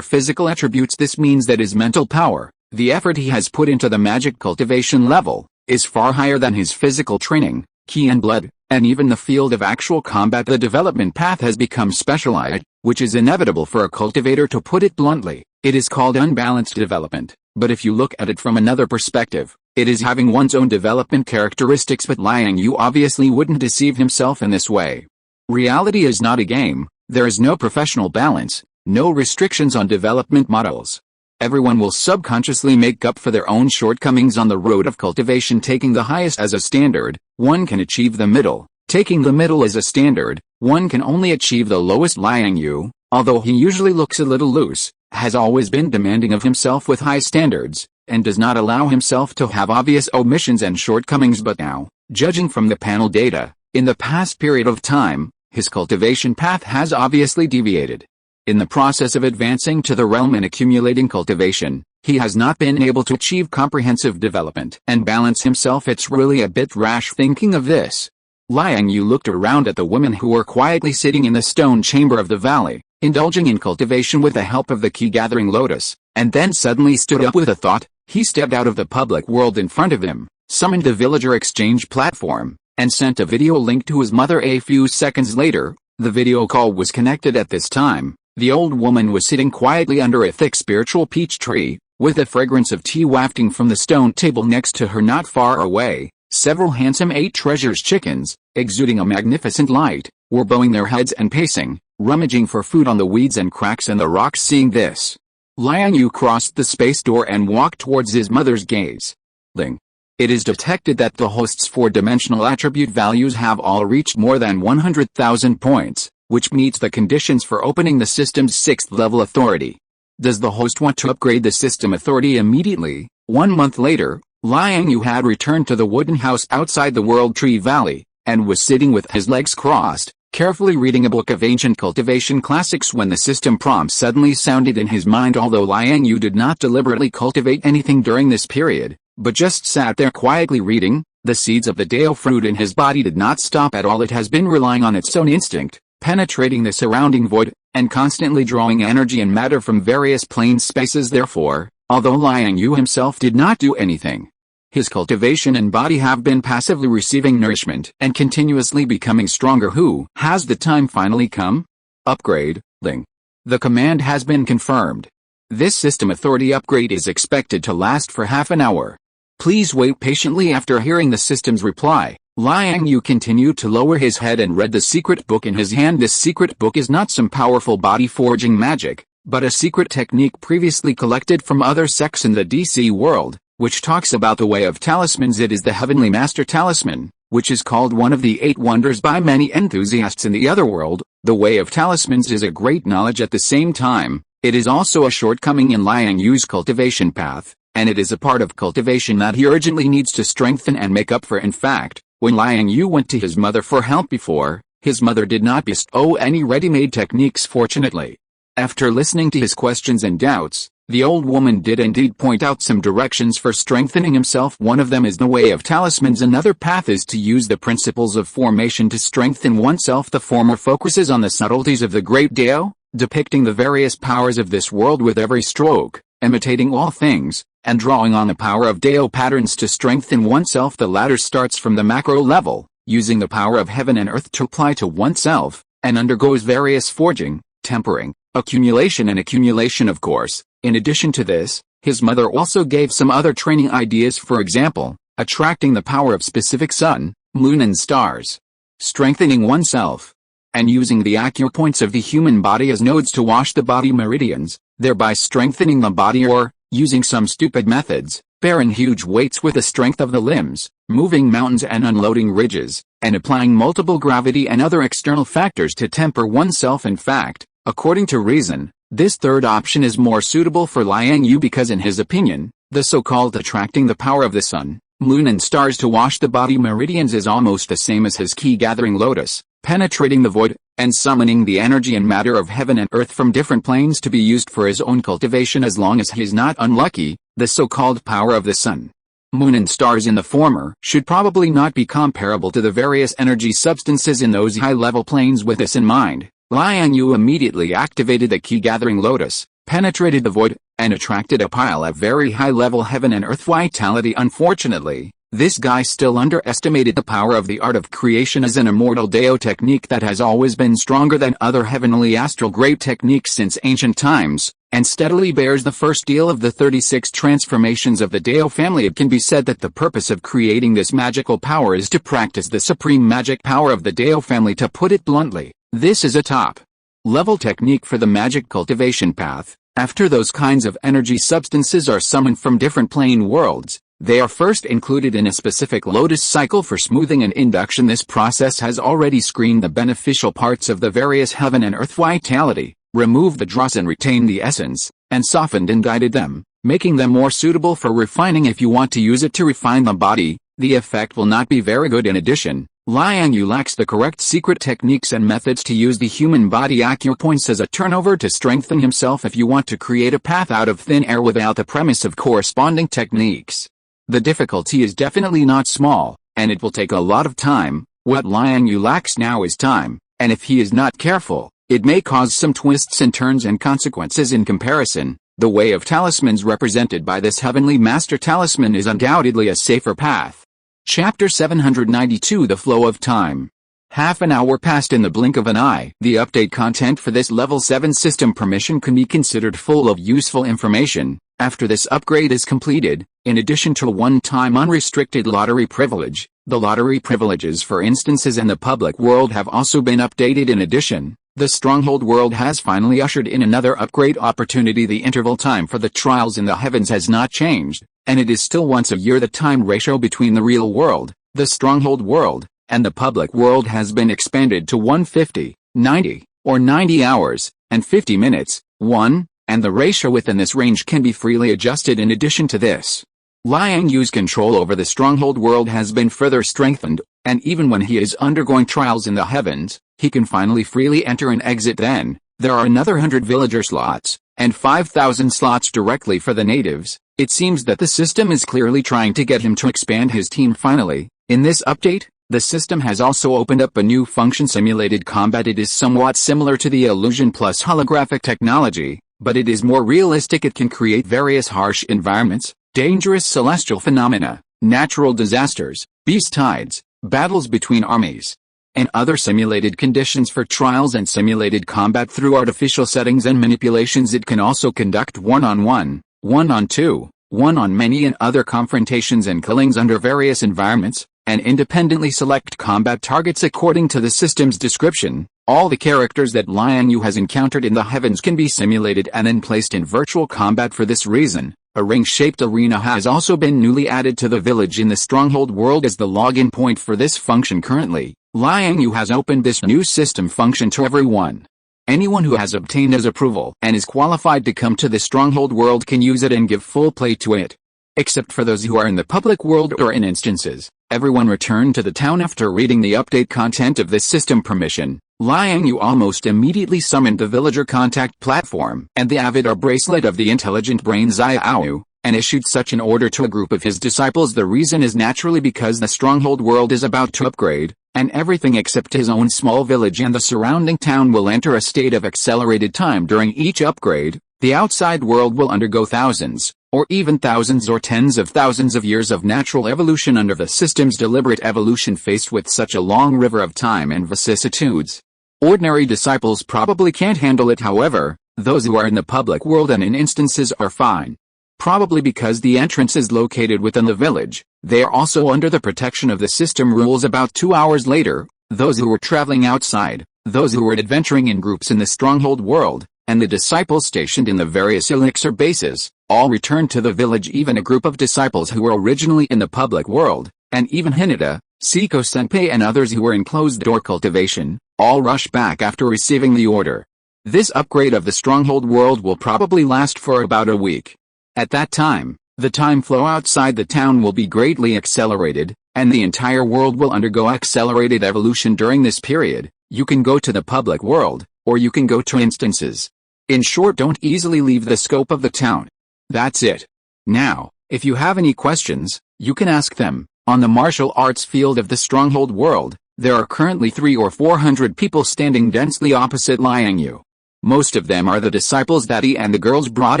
physical attributes. This means that his mental power, the effort he has put into the magic cultivation level, is far higher than his physical training, ki and blood, and even the field of actual combat. The development path has become specialized, which is inevitable for a cultivator. To put it bluntly, it is called unbalanced development, but if you look at it from another perspective, it is having one's own development characteristics. But Liang Yue obviously wouldn't deceive himself in this way. Reality is not a game. There is no professional balance, no restrictions on development models. Everyone will subconsciously make up for their own shortcomings on the road of cultivation. Taking the highest as a standard, one can achieve the middle. Taking the middle as a standard, one can only achieve the lowest. Liang Yue, although he usually looks a little loose, has always been demanding of himself with high standards, and does not allow himself to have obvious omissions and shortcomings. But now, judging from the panel data, in the past period of time, his cultivation path has obviously deviated. In the process of advancing to the realm and accumulating cultivation, he has not been able to achieve comprehensive development and balance himself. It's really a bit rash. Thinking of this, Liang Yue looked around at the women who were quietly sitting in the stone chamber of the valley, indulging in cultivation with the help of the key-gathering lotus, and then suddenly stood up with a thought. He stepped out of the public world in front of him, summoned the villager exchange platform, and sent a video link to his mother. A few seconds later, the video call was connected. At this time, the old woman was sitting quietly under a thick spiritual peach tree, with the fragrance of tea wafting from the stone table next to her. Not far away, Several handsome 8 treasures chickens, exuding a magnificent light, were bowing their heads and pacing, rummaging for food on the weeds and cracks in the rocks. Seeing this, Liang Yue crossed the space door and walked towards his mother's gaze. Ling. It is detected that the host's 4-dimensional attribute values have all reached more than 100,000 points, which meets the conditions for opening the system's 6th level authority. Does the host want to upgrade the system authority immediately? 1 month later, Liang Yue had returned to the wooden house outside the World Tree Valley, and was sitting with his legs crossed, carefully reading a book of ancient cultivation classics when the system prompt suddenly sounded in his mind. Although Liang Yue did not deliberately cultivate anything during this period, but just sat there quietly reading, the seeds of the Dao fruit in his body did not stop at all. It has been relying on its own instinct, penetrating the surrounding void, and constantly drawing energy and matter from various plane spaces. Therefore, although Liang Yue himself did not do anything, his cultivation and body have been passively receiving nourishment and continuously becoming stronger. Who has the time finally come? Upgrade, Ling. The command has been confirmed. This system authority upgrade is expected to last for half an hour. Please wait patiently. After hearing the system's reply, Liang Yue continued to lower his head and read the secret book in his hand. This secret book is not some powerful body forging magic, but a secret technique previously collected from other sects in the DC world, which talks about the way of talismans. It is the Heavenly Master Talisman, which is called one of the 8 wonders by many enthusiasts in the other world. The way of talismans is a great knowledge. At the same time, it is also a shortcoming in Liang Yue's cultivation path, and it is a part of cultivation that he urgently needs to strengthen and make up for. In fact, when Liang Yue went to his mother for help before, his mother did not bestow any ready-made techniques. Fortunately, after listening to his questions and doubts, the old woman did indeed point out some directions for strengthening himself. One of them is the way of talismans. Another path is to use the principles of formation to strengthen oneself. The former focuses on the subtleties of the great Dao, depicting the various powers of this world with every stroke, imitating all things, and drawing on the power of Dao patterns to strengthen oneself. The latter starts from the macro level, using the power of heaven and earth to apply to oneself, and undergoes various forging, tempering, accumulation and accumulation. Of course, in addition to this, his mother also gave some other training ideas. For example, attracting the power of specific sun, moon and stars, strengthening oneself, and using the acupoints of the human body as nodes to wash the body meridians, thereby strengthening the body. Or, using some stupid methods, bearing huge weights with the strength of the limbs, moving mountains and unloading ridges, and applying multiple gravity and other external factors to temper oneself. In fact, according to reason, this third option is more suitable for Liang Yue because in his opinion, the so-called attracting the power of the sun, moon and stars to wash the body meridians is almost the same as his key gathering lotus, penetrating the void, and summoning the energy and matter of heaven and earth from different planes to be used for his own cultivation. As long as he is not unlucky, the so-called power of the sun, moon and stars in the former should probably not be comparable to the various energy substances in those high-level planes. With this in mind, Liang Yue immediately activated the key gathering lotus, penetrated the void, and attracted a pile of very high-level heaven and earth vitality. Unfortunately, this guy still underestimated the power of the art of creation as an immortal Dao technique that has always been stronger than other heavenly astral great techniques since ancient times, and steadily bears the first deal of the 36 transformations of the Dao family. It can be said that the purpose of creating this magical power is to practice the supreme magic power of the Dao family. To put it bluntly, this is a top-level technique for the magic cultivation path. After those kinds of energy substances are summoned from different plane worlds, they are first included in a specific lotus cycle for smoothing and induction. This process has already screened the beneficial parts of the various heaven and earth vitality, removed the dross and retained the essence, and softened and guided them, making them more suitable for refining. If you want to use it to refine the body, the effect will not be very good. In addition, Liang Yue lacks the correct secret techniques and methods to use the human body acupoints as a turnover to strengthen himself. If you want to create a path out of thin air without the premise of corresponding techniques, the difficulty is definitely not small, and it will take a lot of time. What Liang Yue lacks now is time, and if he is not careful, it may cause some twists and turns and consequences. In comparison, the way of talismans represented by this heavenly master talisman is undoubtedly a safer path. Chapter 792 The Flow of Time. Half an hour passed in the blink of an eye. The update content for this level 7 system permission can be considered full of useful information, After this upgrade is completed, in addition to a one-time unrestricted lottery privilege, the lottery privileges for instances in the public world have also been updated. In addition, the Stronghold world has finally ushered in another upgrade opportunity. The interval time for the trials in the heavens has not changed, and it is still once a year. The time ratio between the real world, the Stronghold world, and the public world has been expanded to 150, 90, or 90 hours, and 50 minutes, 1, and the ratio within this range can be freely adjusted. In addition to this, Liang Yue's control over the Stronghold world has been further strengthened, and even when he is undergoing trials in the heavens, he can finally freely enter and exit. Then, there are another 100 villager slots, and 5,000 slots directly for the natives. It seems that the system is clearly trying to get him to expand his team. Finally, in this update, the system has also opened up a new function, simulated combat. It is somewhat similar to the illusion plus holographic technology, but it is more realistic. It can create various harsh environments, dangerous celestial phenomena, natural disasters, beast tides, battles between armies, and other simulated conditions for trials and simulated combat through artificial settings and manipulations. It can also conduct one-on-one, one-on-two, one-on-many and other confrontations and killings under various environments, and independently select combat targets according to the system's description. All the characters that Liang Yue has encountered in the heavens can be simulated and then placed in virtual combat. For this reason, a ring-shaped arena has also been newly added to the village in the Stronghold world as the login point for this function. Currently, Liang Yue has opened this new system function to everyone. Anyone who has obtained his approval and is qualified to come to the Stronghold world can use it and give full play to it. Except for those who are in the public world or in instances, everyone returned to the town. After reading the update content of this system permission, Liang Yue almost immediately summoned the villager contact platform and the avatar bracelet of the intelligent brain Xiao, and issued such an order to a group of his disciples. The reason is naturally because the Stronghold world is about to upgrade, and everything except his own small village and the surrounding town will enter a state of accelerated time during each upgrade. The outside world will undergo thousands, or even thousands or tens of thousands of years of natural evolution under the system's deliberate evolution. Faced with such a long river of time and vicissitudes, ordinary disciples probably can't handle it. However, those who are in the public world and in instances are fine. Probably because the entrance is located within the village, they are also under the protection of the system rules. About 2 hours later, those who were traveling outside, those who were adventuring in groups in the Stronghold world, and the disciples stationed in the various elixir bases, all returned to the village. Even a group of disciples who were originally in the public world, and even Hinata, Siko-senpai and others who were in closed-door cultivation, all rushed back after receiving the order. This upgrade of the Stronghold world will probably last for about a week. At that time, the time flow outside the town will be greatly accelerated, and the entire world will undergo accelerated evolution. During this period, you can go to the public world, or you can go to instances. In short, don't easily leave the scope of the town. That's it. Now, if you have any questions, you can ask them. On the martial arts field of the Stronghold world, there are currently 300 or 400 people standing densely opposite Liang Yue. Most of them are the disciples that he and the girls brought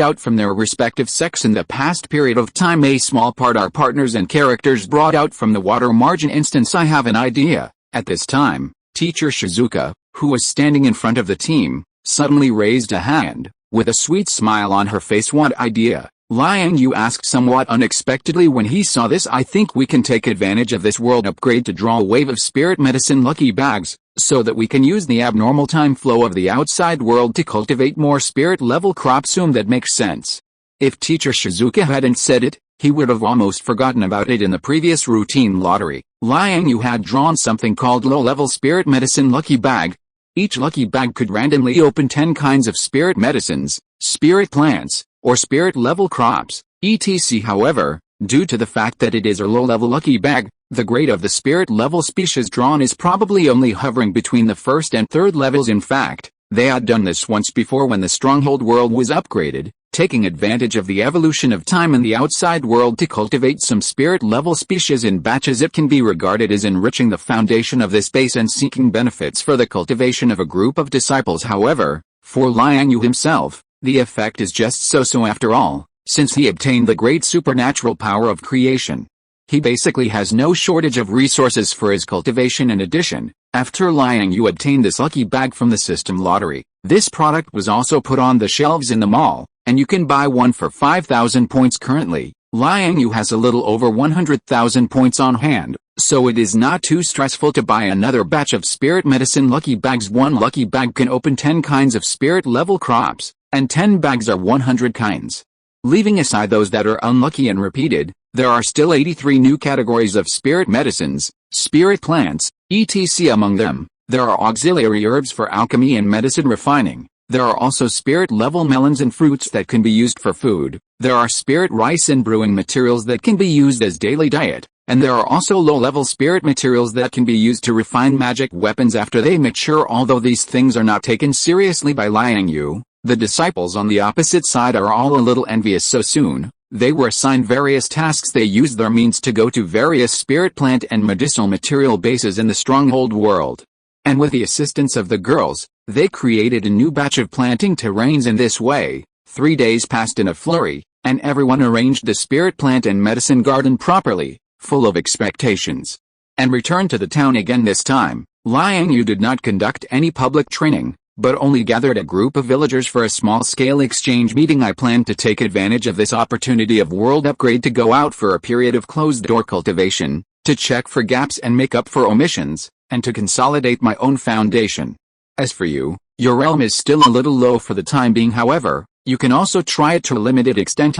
out from their respective sects in the past period of time. A small part are partners and characters brought out from the water margin instance. I have an idea. At this time, Teacher Shizuka, who was standing in front of the team, suddenly raised a hand, with a sweet smile on her face. What idea? Liang Yue asked somewhat unexpectedly when he saw this. I think we can take advantage of this world upgrade to draw a wave of spirit medicine lucky bags, so that we can use the abnormal time flow of the outside world to cultivate more spirit level crops. That makes sense. If Teacher Shizuka hadn't said it, he would have almost forgotten about it. In the previous routine lottery, Liang Yue had drawn something called low-level spirit medicine lucky bag. Each lucky bag could randomly open 10 kinds of spirit medicines, spirit plants, or spirit level crops, etc. However, due to the fact that it is a low-level lucky bag, the grade of the spirit level species drawn is probably only hovering between the first and third levels. In fact, they had done this once before when the Stronghold world was upgraded, taking advantage of the evolution of time in the outside world to cultivate some spirit level species in batches. It can be regarded as enriching the foundation of this base and seeking benefits for the cultivation of a group of disciples. However, for Liang Yue himself, the effect is just so-so after all, since he obtained the great supernatural power of creation. He basically has no shortage of resources for his cultivation. In addition, after Liang Yue obtained this lucky bag from the system lottery, this product was also put on the shelves in the mall, and you can buy one for 5,000 points currently. Liang Yue has a little over 100,000 points on hand, so it is not too stressful to buy another batch of spirit medicine lucky bags. One lucky bag can open 10 kinds of spirit level crops, and 10 bags are 100 kinds. Leaving aside those that are unlucky and repeated, there are still 83 new categories of spirit medicines, spirit plants, etc. Among them, there are auxiliary herbs for alchemy and medicine refining. There are also spirit-level melons and fruits that can be used for food. There are spirit rice and brewing materials that can be used as daily diet. And there are also low-level spirit materials that can be used to refine magic weapons after they mature. Although these things are not taken seriously by Liang Yue, the disciples on the opposite side are all a little envious. So soon, they were assigned various tasks. They used their means to go to various spirit plant and medicinal material bases in the stronghold world. And with the assistance of the girls, they created a new batch of planting terrains. In this way, 3 days passed in a flurry, and everyone arranged the spirit plant and medicine garden properly, full of expectations, and returned to the town again. This time, Liang Yue did not conduct any public training, but only gathered a group of villagers for a small-scale exchange meeting. I planned to take advantage of this opportunity of world upgrade to go out for a period of closed-door cultivation, to check for gaps and make up for omissions, and to consolidate my own foundation. As for you, your realm is still a little low for the time being. However, you can also try it to a limited extent.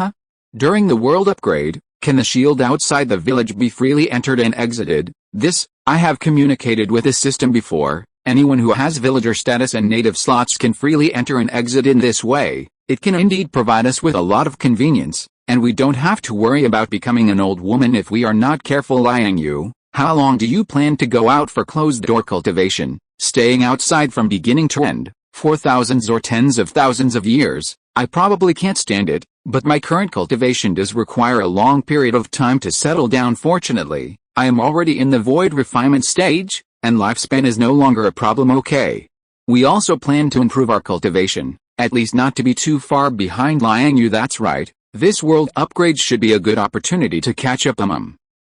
During the world upgrade, can the shield outside the village be freely entered and exited? This, I have communicated with the system before. Anyone who has villager status and native slots can freely enter and exit. In this way, it can indeed provide us with a lot of convenience, and we don't have to worry about becoming an old woman if we are not careful. Liang Yue, how long do you plan to go out for closed-door cultivation, staying outside from beginning to end? For thousands or tens of thousands of years? I probably can't stand it, but my current cultivation does require a long period of time to settle down. Fortunately, I am already in the void refinement stage, and lifespan is no longer a problem. Okay. We also plan to improve our cultivation, at least not to be too far behind Liang Yue. That's right, this world upgrade should be a good opportunity to catch up.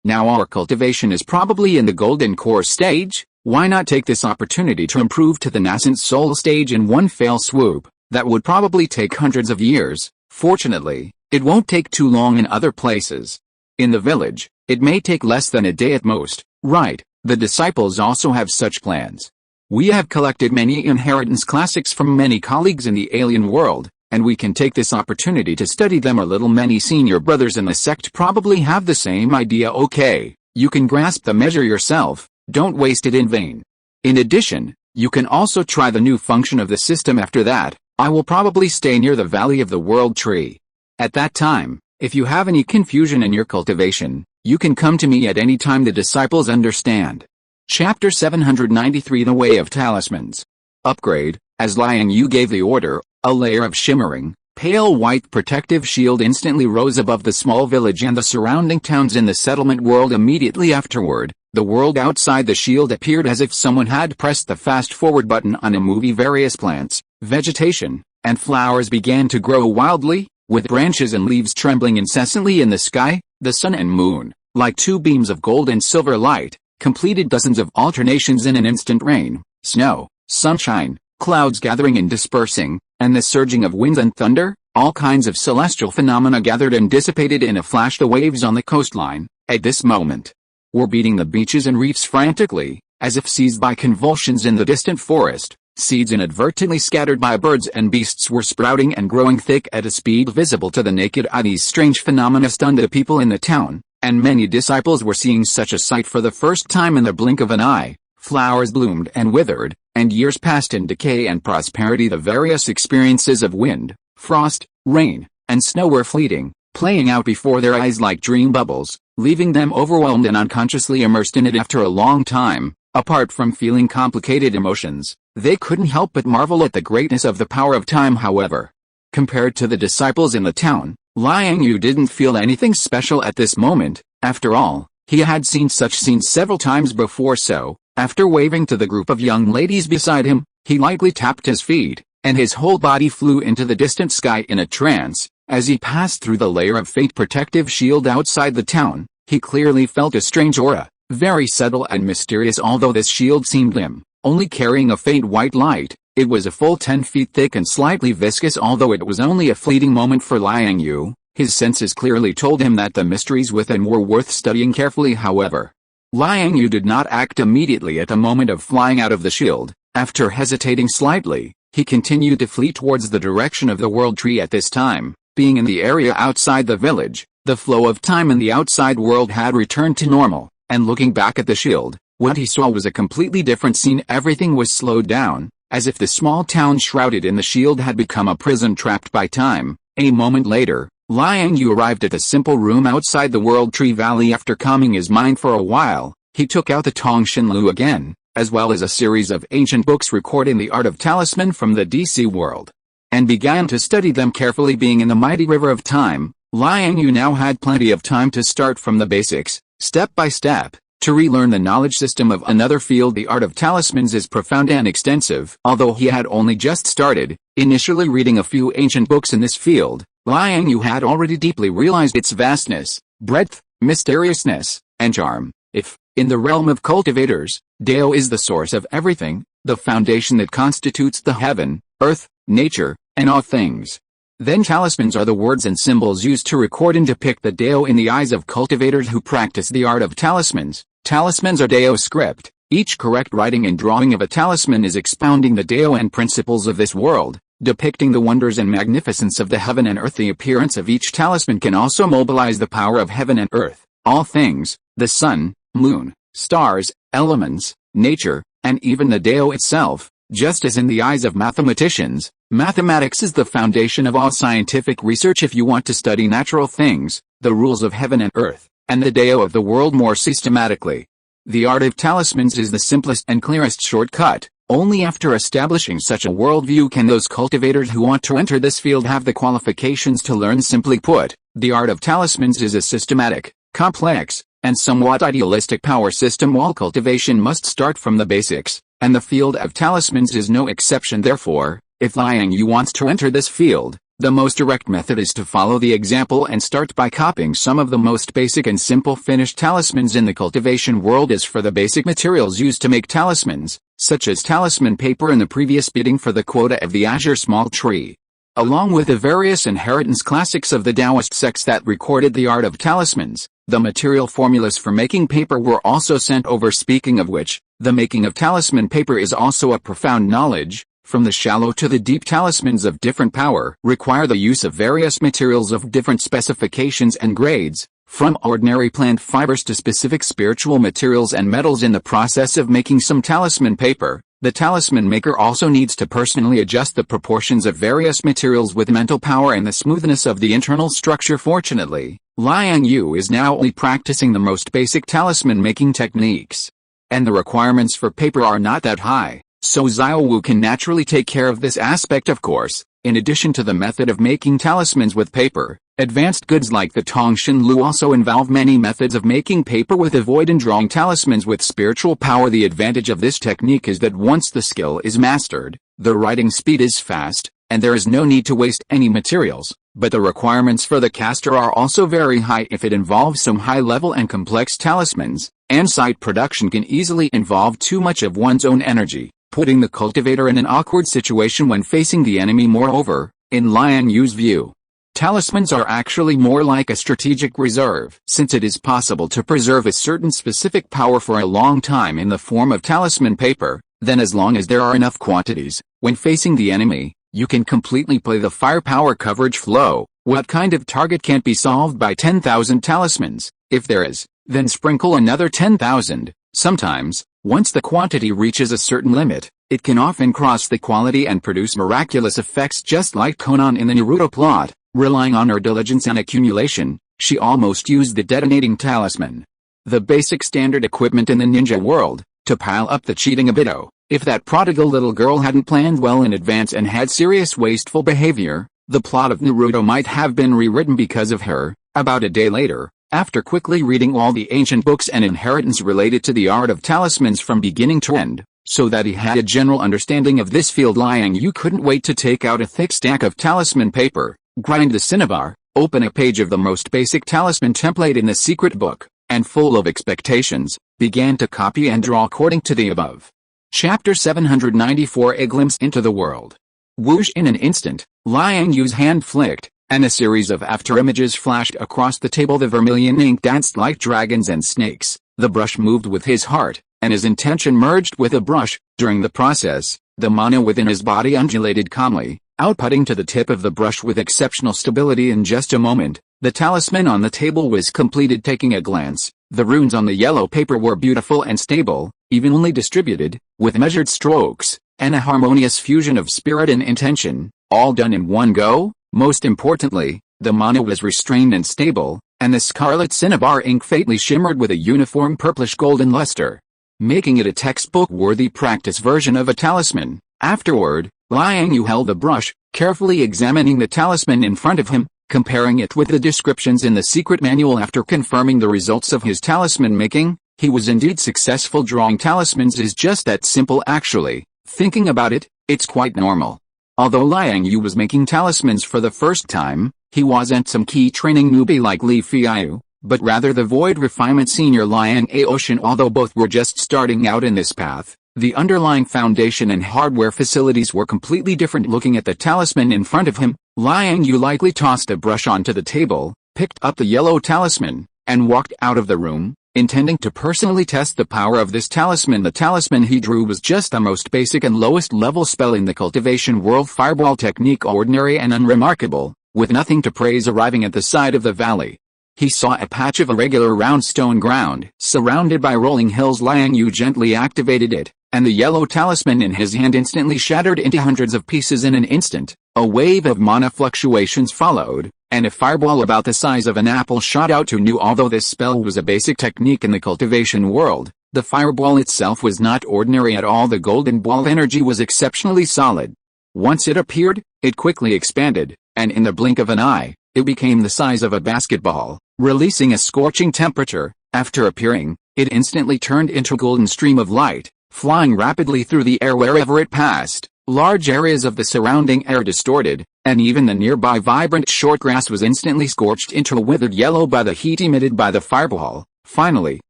Now our cultivation is probably in the golden core stage. Why not take this opportunity to improve to the nascent soul stage in one fell swoop? That would probably take hundreds of years. Fortunately, it won't take too long in other places. In the village, it may take less than a day at most. Right, the disciples also have such plans. We have collected many inheritance classics from many colleagues in the alien world, and we can take this opportunity to study them a little. Many senior brothers in the sect probably have the same idea. Okay, you can grasp the measure yourself. Don't waste it in vain. In addition, you can also try the new function of the system. After that, I will probably stay near the Valley of the World Tree. At that time, if you have any confusion in your cultivation, you can come to me at any time. The disciples understand. Chapter 793 The Way of Talismans. Upgrade. As Liang Yue gave the order, a layer of shimmering, pale white protective shield instantly rose above the small village and the surrounding towns in the settlement world. Immediately afterward, the world outside the shield appeared as if someone had pressed the fast-forward button on a movie. Various plants, vegetation, and flowers began to grow wildly, with branches and leaves trembling incessantly in the sky. The sun and moon, like two beams of gold and silver light, completed dozens of alternations in an instant. Rain, snow, sunshine, clouds gathering and dispersing, and the surging of winds and thunder, all kinds of celestial phenomena gathered and dissipated in a flash. The waves on the coastline, at this moment, were beating the beaches and reefs frantically, as if seized by convulsions. In the distant forest, seeds inadvertently scattered by birds and beasts were sprouting and growing thick at a speed visible to the naked eye. These strange phenomena stunned the people in the town, and many disciples were seeing such a sight for the first time. In the blink of an eye, flowers bloomed and withered, and years passed in decay and prosperity. The various experiences of wind, frost, rain, and snow were fleeting, playing out before their eyes like dream bubbles, leaving them overwhelmed and unconsciously immersed in it. After a long time, apart from feeling complicated emotions, they couldn't help but marvel at the greatness of the power of time. However, compared to the disciples in the town, Liang Yue didn't feel anything special at this moment. After all, he had seen such scenes several times before. So, after waving to the group of young ladies beside him, he lightly tapped his feet, and his whole body flew into the distant sky in a trance. As he passed through the layer of fate protective shield outside the town, he clearly felt a strange aura, very subtle and mysterious. Although this shield seemed dim, only carrying a faint white light, It was a full 10 feet thick and slightly viscous. Although it was only a fleeting moment for Liang Yue, his senses clearly told him that the mysteries within were worth studying carefully. However, Liang Yue did not act immediately at the moment of flying out of the shield. After hesitating slightly, he continued to flee towards the direction of the world tree. At this time, being in the area outside the village, the flow of time in the outside world had returned to normal, and looking back at the shield, what he saw was a completely different scene. Everything was slowed down, as if the small town shrouded in the shield had become a prison trapped by time. A moment later, Liang Yue arrived at the simple room outside the World Tree Valley. After calming his mind for a while, he took out the Tongshan Lu again, as well as a series of ancient books recording the art of talisman from the DC world, and began to study them carefully. Being in the mighty river of time, Liang Yue now had plenty of time to start from the basics, step by step, to relearn the knowledge system of another field. The art of talismans is profound and extensive. Although he had only just started, initially reading a few ancient books in this field, Liang Yue had already deeply realized its vastness, breadth, mysteriousness, and charm. If, in the realm of cultivators, Dao is the source of everything, the foundation that constitutes the heaven, earth, nature, and all things, then talismans are the words and symbols used to record and depict the Dao in the eyes of cultivators who practice the art of talismans. Talismans are Dao script. Each correct writing and drawing of a talisman is expounding the Dao and principles of this world, depicting the wonders and magnificence of the heaven and earth. The appearance of each talisman can also mobilize the power of heaven and earth, all things, the sun, moon, stars, elements, nature, and even the Dao itself. Just as in the eyes of mathematicians, mathematics is the foundation of all scientific research. If you want to study natural things, the rules of heaven and earth, and the Dao of the world more systematically, the art of talismans is the simplest and clearest shortcut. Only after establishing such a worldview can those cultivators who want to enter this field have the qualifications to learn. Simply put, the art of talismans is a systematic, complex, and somewhat idealistic power system. All cultivation must start from the basics, and the field of talismans is no exception. Therefore, if Liang Yue wants to enter this field, the most direct method is to follow the example and start by copying some of the most basic and simple finished talismans in the cultivation world. As for the basic materials used to make talismans, such as talisman paper in the previous bidding for the quota of the azure small tree, along with the various inheritance classics of the Taoist sects that recorded the art of talismans, the material formulas for making paper were also sent over. Speaking of which, the making of talisman paper is also a profound knowledge. From the shallow to the deep, talismans of different power require the use of various materials of different specifications and grades, from ordinary plant fibers to specific spiritual materials and metals. In the process of making some talisman paper, the talisman maker also needs to personally adjust the proportions of various materials with mental power and the smoothness of the internal structure. Fortunately, Liang Yue is now only practicing the most basic talisman making techniques, and the requirements for paper are not that high, so Xiao Wu can naturally take care of this aspect. Of course, in addition to the method of making talismans with paper, advanced goods like the Tongshan Lu also involve many methods of making paper with a void and drawing talismans with spiritual power. The advantage of this technique is that once the skill is mastered, the writing speed is fast, and there is no need to waste any materials. But the requirements for the caster are also very high if it involves some high-level and complex talismans, and site production can easily involve too much of one's own energy, putting the cultivator in an awkward situation when facing the enemy. Moreover, in Liang Yue's view, talismans are actually more like a strategic reserve, since it is possible to preserve a certain specific power for a long time in the form of talisman paper. Then as long as there are enough quantities, when facing the enemy, you can completely play the firepower coverage flow. What kind of target can't be solved by 10,000 talismans? If there is, then sprinkle another 10,000. Sometimes, once the quantity reaches a certain limit, it can often cross the quality and produce miraculous effects. Just like Conan in the Naruto plot, relying on her diligence and accumulation, she almost used the detonating talisman, the basic standard equipment in the ninja world, to pile up the cheating Obito. If that prodigal little girl hadn't planned well in advance and had serious wasteful behavior, the plot of Naruto might have been rewritten because of her. About a day later, after quickly reading all the ancient books and inheritance related to the art of talismans from beginning to end, so that he had a general understanding of this field, Liang Yue couldn't wait to take out a thick stack of talisman paper, grind the cinnabar, open a page of the most basic talisman template in the secret book, and full of expectations, began to copy and draw according to the above. Chapter 794 A Glimpse into the World. Whoosh! In an instant, Liang Yue's hand flicked, and a series of afterimages flashed across the table. The vermilion ink danced like dragons and snakes, the brush moved with his heart, and his intention merged with the brush. During the process, the mana within his body undulated calmly, outputting to the tip of the brush with exceptional stability. In just a moment, the talisman on the table was completed. Taking a glance, the runes on the yellow paper were beautiful and stable, evenly distributed, with measured strokes, and a harmonious fusion of spirit and intention, all done in one go. Most importantly, the mana was restrained and stable, and the scarlet cinnabar ink faintly shimmered with a uniform purplish golden luster, making it a textbook-worthy practice version of a talisman. Afterward, Liang Yue held the brush, carefully examining the talisman in front of him, comparing it with the descriptions in the secret manual. After confirming the results of his talisman making, he was indeed successful. Drawing talismans is just that simple actually. Thinking about it, it's quite normal. Although Liang Yue was making talismans for the first time, he wasn't some key training newbie like Li Feiyu, but rather the Void Refinement senior Liang Aoshan. Although both were just starting out in this path, the underlying foundation and hardware facilities were completely different. Looking at the talisman in front of him, Liang Yue lightly tossed the brush onto the table, picked up the yellow talisman, and walked out of the room, intending to personally test the power of this talisman. The talisman he drew was just the most basic and lowest level spell in the cultivation world, fireball technique, ordinary and unremarkable, with nothing to praise. Arriving at the side of the valley, he saw a patch of irregular round stone ground surrounded by rolling hills. Liang Yue gently activated it, and the yellow talisman in his hand instantly shattered into hundreds of pieces. In an instant, a wave of mana fluctuations followed, and a fireball about the size of an apple shot out to new. Although this spell was a basic technique in the cultivation world, the fireball itself was not ordinary at all. The golden ball energy was exceptionally solid. Once it appeared, it quickly expanded, and in the blink of an eye, it became the size of a basketball, releasing a scorching temperature. After appearing, it instantly turned into a golden stream of light, flying rapidly through the air wherever it passed. Large areas of the surrounding air distorted, and even the nearby vibrant short grass was instantly scorched into a withered yellow by the heat emitted by the fireball. Finally,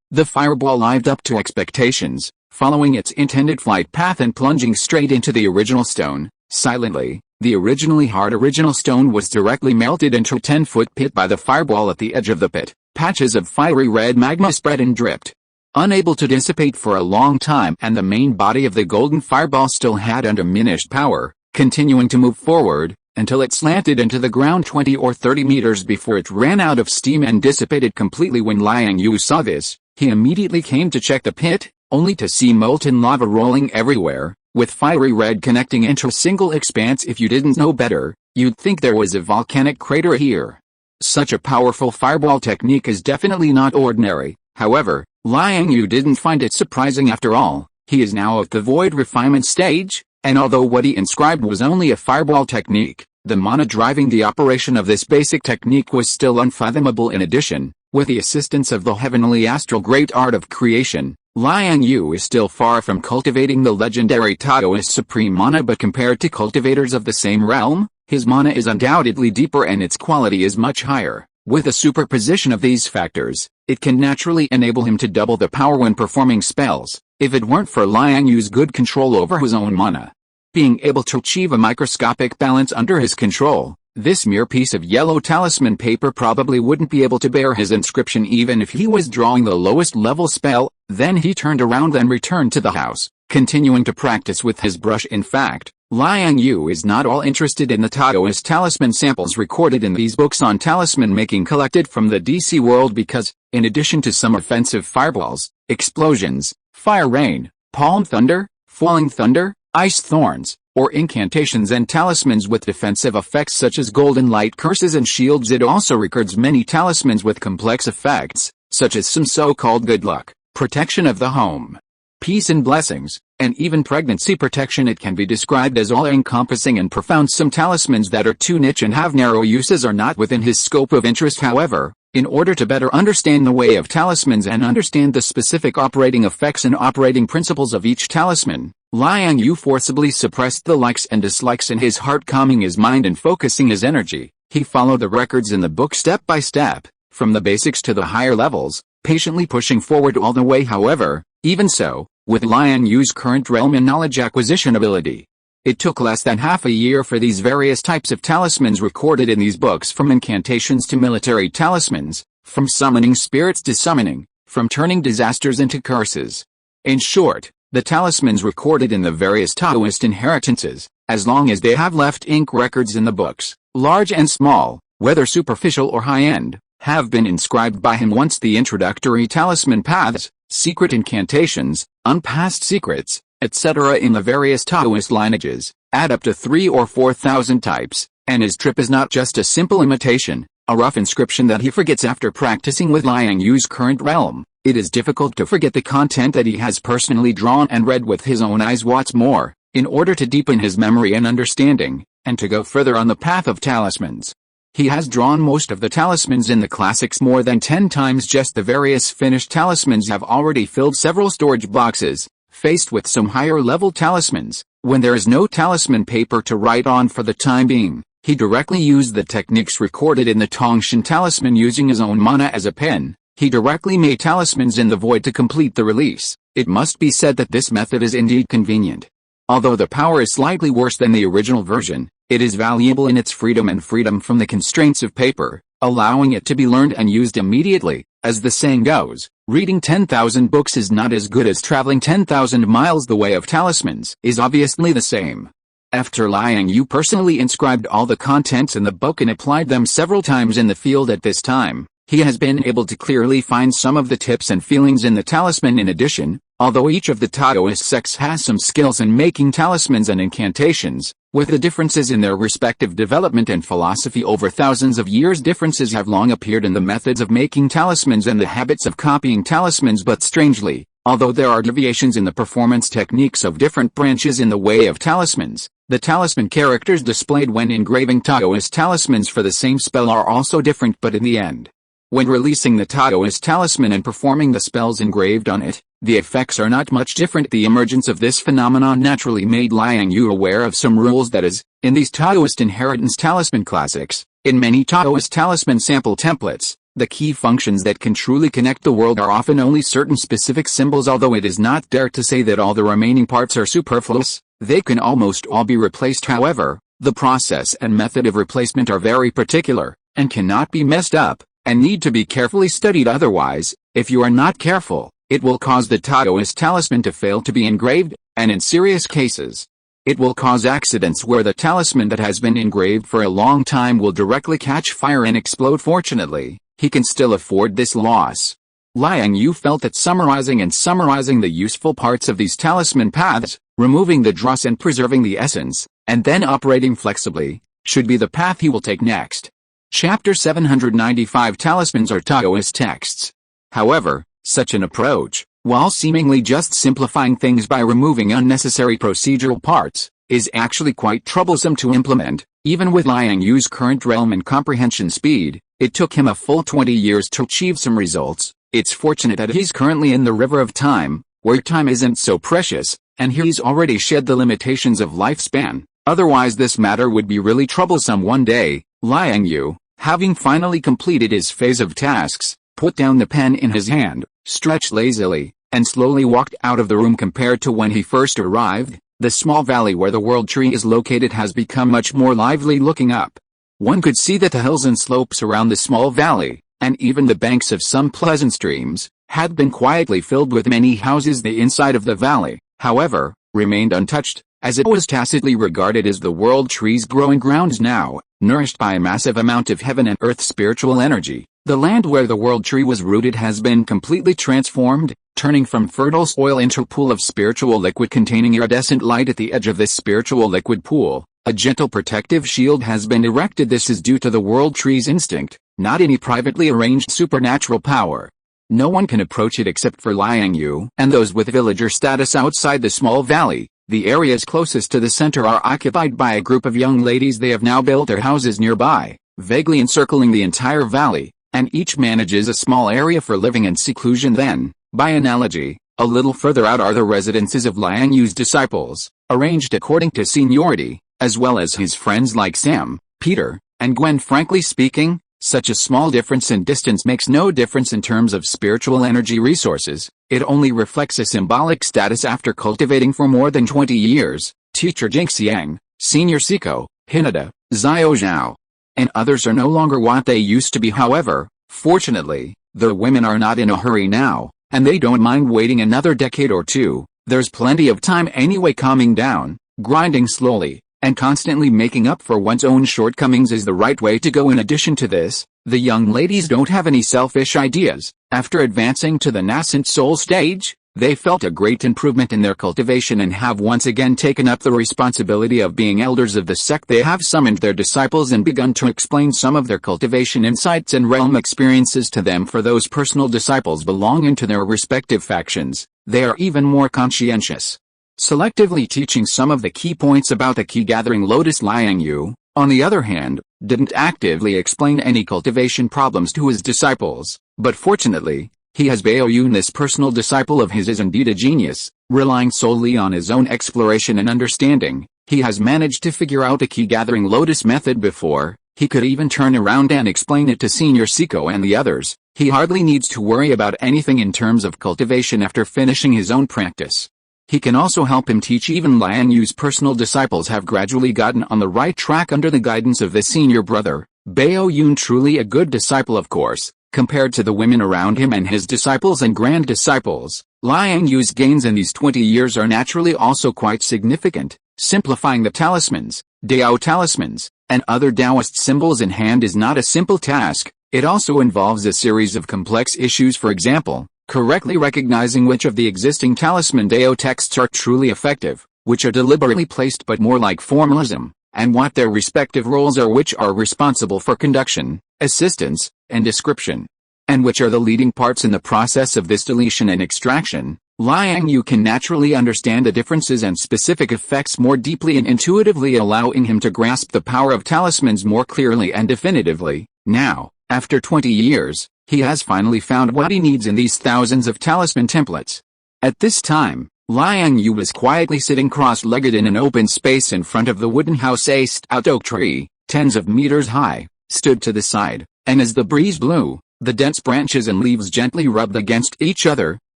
the fireball lived up to expectations, following its intended flight path and plunging straight into the original stone. Silently, the originally hard original stone was directly melted into a 10-foot pit by the fireball. At the edge of the pit, patches of fiery red magma spread and dripped, unable to dissipate for a long time, and the main body of the golden fireball still had undiminished power, continuing to move forward, until it slanted into the ground 20 or 30 meters before it ran out of steam and dissipated completely. When Liang Yue saw this, he immediately came to check the pit, only to see molten lava rolling everywhere, with fiery red connecting into a single expanse. If you didn't know better, you'd think there was a volcanic crater here. Such a powerful fireball technique is definitely not ordinary. However, Liang Yue didn't find it surprising. After all, he is now at the Void Refinement stage, and although what he inscribed was only a fireball technique, the mana driving the operation of this basic technique was still unfathomable. In addition, with the assistance of the heavenly astral great art of creation, Liang Yue is still far from cultivating the legendary Taoist supreme mana, but compared to cultivators of the same realm, his mana is undoubtedly deeper and its quality is much higher. With a superposition of these factors, it can naturally enable him to double the power when performing spells. If it weren't for Liang Yue's good control over his own mana, being able to achieve a microscopic balance under his control, this mere piece of yellow talisman paper probably wouldn't be able to bear his inscription even if he was drawing the lowest level spell. Then he turned around and returned to the house, continuing to practice with his brush. In fact, Liang Yue is not all interested in the Taoist talisman samples recorded in these books on talisman making collected from the DC world, because, in addition to some offensive fireballs, explosions, fire rain, palm thunder, falling thunder, ice thorns, or incantations and talismans with defensive effects such as golden light curses and shields, it also records many talismans with complex effects, such as some so-called good luck, protection of the home, peace and blessings, and even pregnancy protection. It can be described as all-encompassing and profound. Some talismans that are too niche and have narrow uses are not within his scope of interest. However, in order to better understand the way of talismans and understand the specific operating effects and operating principles of each talisman, Liang Yue forcibly suppressed the likes and dislikes in his heart, calming his mind and focusing his energy. He followed the records in the book step by step, from the basics to the higher levels, patiently pushing forward all the way. However, even so, with Liang Yue's current realm and knowledge acquisition ability. It took less than half a year for these various types of talismans recorded in these books, from incantations to military talismans, from summoning spirits to summoning, from turning disasters into curses. In short, the talismans recorded in the various Taoist inheritances, as long as they have left ink records in the books, large and small, whether superficial or high-end, have been inscribed by him. Once the introductory talisman paths, secret incantations, unpassed secrets, etc. in the various Taoist lineages, add up to 3,000 or 4,000 types, and his trip is not just a simple imitation, a rough inscription that he forgets after practicing with Liang Yue's current realm. It is difficult to forget the content that he has personally drawn and read with his own eyes. What's more, in order to deepen his memory and understanding, and to go further on the path of talismans, he has drawn most of the talismans in the classics more than 10 times. Just the various finished talismans have already filled several storage boxes. Faced with some higher level talismans, when there is no talisman paper to write on for the time being, he directly used the techniques recorded in the Tongshan talisman. Using his own mana as a pen, he directly made talismans in the void to complete the release. It must be said that this method is indeed convenient. Although the power is slightly worse than the original version, it is valuable in its freedom and freedom from the constraints of paper, allowing it to be learned and used immediately. As the saying goes, reading 10,000 books is not as good as traveling 10,000 miles. The way of talismans is obviously the same. After Liang Yue personally inscribed all the contents in the book and applied them several times in the field at this time, he has been able to clearly find some of the tips and feelings in the talisman. In addition, although each of the Taoist sects has some skills in making talismans and incantations, with the differences in their respective development and philosophy over thousands of years, differences have long appeared in the methods of making talismans and the habits of copying talismans. But strangely, although there are deviations in the performance techniques of different branches in the way of talismans, the talisman characters displayed when engraving Taoist talismans for the same spell are also different. But in the end, when releasing the Taoist talisman and performing the spells engraved on it, the effects are not much different. The emergence of this phenomenon naturally made Liang Yue aware of some rules, that is, in these Taoist inheritance talisman classics, in many Taoist talisman sample templates, the key functions that can truly connect the world are often only certain specific symbols. Although it is not dare to say that all the remaining parts are superfluous, they can almost all be replaced. However, the process and method of replacement are very particular, and cannot be messed up, and need to be carefully studied. Otherwise, if you are not careful, it will cause the Taoist talisman to fail to be engraved, and in serious cases, it will cause accidents where the talisman that has been engraved for a long time will directly catch fire and explode. Fortunately, he can still afford this loss. Liang Yue felt that summarizing the useful parts of these talisman paths, removing the dross and preserving the essence, and then operating flexibly, should be the path he will take next. Chapter 795 Talismans are Taoist texts. However, such an approach, while seemingly just simplifying things by removing unnecessary procedural parts, is actually quite troublesome to implement. Even with Liang Yue's current realm and comprehension speed, it took him a full 20 years to achieve some results. It's fortunate that he's currently in the river of time, where time isn't so precious, and he's already shed the limitations of lifespan. Otherwise this matter would be really troublesome. One day, Liang Yue, having finally completed his phase of tasks, put down the pen in his hand, stretched lazily, and slowly walked out of the room. Compared to when he first arrived, the small valley where the world tree is located has become much more lively. Looking up, one could see that the hills and slopes around the small valley, and even the banks of some pleasant streams, had been quietly filled with many houses. The inside of the valley, however, remained untouched, as it was tacitly regarded as the world tree's growing grounds now, nourished by a massive amount of heaven and earth spiritual energy. The land where the world tree was rooted has been completely transformed, turning from fertile soil into a pool of spiritual liquid containing iridescent light. At the edge of this spiritual liquid pool, a gentle protective shield has been erected. This is due to the world tree's instinct, not any privately arranged supernatural power. No one can approach it except for Liang Yue and those with villager status outside the small valley. The areas closest to the center are occupied by a group of young ladies. They have now built their houses nearby, vaguely encircling the entire valley, and each manages a small area for living and seclusion. Then, by analogy, a little further out are the residences of Liang Yue's disciples, arranged according to seniority, as well as his friends like Sam, Peter, and Gwen. Frankly speaking, Such a small difference in distance makes no difference in terms of spiritual energy resources, it only reflects a symbolic status after cultivating for more than 20 years. Teacher Jingxiang, Senior Siko, Hinata, Xiao Zhao, and others are no longer what they used to be. However, fortunately, the women are not in a hurry now, and they don't mind waiting another decade or two. There's plenty of time anyway. Calming down, grinding slowly, and constantly making up for one's own shortcomings is the right way to go. In addition to this, the young ladies don't have any selfish ideas. After advancing to the nascent soul stage, they felt a great improvement in their cultivation and have once again taken up the responsibility of being elders of the sect. They have summoned their disciples and begun to explain some of their cultivation insights and realm experiences to them. For those personal disciples belonging to their respective factions, they are even more conscientious, selectively teaching some of the key points about the key gathering lotus. Liang Yue, on the other hand, didn't actively explain any cultivation problems to his disciples, but fortunately, he has Bao Yun. This personal disciple of his is indeed a genius. Relying solely on his own exploration and understanding, he has managed to figure out the key gathering lotus method before he could even turn around and explain it to Senior Siko and the others. He hardly needs to worry about anything in terms of cultivation after finishing his own practice. He can also help him teach. Even Liang Yu's personal disciples have gradually gotten on the right track under the guidance of the senior brother, Bao Yun. Truly a good disciple, of course, compared to the women around him and his disciples and grand disciples. Liang Yu's gains in these 20 years are naturally also quite significant. Simplifying the talismans, Dao talismans, and other Taoist symbols in hand is not a simple task. It also involves a series of complex issues. For example, correctly recognizing which of the existing talisman Dao texts are truly effective, which are deliberately placed but more like formalism, and what their respective roles are, which are responsible for conduction, assistance, and description, and which are the leading parts in the process of this deletion and extraction. Liang Yue can naturally understand the differences and specific effects more deeply and intuitively, allowing him to grasp the power of talismans more clearly and definitively. Now, after 20 years, he has finally found what he needs in these thousands of talisman templates. At this time, Liang Yue was quietly sitting cross-legged in an open space in front of the wooden house. A stout oak tree, tens of meters high, stood to the side, and as the breeze blew, the dense branches and leaves gently rubbed against each other,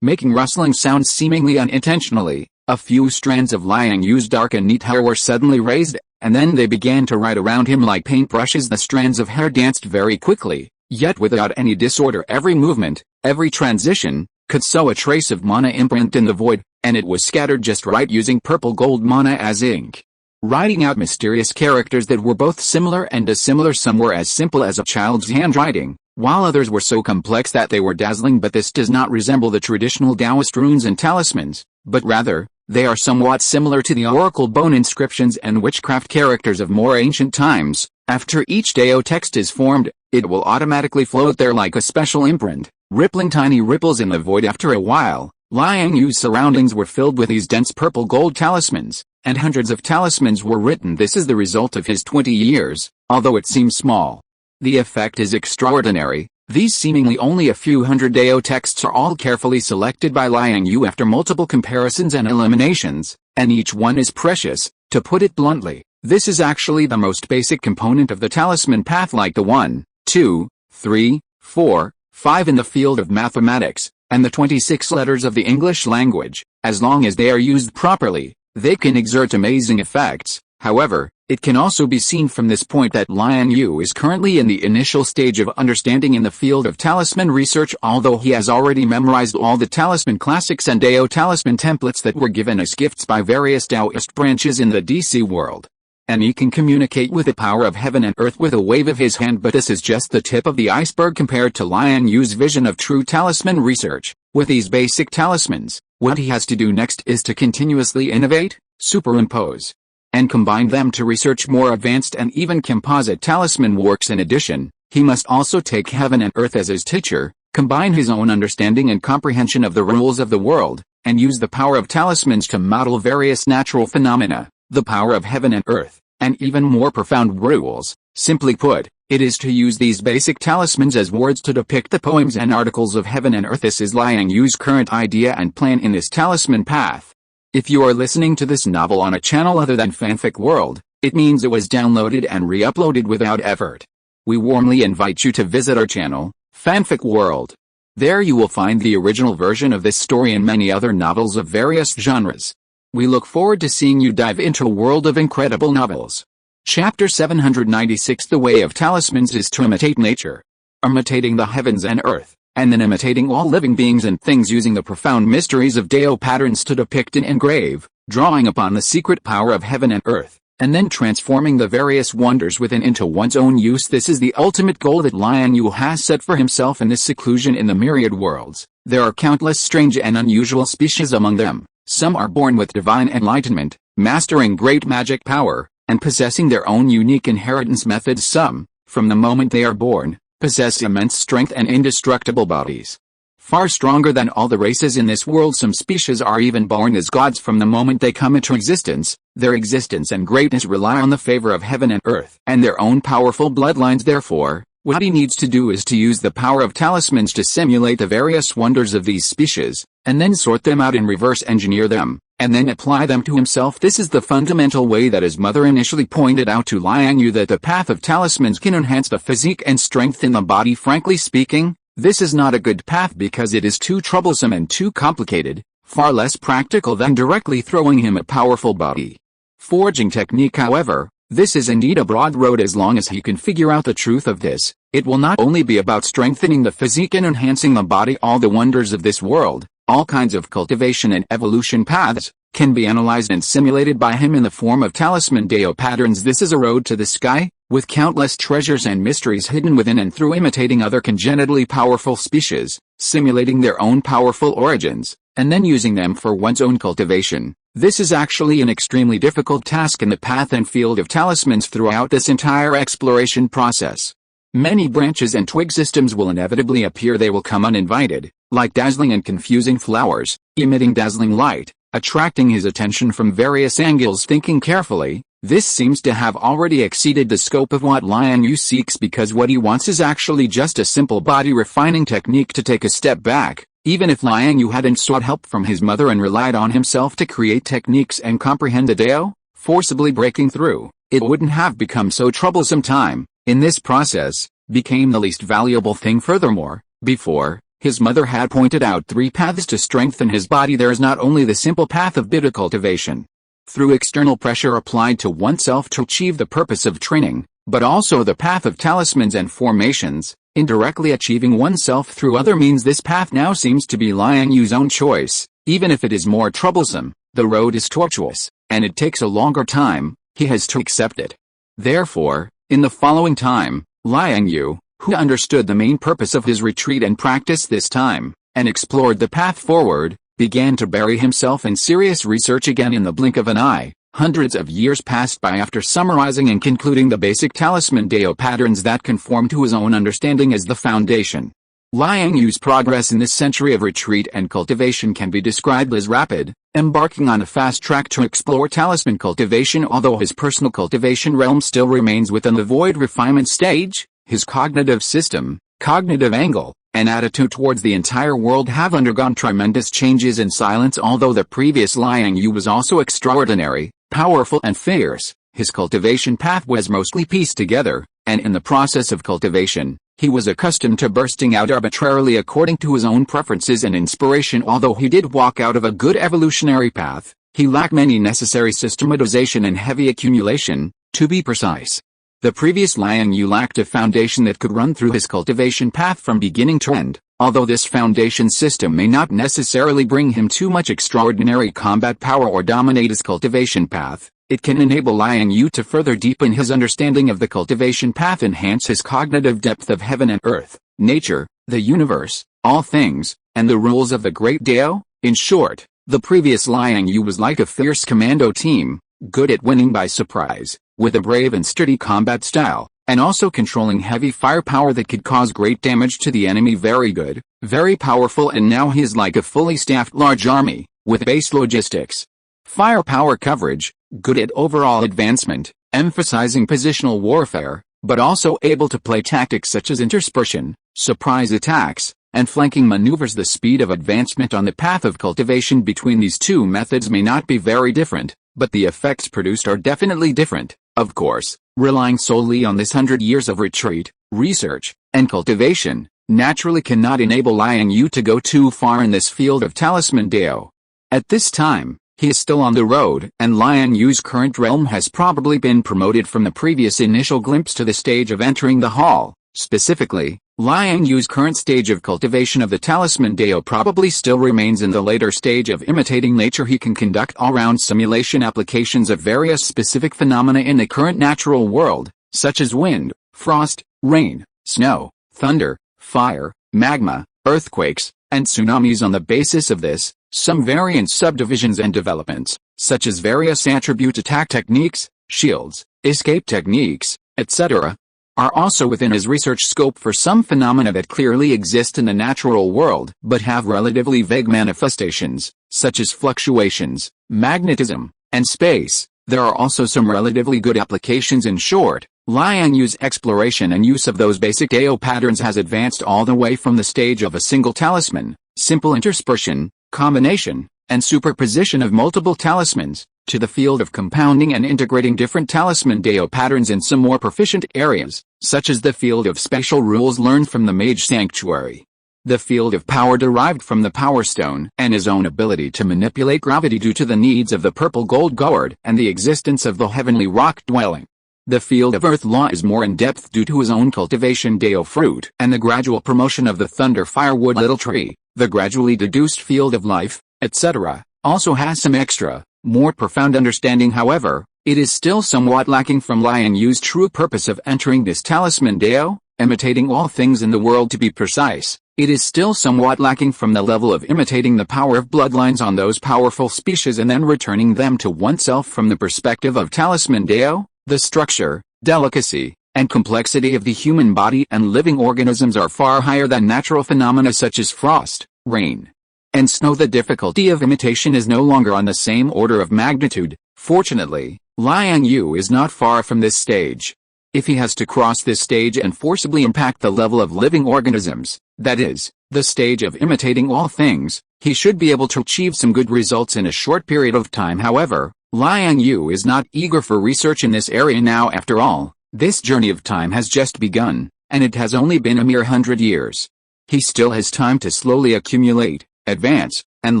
making rustling sounds seemingly unintentionally. A few strands of Liang Yu's dark and neat hair were suddenly raised, and then they began to ride around him like paintbrushes. The strands of hair danced very quickly, yet without any disorder. Every movement, every transition, could sow a trace of mana imprint in the void, and it was scattered just right using purple gold mana as ink, writing out mysterious characters that were both similar and dissimilar. Some were as simple as a child's handwriting, while others were so complex that they were dazzling. But this does not resemble the traditional Taoist runes and talismans, but rather, they are somewhat similar to the oracle bone inscriptions and witchcraft characters of more ancient times. After each Dao text is formed, it will automatically float there like a special imprint, rippling tiny ripples in the void. After a while, Liang Yu's surroundings were filled with these dense purple gold talismans, and hundreds of talismans were written. This is the result of his 20 years, although it seems small. The effect is extraordinary. These seemingly only a few hundred Dao texts are all carefully selected by Liang Yue after multiple comparisons and eliminations, and each one is precious. To put it bluntly, this is actually the most basic component of the talisman path, like the 1, 2, 3, 4, 5 in the field of mathematics, and the 26 letters of the English language. As long as they are used properly, they can exert amazing effects. However, it can also be seen from this point that Liang Yue is currently in the initial stage of understanding in the field of talisman research. Although he has already memorized all the talisman classics and Dao talisman templates that were given as gifts by various Taoist branches in the DC world, and he can communicate with the power of heaven and earth with a wave of his hand. But this is just the tip of the iceberg compared to Liang Yu's vision of true talisman research. With these basic talismans, what he has to do next is to continuously innovate, superimpose, and combine them to research more advanced and even composite talisman works. In addition, he must also take heaven and earth as his teacher, combine his own understanding and comprehension of the rules of the world, and use the power of talismans to model various natural phenomena, the power of heaven and earth, and even more profound rules. Simply put, it is to use these basic talismans as words to depict the poems and articles of heaven and earth. This is Liang Yu's current idea and plan in this talisman path. If you are listening to this novel on a channel other than Fanfic World, it means it was downloaded and re-uploaded without effort. we warmly invite you to visit our channel, Fanfic World. There you will find the original version of this story and many other novels of various genres. We look forward to seeing you dive into a world of incredible novels. Chapter 796 The Way of Talismans is to imitate nature. Imitating the heavens and earth, and then imitating all living beings and things using the profound mysteries of Dao patterns to depict and engrave, drawing upon the secret power of heaven and earth, and then transforming the various wonders within into one's own use. This is the ultimate goal that Liang Yue has set for himself in this seclusion in the myriad worlds. There are countless strange and unusual species among them. Some are born with divine enlightenment, mastering great magic power, and possessing their own unique inheritance methods. Some, from the moment they are born, possess immense strength and indestructible bodies. Far stronger than all the races in this world. Some species are even born as gods from the moment they come into existence. Their existence and greatness rely on the favor of heaven and earth and their own powerful bloodlines. Therefore, what he needs to do is to use the power of talismans to simulate the various wonders of these species, and then sort them out and reverse engineer them, and then apply them to himself. This is the fundamental way that his mother initially pointed out to Liang Yue, that the path of talismans can enhance the physique and strength in the body. Frankly speaking, this is not a good path because it is too troublesome and too complicated, far less practical than directly throwing him a powerful body forging technique. However, this is indeed a broad road. As long as he can figure out the truth of this, it will not only be about strengthening the physique and enhancing the body. All the wonders of this world, all kinds of cultivation and evolution paths, can be analyzed and simulated by him in the form of talisman Dao patterns. This is a road to the sky, with countless treasures and mysteries hidden within and through imitating other congenitally powerful species, simulating their own powerful origins, and then using them for one's own cultivation. This is actually an extremely difficult task in the path and field of talismans. Throughout this entire exploration process, many branches and twig systems will inevitably appear. They will come uninvited, like dazzling and confusing flowers, emitting dazzling light, attracting his attention from various angles. Thinking carefully, this seems to have already exceeded the scope of what Liang Yue seeks, because what he wants is actually just a simple body refining technique to take a step back. Even if Liang Yue hadn't sought help from his mother and relied on himself to create techniques and comprehend the Dao, forcibly breaking through, it wouldn't have become so troublesome. Time, in this process, became the least valuable thing. Furthermore, before, his mother had pointed out 3 paths to strengthen his body. There is not only the simple path of bita cultivation, through external pressure applied to oneself to achieve the purpose of training, but also the path of talismans and formations, indirectly achieving oneself through other means. This path now seems to be Liang Yue's own choice. Even if it is more troublesome, the road is tortuous, and it takes a longer time, he has to accept it. Therefore, in the following time, Liang Yue, who understood the main purpose of his retreat and practice this time, and explored the path forward, began to bury himself in serious research again. In the blink of an eye, hundreds of years passed by after summarizing and concluding the basic talisman Dao patterns that conform to his own understanding as the foundation. Liang Yue's progress in this century of retreat and cultivation can be described as rapid, embarking on a fast track to explore talisman cultivation. Although his personal cultivation realm still remains within the void refinement stage, his cognitive system, cognitive angle, and attitude towards the entire world have undergone tremendous changes in silence. Although the previous Liang Yue was also extraordinary, powerful and fierce, his cultivation path was mostly pieced together, and in the process of cultivation, he was accustomed to bursting out arbitrarily according to his own preferences and inspiration. Although he did walk out of a good evolutionary path, he lacked many necessary systematization and heavy accumulation, to be precise. The previous Liang Yue lacked a foundation that could run through his cultivation path from beginning to end. Although this foundation system may not necessarily bring him too much extraordinary combat power or dominate his cultivation path, it can enable Liang Yue to further deepen his understanding of the cultivation path, enhance his cognitive depth of heaven and earth, nature, the universe, all things, and the rules of the great Dao. In short, the previous Liang Yue was like a fierce commando team, good at winning by surprise, with a brave and sturdy combat style, and also controlling heavy firepower that could cause great damage to the enemy. Very good, very powerful, and now he is like a fully staffed large army, with base logistics, firepower coverage, good at overall advancement, emphasizing positional warfare, but also able to play tactics such as interspersion, surprise attacks, and flanking maneuvers. The speed of advancement on the path of cultivation between these two methods may not be very different, but the effects produced are definitely different. Of course, relying solely on this 100 years of retreat, research, and cultivation, naturally cannot enable Liang Yue to go too far in this field of talisman Dao. At this time, he is still on the road, and Liang Yue's current realm has probably been promoted from the previous initial glimpse to the stage of entering the hall. Specifically, Liang Yue's current stage of cultivation of the talisman Dao probably still remains in the later stage of imitating nature. He can conduct all-round simulation applications of various specific phenomena in the current natural world, such as wind, frost, rain, snow, thunder, fire, magma, earthquakes, and tsunamis. On the basis of this, some variant subdivisions and developments, such as various attribute attack techniques, shields, escape techniques, etc., are also within his research scope for some phenomena that clearly exist in the natural world but have relatively vague manifestations, such as fluctuations, magnetism, and space. There are also some relatively good applications. In short, Liang Yue's exploration and use of those basic Dao patterns has advanced all the way from the stage of a single talisman, simple interspersion, combination, and superposition of multiple talismans, to the field of compounding and integrating different talisman Dao patterns in some more proficient areas, such as the field of special rules learned from the Mage Sanctuary, the field of power derived from the Power Stone, and his own ability to manipulate gravity due to the needs of the purple gold gourd and the existence of the heavenly rock dwelling. The field of earth law is more in depth due to his own cultivation Dao fruit and the gradual promotion of the thunder firewood little tree. The gradually deduced field of life, etc., also has some extra, more profound understanding. However, it is still somewhat lacking from Liang Yue's true purpose of entering this talisman Dao, imitating all things in the world. To be precise, it is still somewhat lacking from the level of imitating the power of bloodlines on those powerful species and then returning them to oneself from the perspective of talisman Dao. The structure, delicacy, and complexity of the human body and living organisms are far higher than natural phenomena such as frost, rain, and snow. The difficulty of imitation is no longer on the same order of magnitude. Fortunately, Liang Yue is not far from this stage. If he has to cross this stage and forcibly impact the level of living organisms, that is, the stage of imitating all things, he should be able to achieve some good results in a short period of time. However, Liang Yue is not eager for research in this area now. After all, this journey of time has just begun, and it has only been a mere 100 years. He still has time to slowly accumulate, advance, and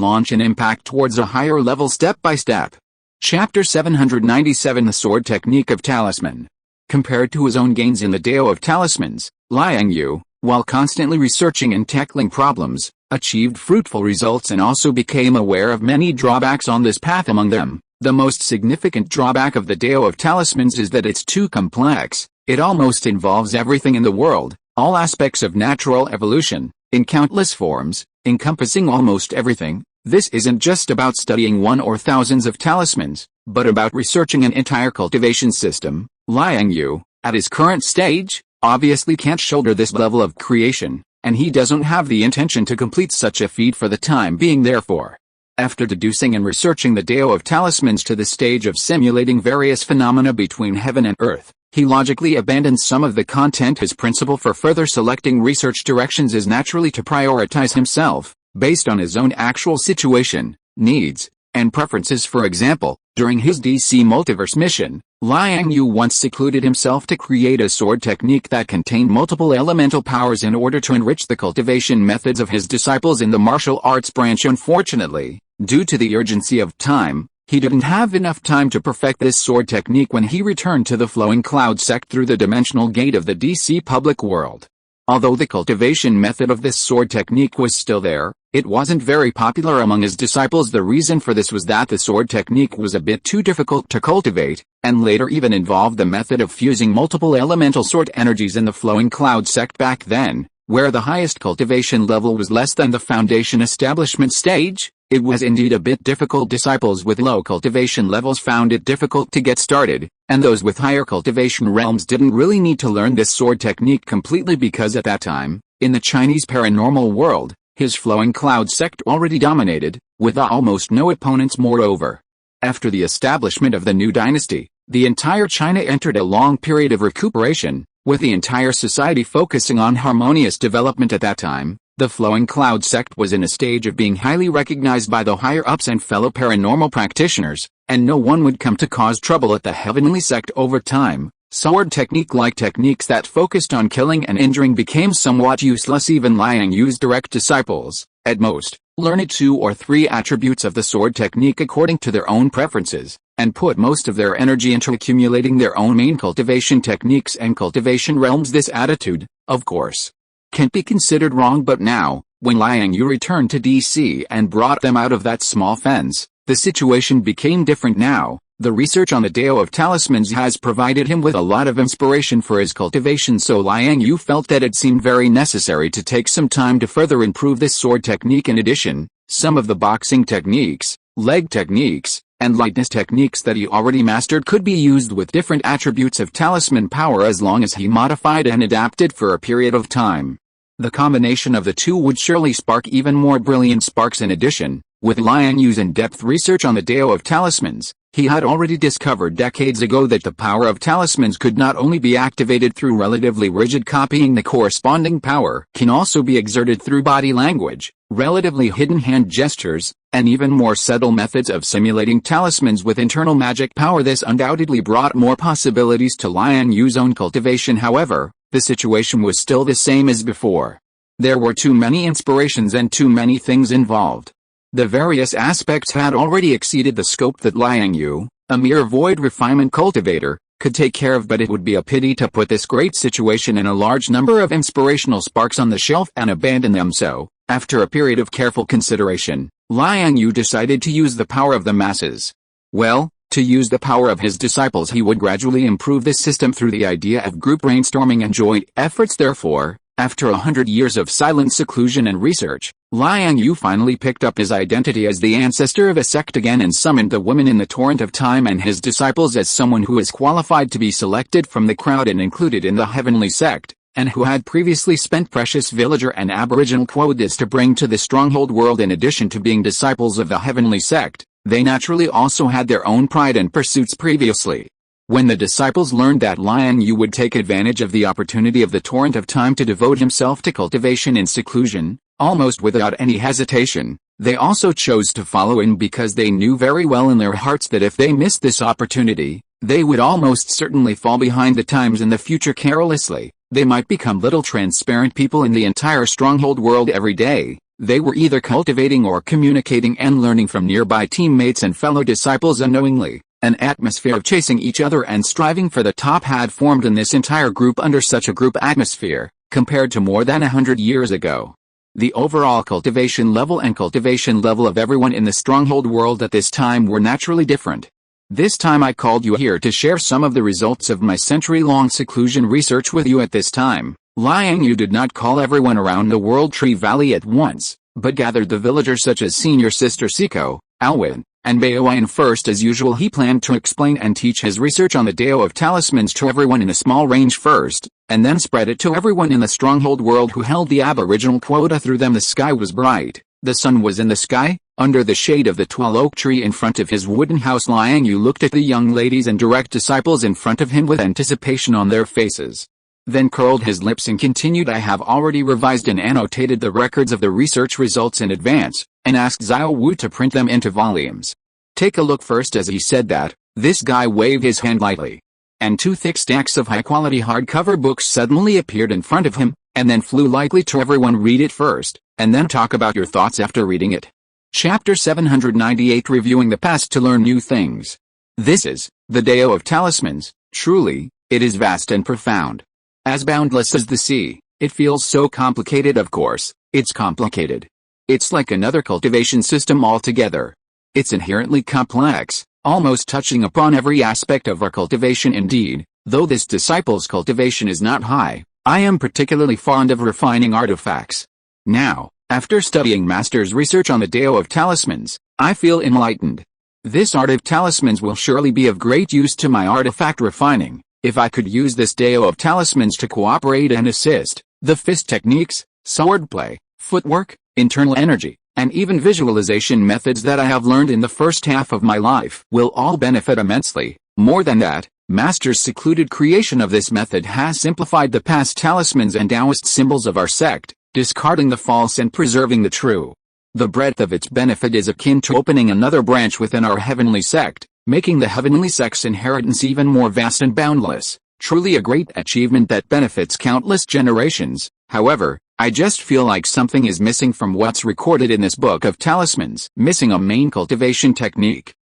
launch an impact towards a higher level step by step. Chapter 797: The Sword Technique of Talisman. Compared to his own gains in the Dao of Talismans, Liang Yue, while constantly researching and tackling problems, achieved fruitful results and also became aware of many drawbacks on this path. Among them, the most significant drawback of the Dao of Talismans is that it's too complex. It almost involves everything in the world, all aspects of natural evolution, in countless forms, encompassing almost everything. This isn't just about studying one or thousands of talismans, but about researching an entire cultivation system. Liang Yue, at his current stage, obviously can't shoulder this level of creation, and he doesn't have the intention to complete such a feat for the time being. Therefore, after deducing and researching the Dao of Talismans to the stage of simulating various phenomena between heaven and earth, he logically abandons some of the content. His principle for further selecting research directions is naturally to prioritize himself, based on his own actual situation, needs, and preferences. For example, during his DC multiverse mission, Liang Yue once secluded himself to create a sword technique that contained multiple elemental powers in order to enrich the cultivation methods of his disciples in the martial arts branch. Unfortunately, due to the urgency of time, he didn't have enough time to perfect this sword technique when he returned to the Flowing Cloud sect through the dimensional gate of the DC public world. Although the cultivation method of this sword technique was still there, it wasn't very popular among his disciples. The reason for this was that the sword technique was a bit too difficult to cultivate, and later even involved the method of fusing multiple elemental sword energies in the Flowing Cloud sect. Back then, where the highest cultivation level was less than the foundation establishment stage, it was indeed a bit difficult. Disciples with low cultivation levels found it difficult to get started, and those with higher cultivation realms didn't really need to learn this sword technique completely because at that time, in the Chinese paranormal world, his Flowing Cloud sect already dominated, with almost no opponents. Moreover, after the establishment of the new dynasty, the entire China entered a long period of recuperation, with the entire society focusing on harmonious development. At that time, the Flowing Cloud sect was in a stage of being highly recognized by the higher-ups and fellow paranormal practitioners, and no one would come to cause trouble at the heavenly sect. Over time, sword technique-like techniques that focused on killing and injuring became somewhat useless. Even Liang Yue's direct disciples, at most, learned 2 or 3 attributes of the sword technique according to their own preferences, and put most of their energy into accumulating their own main cultivation techniques and cultivation realms. This attitude, of course, can't be considered wrong, but now, when Liang Yue returned to DC and brought them out of that small fence, the situation became different now. The research on the Tao of Talismans has provided him with a lot of inspiration for his cultivation, so Liang Yue felt that it seemed very necessary to take some time to further improve this sword technique. In addition, some of the boxing techniques, leg techniques, and lightness techniques that he already mastered could be used with different attributes of talisman power as long as he modified and adapted for a period of time. The combination of the two would surely spark even more brilliant sparks. In addition, with Liang Yue's in-depth research on the Tao of Talismans, he had already discovered decades ago that the power of talismans could not only be activated through relatively rigid copying, the corresponding power can also be exerted through body language, relatively hidden hand gestures, and even more subtle methods of simulating talismans with internal magic power. This undoubtedly brought more possibilities to Liang Yue's own cultivation. However, the situation was still the same as before. There were too many inspirations and too many things involved. The various aspects had already exceeded the scope that Liang Yue, a mere void refinement cultivator, could take care of, but it would be a pity to put this great situation and a large number of inspirational sparks on the shelf and abandon them. So, after a period of careful consideration, Liang Yue decided to use the power of the masses. Well, to use the power of his disciples, he would gradually improve this system through the idea of group brainstorming and joint efforts. Therefore, after 100 years of silent seclusion and research, Liang Yue finally picked up his identity as the ancestor of a sect again and summoned the woman in the torrent of time and his disciples as someone who is qualified to be selected from the crowd and included in the heavenly sect, and who had previously spent precious villager and aboriginal quotas to bring to the stronghold world. In addition to being disciples of the heavenly sect, they naturally also had their own pride and pursuits previously. When the disciples learned that Liang Yue would take advantage of the opportunity of the torrent of time to devote himself to cultivation in seclusion, almost without any hesitation, they also chose to follow him because they knew very well in their hearts that if they missed this opportunity, they would almost certainly fall behind the times in the future. Carelessly, they might become little transparent people in the entire stronghold world. Every day, they were either cultivating or communicating and learning from nearby teammates and fellow disciples unknowingly. An atmosphere of chasing each other and striving for the top had formed in this entire group. Under such a group atmosphere, compared to more than 100 years ago, the overall cultivation level and cultivation level of everyone in the stronghold world at this time were naturally different. This time I called you here to share some of the results of my century-long seclusion research with you. At this time, Liang Yue did not call everyone around the World Tree Valley at once, but gathered the villagers such as Senior Sister Siko, Alwyn, and Baoyan. First, as usual, he planned to explain and teach his research on the Tao of Talismans to everyone in a small range first, and then spread it to everyone in the stronghold world who held the aboriginal quota through them. The sky was bright, the sun was in the sky, under the shade of the tall oak tree in front of his wooden house. Liang Yue looked at the young ladies and direct disciples in front of him with anticipation on their faces. Then curled his lips and continued, I have already revised and annotated the records of the research results in advance, and asked Xiao Wu to print them into volumes. Take a look first. As he said that, this guy waved his hand lightly, and 2 thick stacks of high-quality hardcover books suddenly appeared in front of him, and then flew lightly to everyone. Read it first, and then talk about your thoughts after reading it. Chapter 798, Reviewing the Past to Learn New Things. This is the Tao of Talismans. Truly, it is vast and profound. As boundless as the sea, it feels so complicated. Of course, it's complicated. It's like another cultivation system altogether. It's inherently complex, almost touching upon every aspect of our cultivation. Indeed, though this disciple's cultivation is not high, I am particularly fond of refining artifacts. Now, after studying Master's research on the Tao of Talismans, I feel enlightened. This art of talismans will surely be of great use to my artifact refining. If I could use this Tao of Talismans to cooperate and assist, the fist techniques, swordplay, footwork, internal energy, and even visualization methods that I have learned in the first half of my life will all benefit immensely. More than that, Master's secluded creation of this method has simplified the past talismans and Taoist symbols of our sect, discarding the false and preserving the true. The breadth of its benefit is akin to opening another branch within our heavenly sect, making the heavenly sex inheritance even more vast and boundless. Truly a great achievement that benefits countless generations. However, I just feel like something is missing from what's recorded in this book of talismans. Missing a main cultivation technique.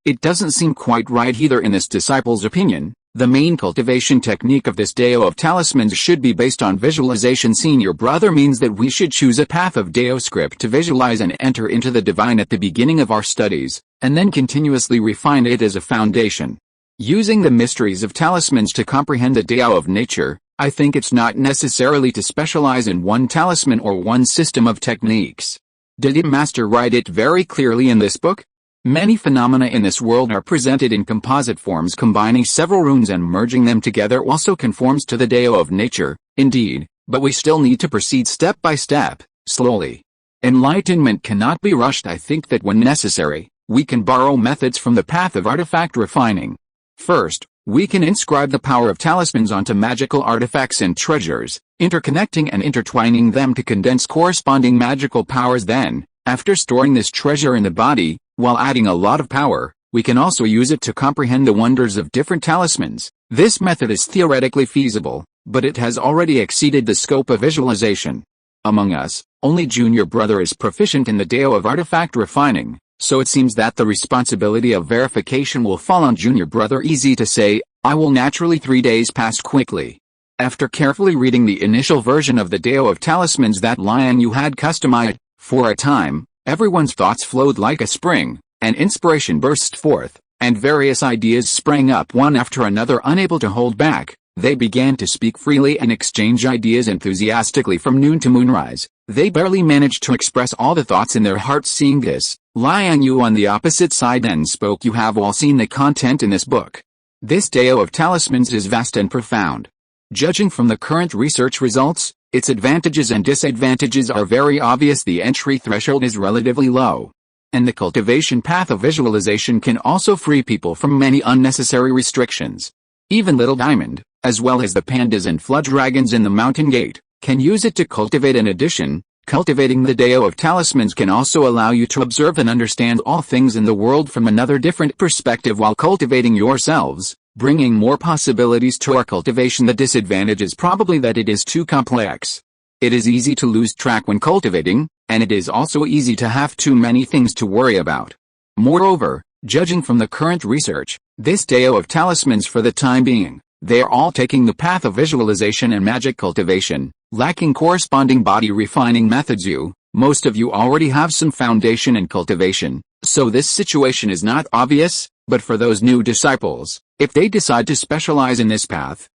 It doesn't seem quite right either in this disciple's opinion. The main cultivation technique of this Dao of Talismans should be based on visualization. Senior brother means that we should choose a path of Dao script to visualize and enter into the divine at the beginning of our studies, and then continuously refine it as a foundation. Using the mysteries of talismans to comprehend the Dao of nature, I think it's not necessarily to specialize in one talisman or one system of techniques. Did the master write it very clearly in this book? Many phenomena in this world are presented in composite forms. Combining several runes and merging them together also conforms to the Dao of nature, indeed, but we still need to proceed step by step, slowly. Enlightenment cannot be rushed. I think that when necessary, we can borrow methods from the path of artifact refining. First, we can inscribe the power of talismans onto magical artifacts and treasures, interconnecting and intertwining them to condense corresponding magical powers. Then, after storing this treasure in the body, while adding a lot of power, we can also use it to comprehend the wonders of different talismans. This method is theoretically feasible, but it has already exceeded the scope of visualization. Among us, only junior brother is proficient in the Dao of artifact refining, so it seems that the responsibility of verification will fall on junior brother. Easy to say, I will naturally. 3 days passed quickly. After carefully reading the initial version of the Dao of talismans that Liang Yue had customized, for a time, everyone's thoughts flowed like a spring, and inspiration burst forth, and various ideas sprang up one after another. Unable to hold back, they began to speak freely and exchange ideas enthusiastically from noon to moonrise. They barely managed to express all the thoughts in their hearts. Seeing this, Liang Yue on the opposite side then spoke. You have all seen the content in this book. This Dao of talismans is vast and profound. Judging from the current research results, its advantages and disadvantages are very obvious. The entry threshold is relatively low, and the cultivation path of visualization can also free people from many unnecessary restrictions. Even Little Diamond, as well as the pandas and flood dragons in the mountain gate, can use it to cultivate. In addition, cultivating the Dao of talismans can also allow you to observe and understand all things in the world from another different perspective while cultivating yourselves, bringing more possibilities to our cultivation. The disadvantage is probably that it is too complex. It is easy to lose track when cultivating, and it is also easy to have too many things to worry about. Moreover, judging from the current research, this Dao of talismans for the time being, they are all taking the path of visualization and magic cultivation, lacking corresponding body refining methods. Most of you already have some foundation in cultivation, so this situation is not obvious, but for those new disciples, if they decide to specialize in this path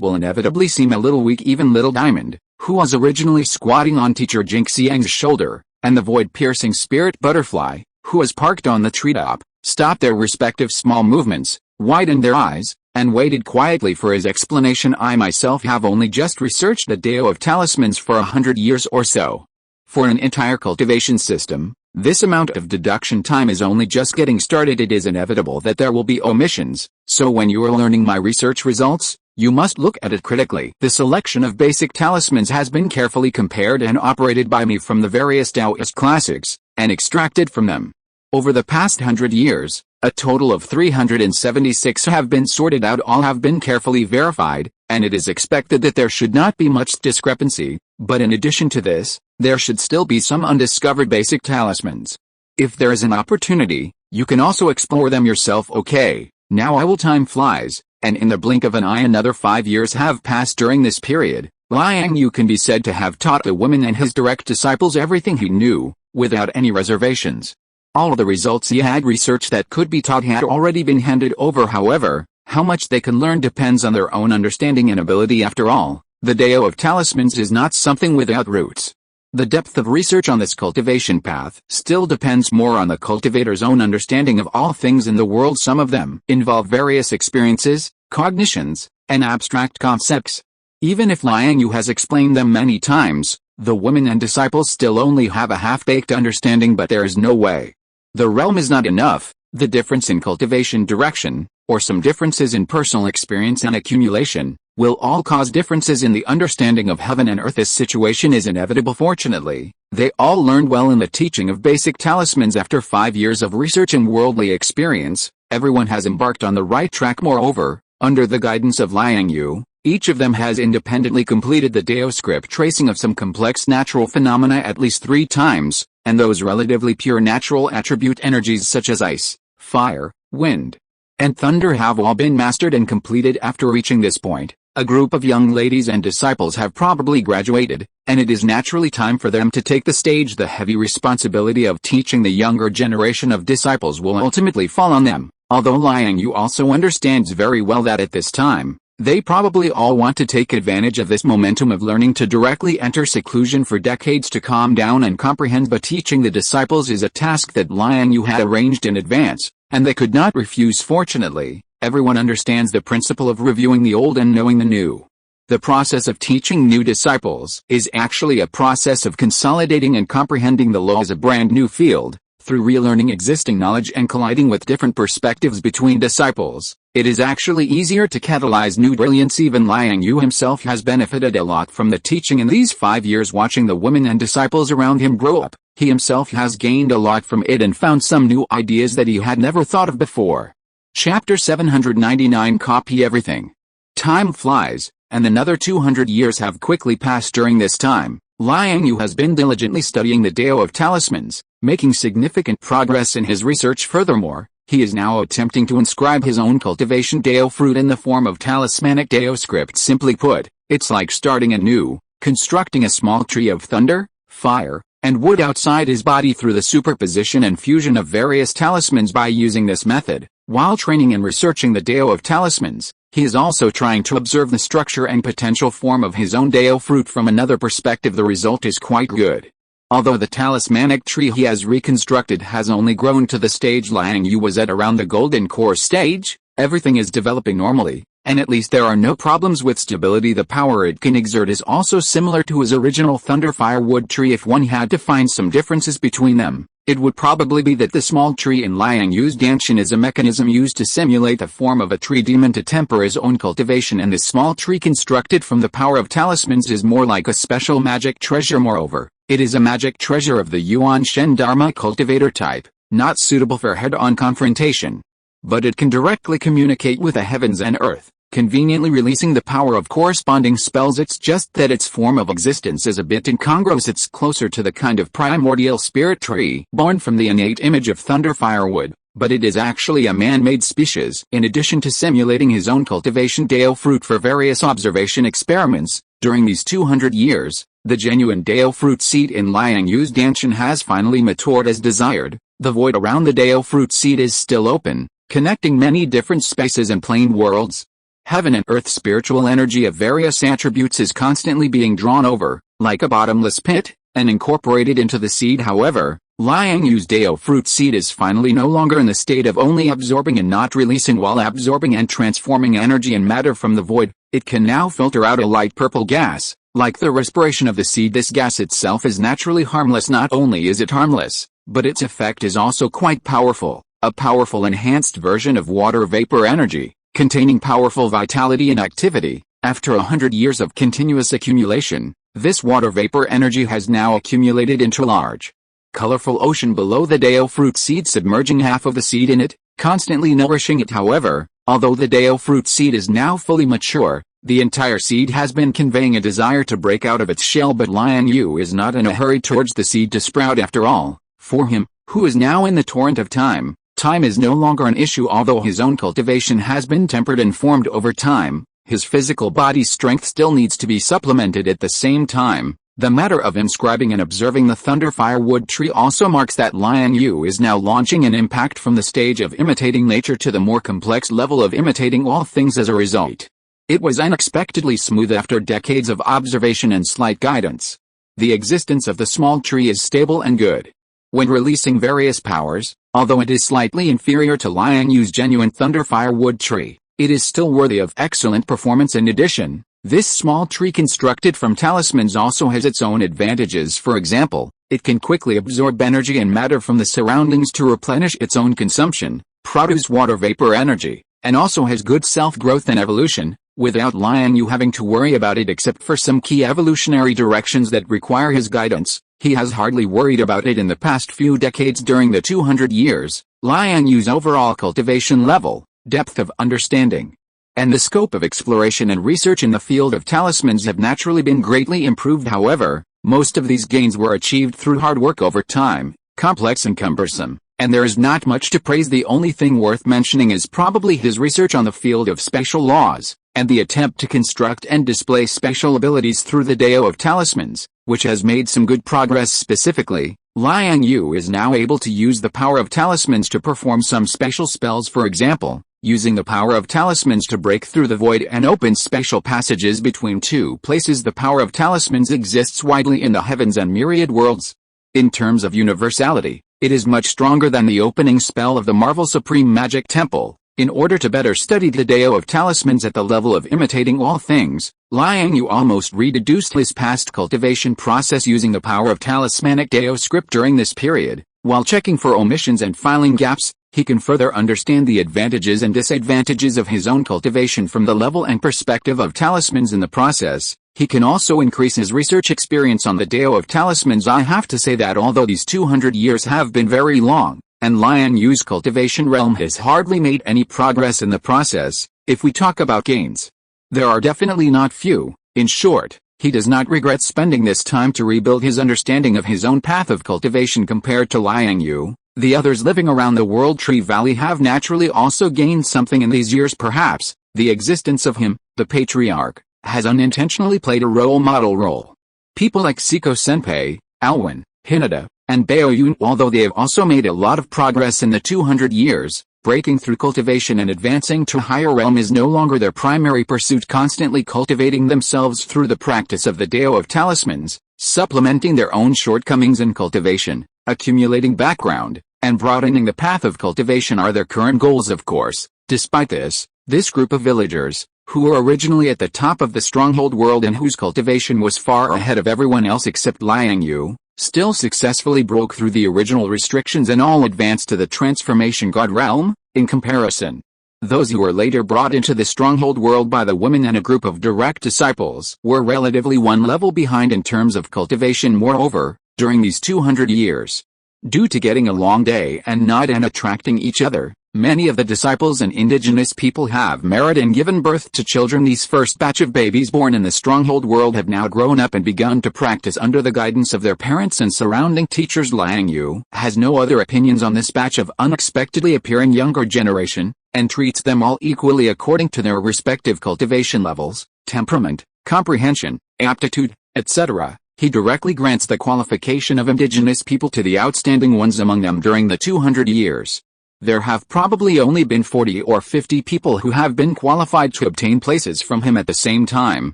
will inevitably seem a little weak. Even Little Diamond, who was originally squatting on teacher Jinxiang's shoulder, and the void-piercing spirit butterfly, who was parked on the treetop, stopped their respective small movements, widened their eyes, and waited quietly for his explanation. I myself have only just researched the Dao of talismans for 100 years or so. For an entire cultivation system, this amount of deduction time is only just getting started. It is inevitable that there will be omissions, so when you are learning my research results, you must look at it critically. The selection of basic talismans has been carefully compared and operated by me from the various Taoist classics, and extracted from them. Over the past 100 years, a total of 376 have been sorted out. All have been carefully verified, and it is expected that there should not be much discrepancy, but in addition to this, there should still be some undiscovered basic talismans. If there is an opportunity, you can also explore them yourself. Okay, now time flies, and in the blink of an eye another 5 years have passed. During this period, Liang Yue can be said to have taught the woman and his direct disciples everything he knew, without any reservations. All the results he had researched that could be taught had already been handed over. However, how much they can learn depends on their own understanding and ability. After all, the Dao of talismans is not something without roots. The depth of research on this cultivation path still depends more on the cultivator's own understanding of all things in the world. Some of them involve various experiences, cognitions, and abstract concepts. Even if Liang Yue has explained them many times, the women and disciples still only have a half-baked understanding. But there is no way. The realm is not enough. The difference in cultivation direction, or some differences in personal experience and accumulation, will all cause differences in the understanding of heaven and earth. This situation is inevitable. Fortunately, they all learned well in the teaching of basic talismans. After 5 years of research and worldly experience, everyone has embarked on the right track. Moreover, under the guidance of Liang Yue, each of them has independently completed the Dao script tracing of some complex natural phenomena at least 3 times, and those relatively pure natural attribute energies such as ice, fire, wind, and thunder have all been mastered and completed. After reaching this point, a group of young ladies and disciples have probably graduated, and it is naturally time for them to take the stage. The heavy responsibility of teaching the younger generation of disciples will ultimately fall on them, although Liang Yue also understands very well that at this time, they probably all want to take advantage of this momentum of learning to directly enter seclusion for decades to calm down and comprehend. But teaching the disciples is a task that Liang Yue had arranged in advance, and they could not refuse. Fortunately, everyone understands the principle of reviewing the old and knowing the new. The process of teaching new disciples is actually a process of consolidating and comprehending the laws of a brand new field. Through relearning existing knowledge and colliding with different perspectives between disciples, it is actually easier to catalyze new brilliance. Even Liang Yue himself has benefited a lot from the teaching in these 5 years. Watching the women and disciples around him grow up, he himself has gained a lot from it and found some new ideas that he had never thought of before. Chapter 799. Copy everything. Time flies, and another 200 years have quickly passed. During this time, Liang Yue has been diligently studying the Dao of talismans, making significant progress in his research. Furthermore, he is now attempting to inscribe his own cultivation Dao fruit in the form of talismanic Dao script. Simply put, it's like starting anew, constructing a small tree of thunder, fire, and wood outside his body through the superposition and fusion of various talismans. By using this method, while training and researching the Dao of talismans, he is also trying to observe the structure and potential form of his own Dao fruit from another perspective. The result is quite good. Although the talismanic tree he has reconstructed has only grown to the stage Liang Yue was at around the golden core stage, everything is developing normally, and at least there are no problems with stability. The power it can exert is also similar to his original thunder fire wood tree. If one had to find some differences between them, it would probably be that the small tree in Liang Yue's Danshan is a mechanism used to simulate the form of a tree demon to temper his own cultivation, and this small tree constructed from the power of talismans is more like a special magic treasure. Moreover, it is a magic treasure of the Yuan Shen Dharma cultivator type, not suitable for head-on confrontation. But it can directly communicate with the heavens and earth, conveniently releasing the power of corresponding spells. It's just that its form of existence is a bit incongruous. It's closer to the kind of primordial spirit tree born from the innate image of thunder firewood, but it is actually a man-made species. In addition to simulating his own cultivation Dao fruit for various observation experiments, during these 200 years, the genuine Dao fruit seed in Liang Yue's Danshan has finally matured as desired. The void around the Dao fruit seed is still open, connecting many different spaces and plane worlds. Heaven and earth spiritual energy of various attributes is constantly being drawn over, like a bottomless pit, and incorporated into the seed. However, Liang Yue's Dao fruit seed is finally no longer in the state of only absorbing and not releasing. While absorbing and transforming energy and matter from the void, it can now filter out a light purple gas, like the respiration of the seed. This gas itself is naturally harmless. Not only is it harmless, but its effect is also quite powerful, a powerful enhanced version of water vapor energy, containing powerful vitality and activity. After 100 years of continuous accumulation, this water vapor energy has now accumulated into a large, colorful ocean below the Dao fruit seed, submerging half of the seed in it, constantly nourishing it. However, although the Dao fruit seed is now fully mature, the entire seed has been conveying a desire to break out of its shell. But Liang Yue is not in a hurry towards the seed to sprout. After all, for him, who is now in the torrent of time, time is no longer an issue. Although his own cultivation has been tempered and formed over time, his physical body's strength still needs to be supplemented. At the same time, the matter of inscribing and observing the thunder firewood tree also marks that Liang Yue is now launching an impact from the stage of imitating nature to the more complex level of imitating all things. As a result, it was unexpectedly smooth after decades of observation and slight guidance. The existence of the small tree is stable and good. When releasing various powers, although it is slightly inferior to Liang Yue's genuine thunder firewood tree, it is still worthy of excellent performance. In addition, this small tree constructed from talismans also has its own advantages. For example, it can quickly absorb energy and matter from the surroundings to replenish its own consumption, produce water vapor energy, and also has good self-growth and evolution, without Liang Yue having to worry about it except for some key evolutionary directions that require his guidance. He has hardly worried about it in the past few decades. During the 200 years, Liang Yue's overall cultivation level, depth of understanding, and the scope of exploration and research in the field of talismans have naturally been greatly improved. However, most of these gains were achieved through hard work over time, complex and cumbersome, and there is not much to praise. The only thing worth mentioning is probably his research on the field of special laws, and the attempt to construct and display special abilities through the Dao of Talismans, which has made some good progress. Specifically, Liang Yue is now able to use the power of talismans to perform some special spells. For example, using the power of talismans to break through the void and open special passages between two places. The power of talismans exists widely in the heavens and myriad worlds. In terms of universality, it is much stronger than the opening spell of the Marvel Supreme Magic Temple. In order to better study the Dao of Talismans at the level of imitating all things, Liang Yue almost reduced his past cultivation process using the power of talismanic Dao script during this period. While checking for omissions and filing gaps, he can further understand the advantages and disadvantages of his own cultivation from the level and perspective of talismans. In the process, he can also increase his research experience on the Dao of Talismans. I have to say that although these 200 years have been very long, and Liang Yue's cultivation realm has hardly made any progress in the process, if we talk about gains, there are definitely not few. In short, he does not regret spending this time to rebuild his understanding of his own path of cultivation. Compared to Liang Yue, the others living around the World Tree Valley have naturally also gained something in these years. Perhaps, the existence of him, the patriarch, has unintentionally played a role model role. People like Siko Senpai, Alwyn, Hinata, and Baoyun, although they have also made a lot of progress in the 200 years, breaking through cultivation and advancing to a higher realm is no longer their primary pursuit. Constantly cultivating themselves through the practice of the Dao of Talismans, supplementing their own shortcomings in cultivation, accumulating background, and broadening the path of cultivation are their current goals. Of course, despite this group of villagers, who were originally at the top of the stronghold world and whose cultivation was far ahead of everyone else except Liang Yue, still successfully broke through the original restrictions and all advanced to the transformation god realm. In comparison, those who were later brought into the stronghold world by the women and a group of direct disciples were relatively one level behind in terms of cultivation. Moreover, during these 200 years, due to getting a long day and night and attracting each other, many of the disciples and indigenous people have married and given birth to children. These first batch of babies born in the stronghold world have now grown up and begun to practice under the guidance of their parents and surrounding teachers. Liang Yue has no other opinions on this batch of unexpectedly appearing younger generation, and treats them all equally according to their respective cultivation levels, temperament, comprehension, aptitude, etc. He directly grants the qualification of indigenous people to the outstanding ones among them. During the 200 years, there have probably only been 40 or 50 people who have been qualified to obtain places from him at the same time.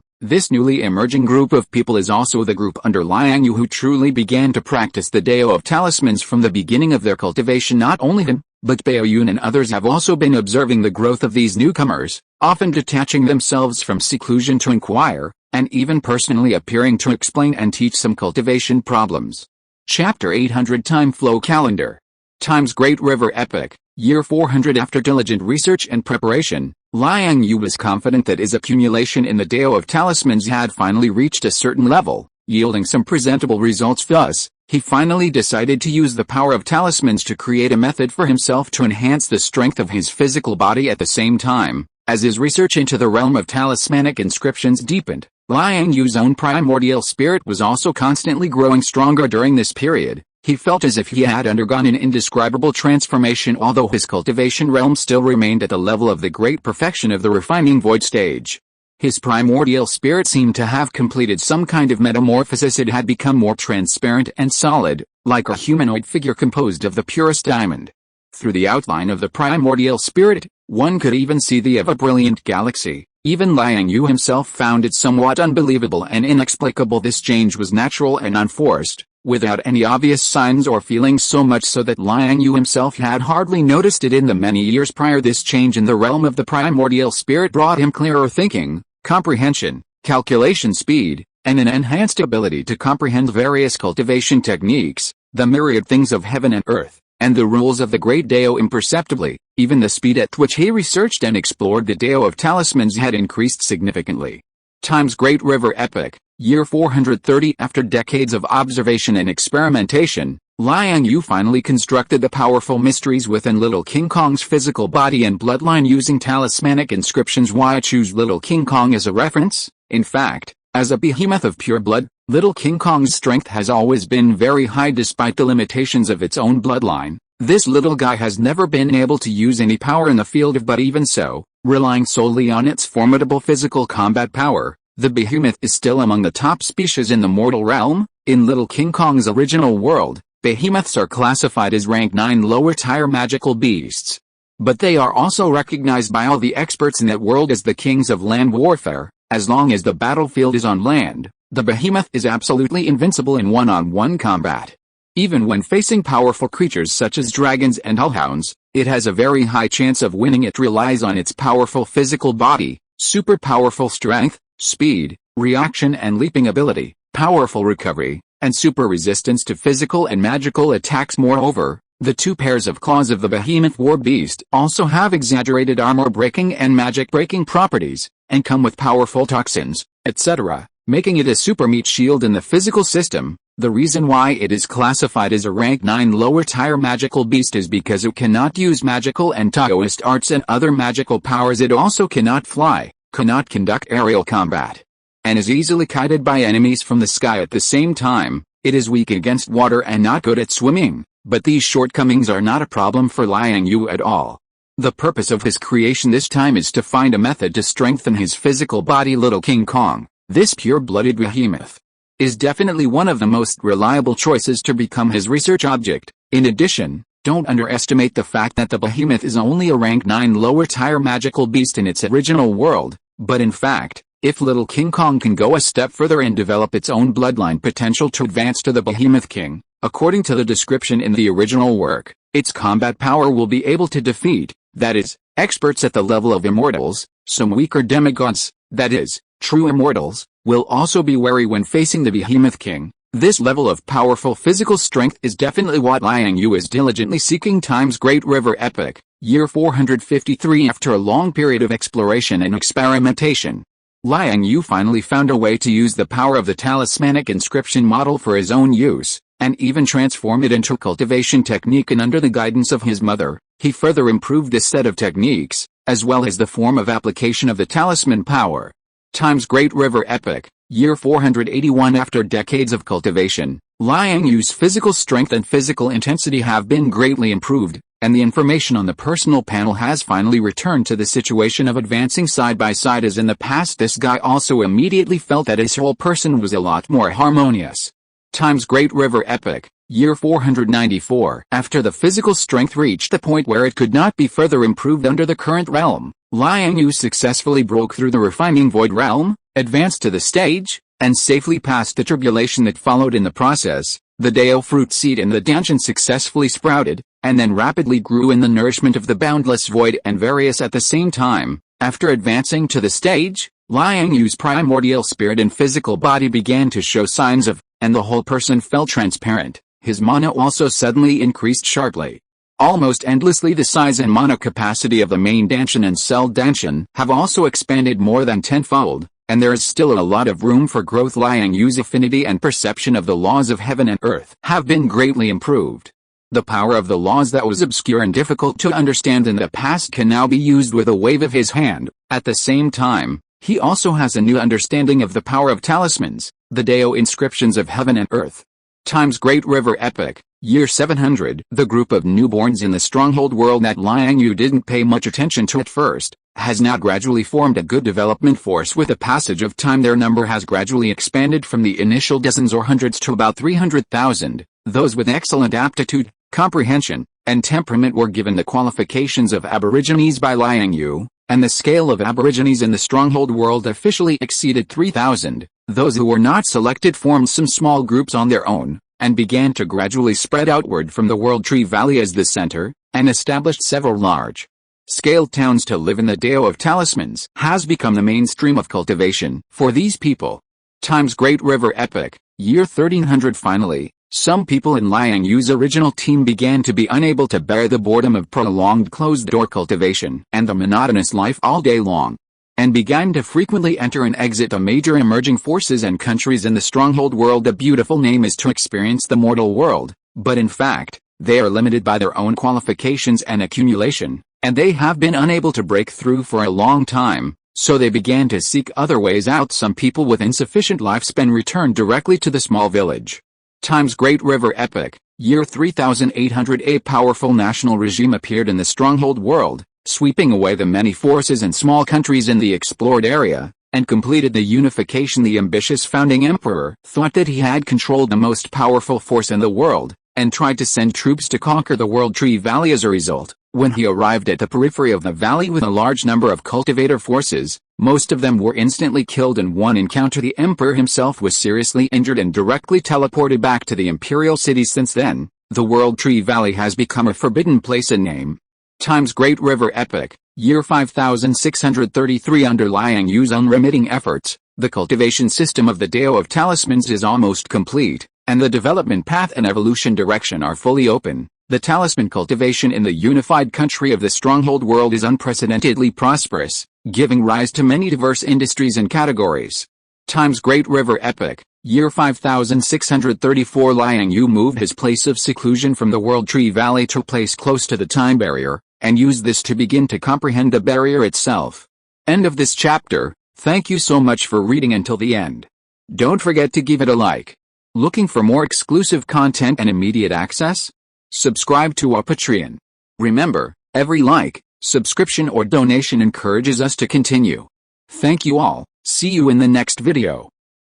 This newly emerging group of people is also the group under Liang Yue who truly began to practice the Dao of Talismans from the beginning of their cultivation. Not only him, but Baoyun and others have also been observing the growth of these newcomers, often detaching themselves from seclusion to inquire, and even personally appearing to explain and teach some cultivation problems. Chapter 800 Time Flow Calendar. Time's Great River Epic, Year 400. After diligent research and preparation, Liang Yue was confident that his accumulation in the Dao of Talismans had finally reached a certain level, yielding some presentable results. Thus, he finally decided to use the power of talismans to create a method for himself to enhance the strength of his physical body. At the same time, as his research into the realm of talismanic inscriptions deepened, Liang Yue's own primordial spirit was also constantly growing stronger. During this period, he felt as if he had undergone an indescribable transformation. Although his cultivation realm still remained at the level of the great perfection of the refining void stage, his primordial spirit seemed to have completed some kind of metamorphosis. It had become more transparent and solid, like a humanoid figure composed of the purest diamond. Through the outline of the primordial spirit, one could even see the of a brilliant galaxy. Even Liang Yue himself found it somewhat unbelievable and inexplicable. This change was natural and unforced, without any obvious signs or feelings, so much so that Liang Yue himself had hardly noticed it in the many years prior. This change in the realm of the primordial spirit brought him clearer thinking, comprehension, calculation speed, and an enhanced ability to comprehend various cultivation techniques, the myriad things of heaven and earth, and the rules of the great Dao. Imperceptibly, even the speed at which he researched and explored the Dao of Talismans had increased significantly. Time's Great River Epic, Year 430. After decades of observation and experimentation, Liang Yue finally constructed the powerful mysteries within Little King Kong's physical body and bloodline using talismanic inscriptions. Why I choose Little King Kong as a reference? In fact, as a behemoth of pure blood, Little King Kong's strength has always been very high despite the limitations of its own bloodline. This little guy has never been able to use any power in the field of, but even so, relying solely on its formidable physical combat power, the behemoth is still among the top species in the mortal realm. In Little King Kong's original world, behemoths are classified as rank 9 lower tier magical beasts. But they are also recognized by all the experts in that world as the kings of land warfare. As long as the battlefield is on land, the behemoth is absolutely invincible in one-on-one combat. Even when facing powerful creatures such as dragons and hellhounds, it has a very high chance of winning. It relies on its powerful physical body, super powerful strength, speed, reaction and leaping ability, powerful recovery, and super resistance to physical and magical attacks. Moreover, the two pairs of claws of the behemoth war beast also have exaggerated armor-breaking and magic-breaking properties, and come with powerful toxins, etc., making it a super meat shield in the physical system. The reason why it is classified as a rank 9 lower tier magical beast is because it cannot use magical and Taoist arts and other magical powers. It also cannot fly, cannot conduct aerial combat, and is easily kited by enemies from the sky. At the same time, it is weak against water and not good at swimming, but these shortcomings are not a problem for Liang Yue at all. The purpose of his creation this time is to find a method to strengthen his physical body. Little King Kong, this pure-blooded behemoth, is definitely one of the most reliable choices to become his research object. In addition, don't underestimate the fact that the behemoth is only a rank 9 lower tier magical beast in its original world, but in fact, if Little King Kong can go a step further and develop its own bloodline potential to advance to the Behemoth King, according to the description in the original work, its combat power will be able to defeat, that is, experts at the level of immortals. Some weaker demigods, that is, true immortals, will also be wary when facing the Behemoth King. This level of powerful physical strength is definitely what Liang Yue is diligently seeking. Times Great River Epic, year 453. After a long period of exploration and experimentation, Liang Yue finally found a way to use the power of the talismanic inscription model for his own use, and even transform it into a cultivation technique. And under the guidance of his mother, he further improved this set of techniques, as well as the form of application of the talisman power. Times Great River Epic, year 481. After decades of cultivation, Liang Yue's physical strength and physical intensity have been greatly improved, and the information on the personal panel has finally returned to the situation of advancing side by side as in the past. This guy also immediately felt that his whole person was a lot more harmonious. Times Great River Epic, year 494. After the physical strength reached the point where it could not be further improved under the current realm, Liang Yue successfully broke through the refining void realm, advanced to the stage, and safely passed the tribulation that followed in the process. The Dao fruit seed in the dungeon successfully sprouted, and then rapidly grew in the nourishment of the boundless void and various at the same time. After advancing to the stage, Liang Yue's primordial spirit and physical body began to show signs of, and the whole person felt transparent. His mana also suddenly increased sharply. Almost endlessly. The size and mana capacity of the main danshan and cell danshan have also expanded more than tenfold, and there is still a lot of room for growth. Liang Yue's affinity and perception of the laws of heaven and earth have been greatly improved. The power of the laws that was obscure and difficult to understand in the past can now be used with a wave of his hand. At the same time, he also has a new understanding of the power of talismans, the Dao inscriptions of heaven and earth. Times Great River Epic, year 700. The group of newborns in the stronghold world that Liang Yue didn't pay much attention to at first, has now gradually formed a good development force. With the passage of time, their number has gradually expanded from the initial dozens or hundreds to about 300,000. Those with excellent aptitude, comprehension, and temperament were given the qualifications of aborigines by Liang Yue, and the scale of aborigines in the stronghold world officially exceeded 3,000. Those who were not selected formed some small groups on their own, and began to gradually spread outward from the World Tree Valley as the center, and established several large-scale towns to live in. The Dao of talismans has become the mainstream of cultivation for these people. Times Great River Epic, year 1300. Finally, some people in Liang Yue's original team began to be unable to bear the boredom of prolonged closed-door cultivation and the monotonous life all day long, and began to frequently enter and exit the major emerging forces and countries in the stronghold world. A beautiful name is to experience the mortal world, But in fact, they are limited by their own qualifications and accumulation, and they have been unable to break through for a long time, so they began to seek other ways out. Some people with insufficient lifespan returned directly to the small village. Time's Great River Epic, year 3800. A powerful national regime appeared in the stronghold world, sweeping away the many forces and small countries in the explored area, and completed the unification. The ambitious founding emperor thought that he had controlled the most powerful force in the world, and tried to send troops to conquer the World Tree Valley. As a result, when he arrived at the periphery of the valley with a large number of cultivator forces, most of them were instantly killed in one encounter. The emperor himself was seriously injured and directly teleported back to the imperial city. Since then, the World Tree Valley has become a forbidden place in name. Time's Great River Epic, year 5633. Under Liang Yue's unremitting efforts, the cultivation system of the Dao of Talismans is almost complete, and the development path and evolution direction are fully open. The talisman cultivation in the unified country of the stronghold world is unprecedentedly prosperous, giving rise to many diverse industries and categories. Time's Great River Epic, year 5634. Liang Yue moved his place of seclusion from the World Tree Valley to a place close to the time barrier, and used this to begin to comprehend the barrier itself. End of this chapter. Thank you so much for reading until the end. Don't forget to give it a like. Looking for more exclusive content and immediate access? Subscribe to our Patreon. Remember, every like, subscription or donation encourages us to continue. Thank you all. See you in the next video.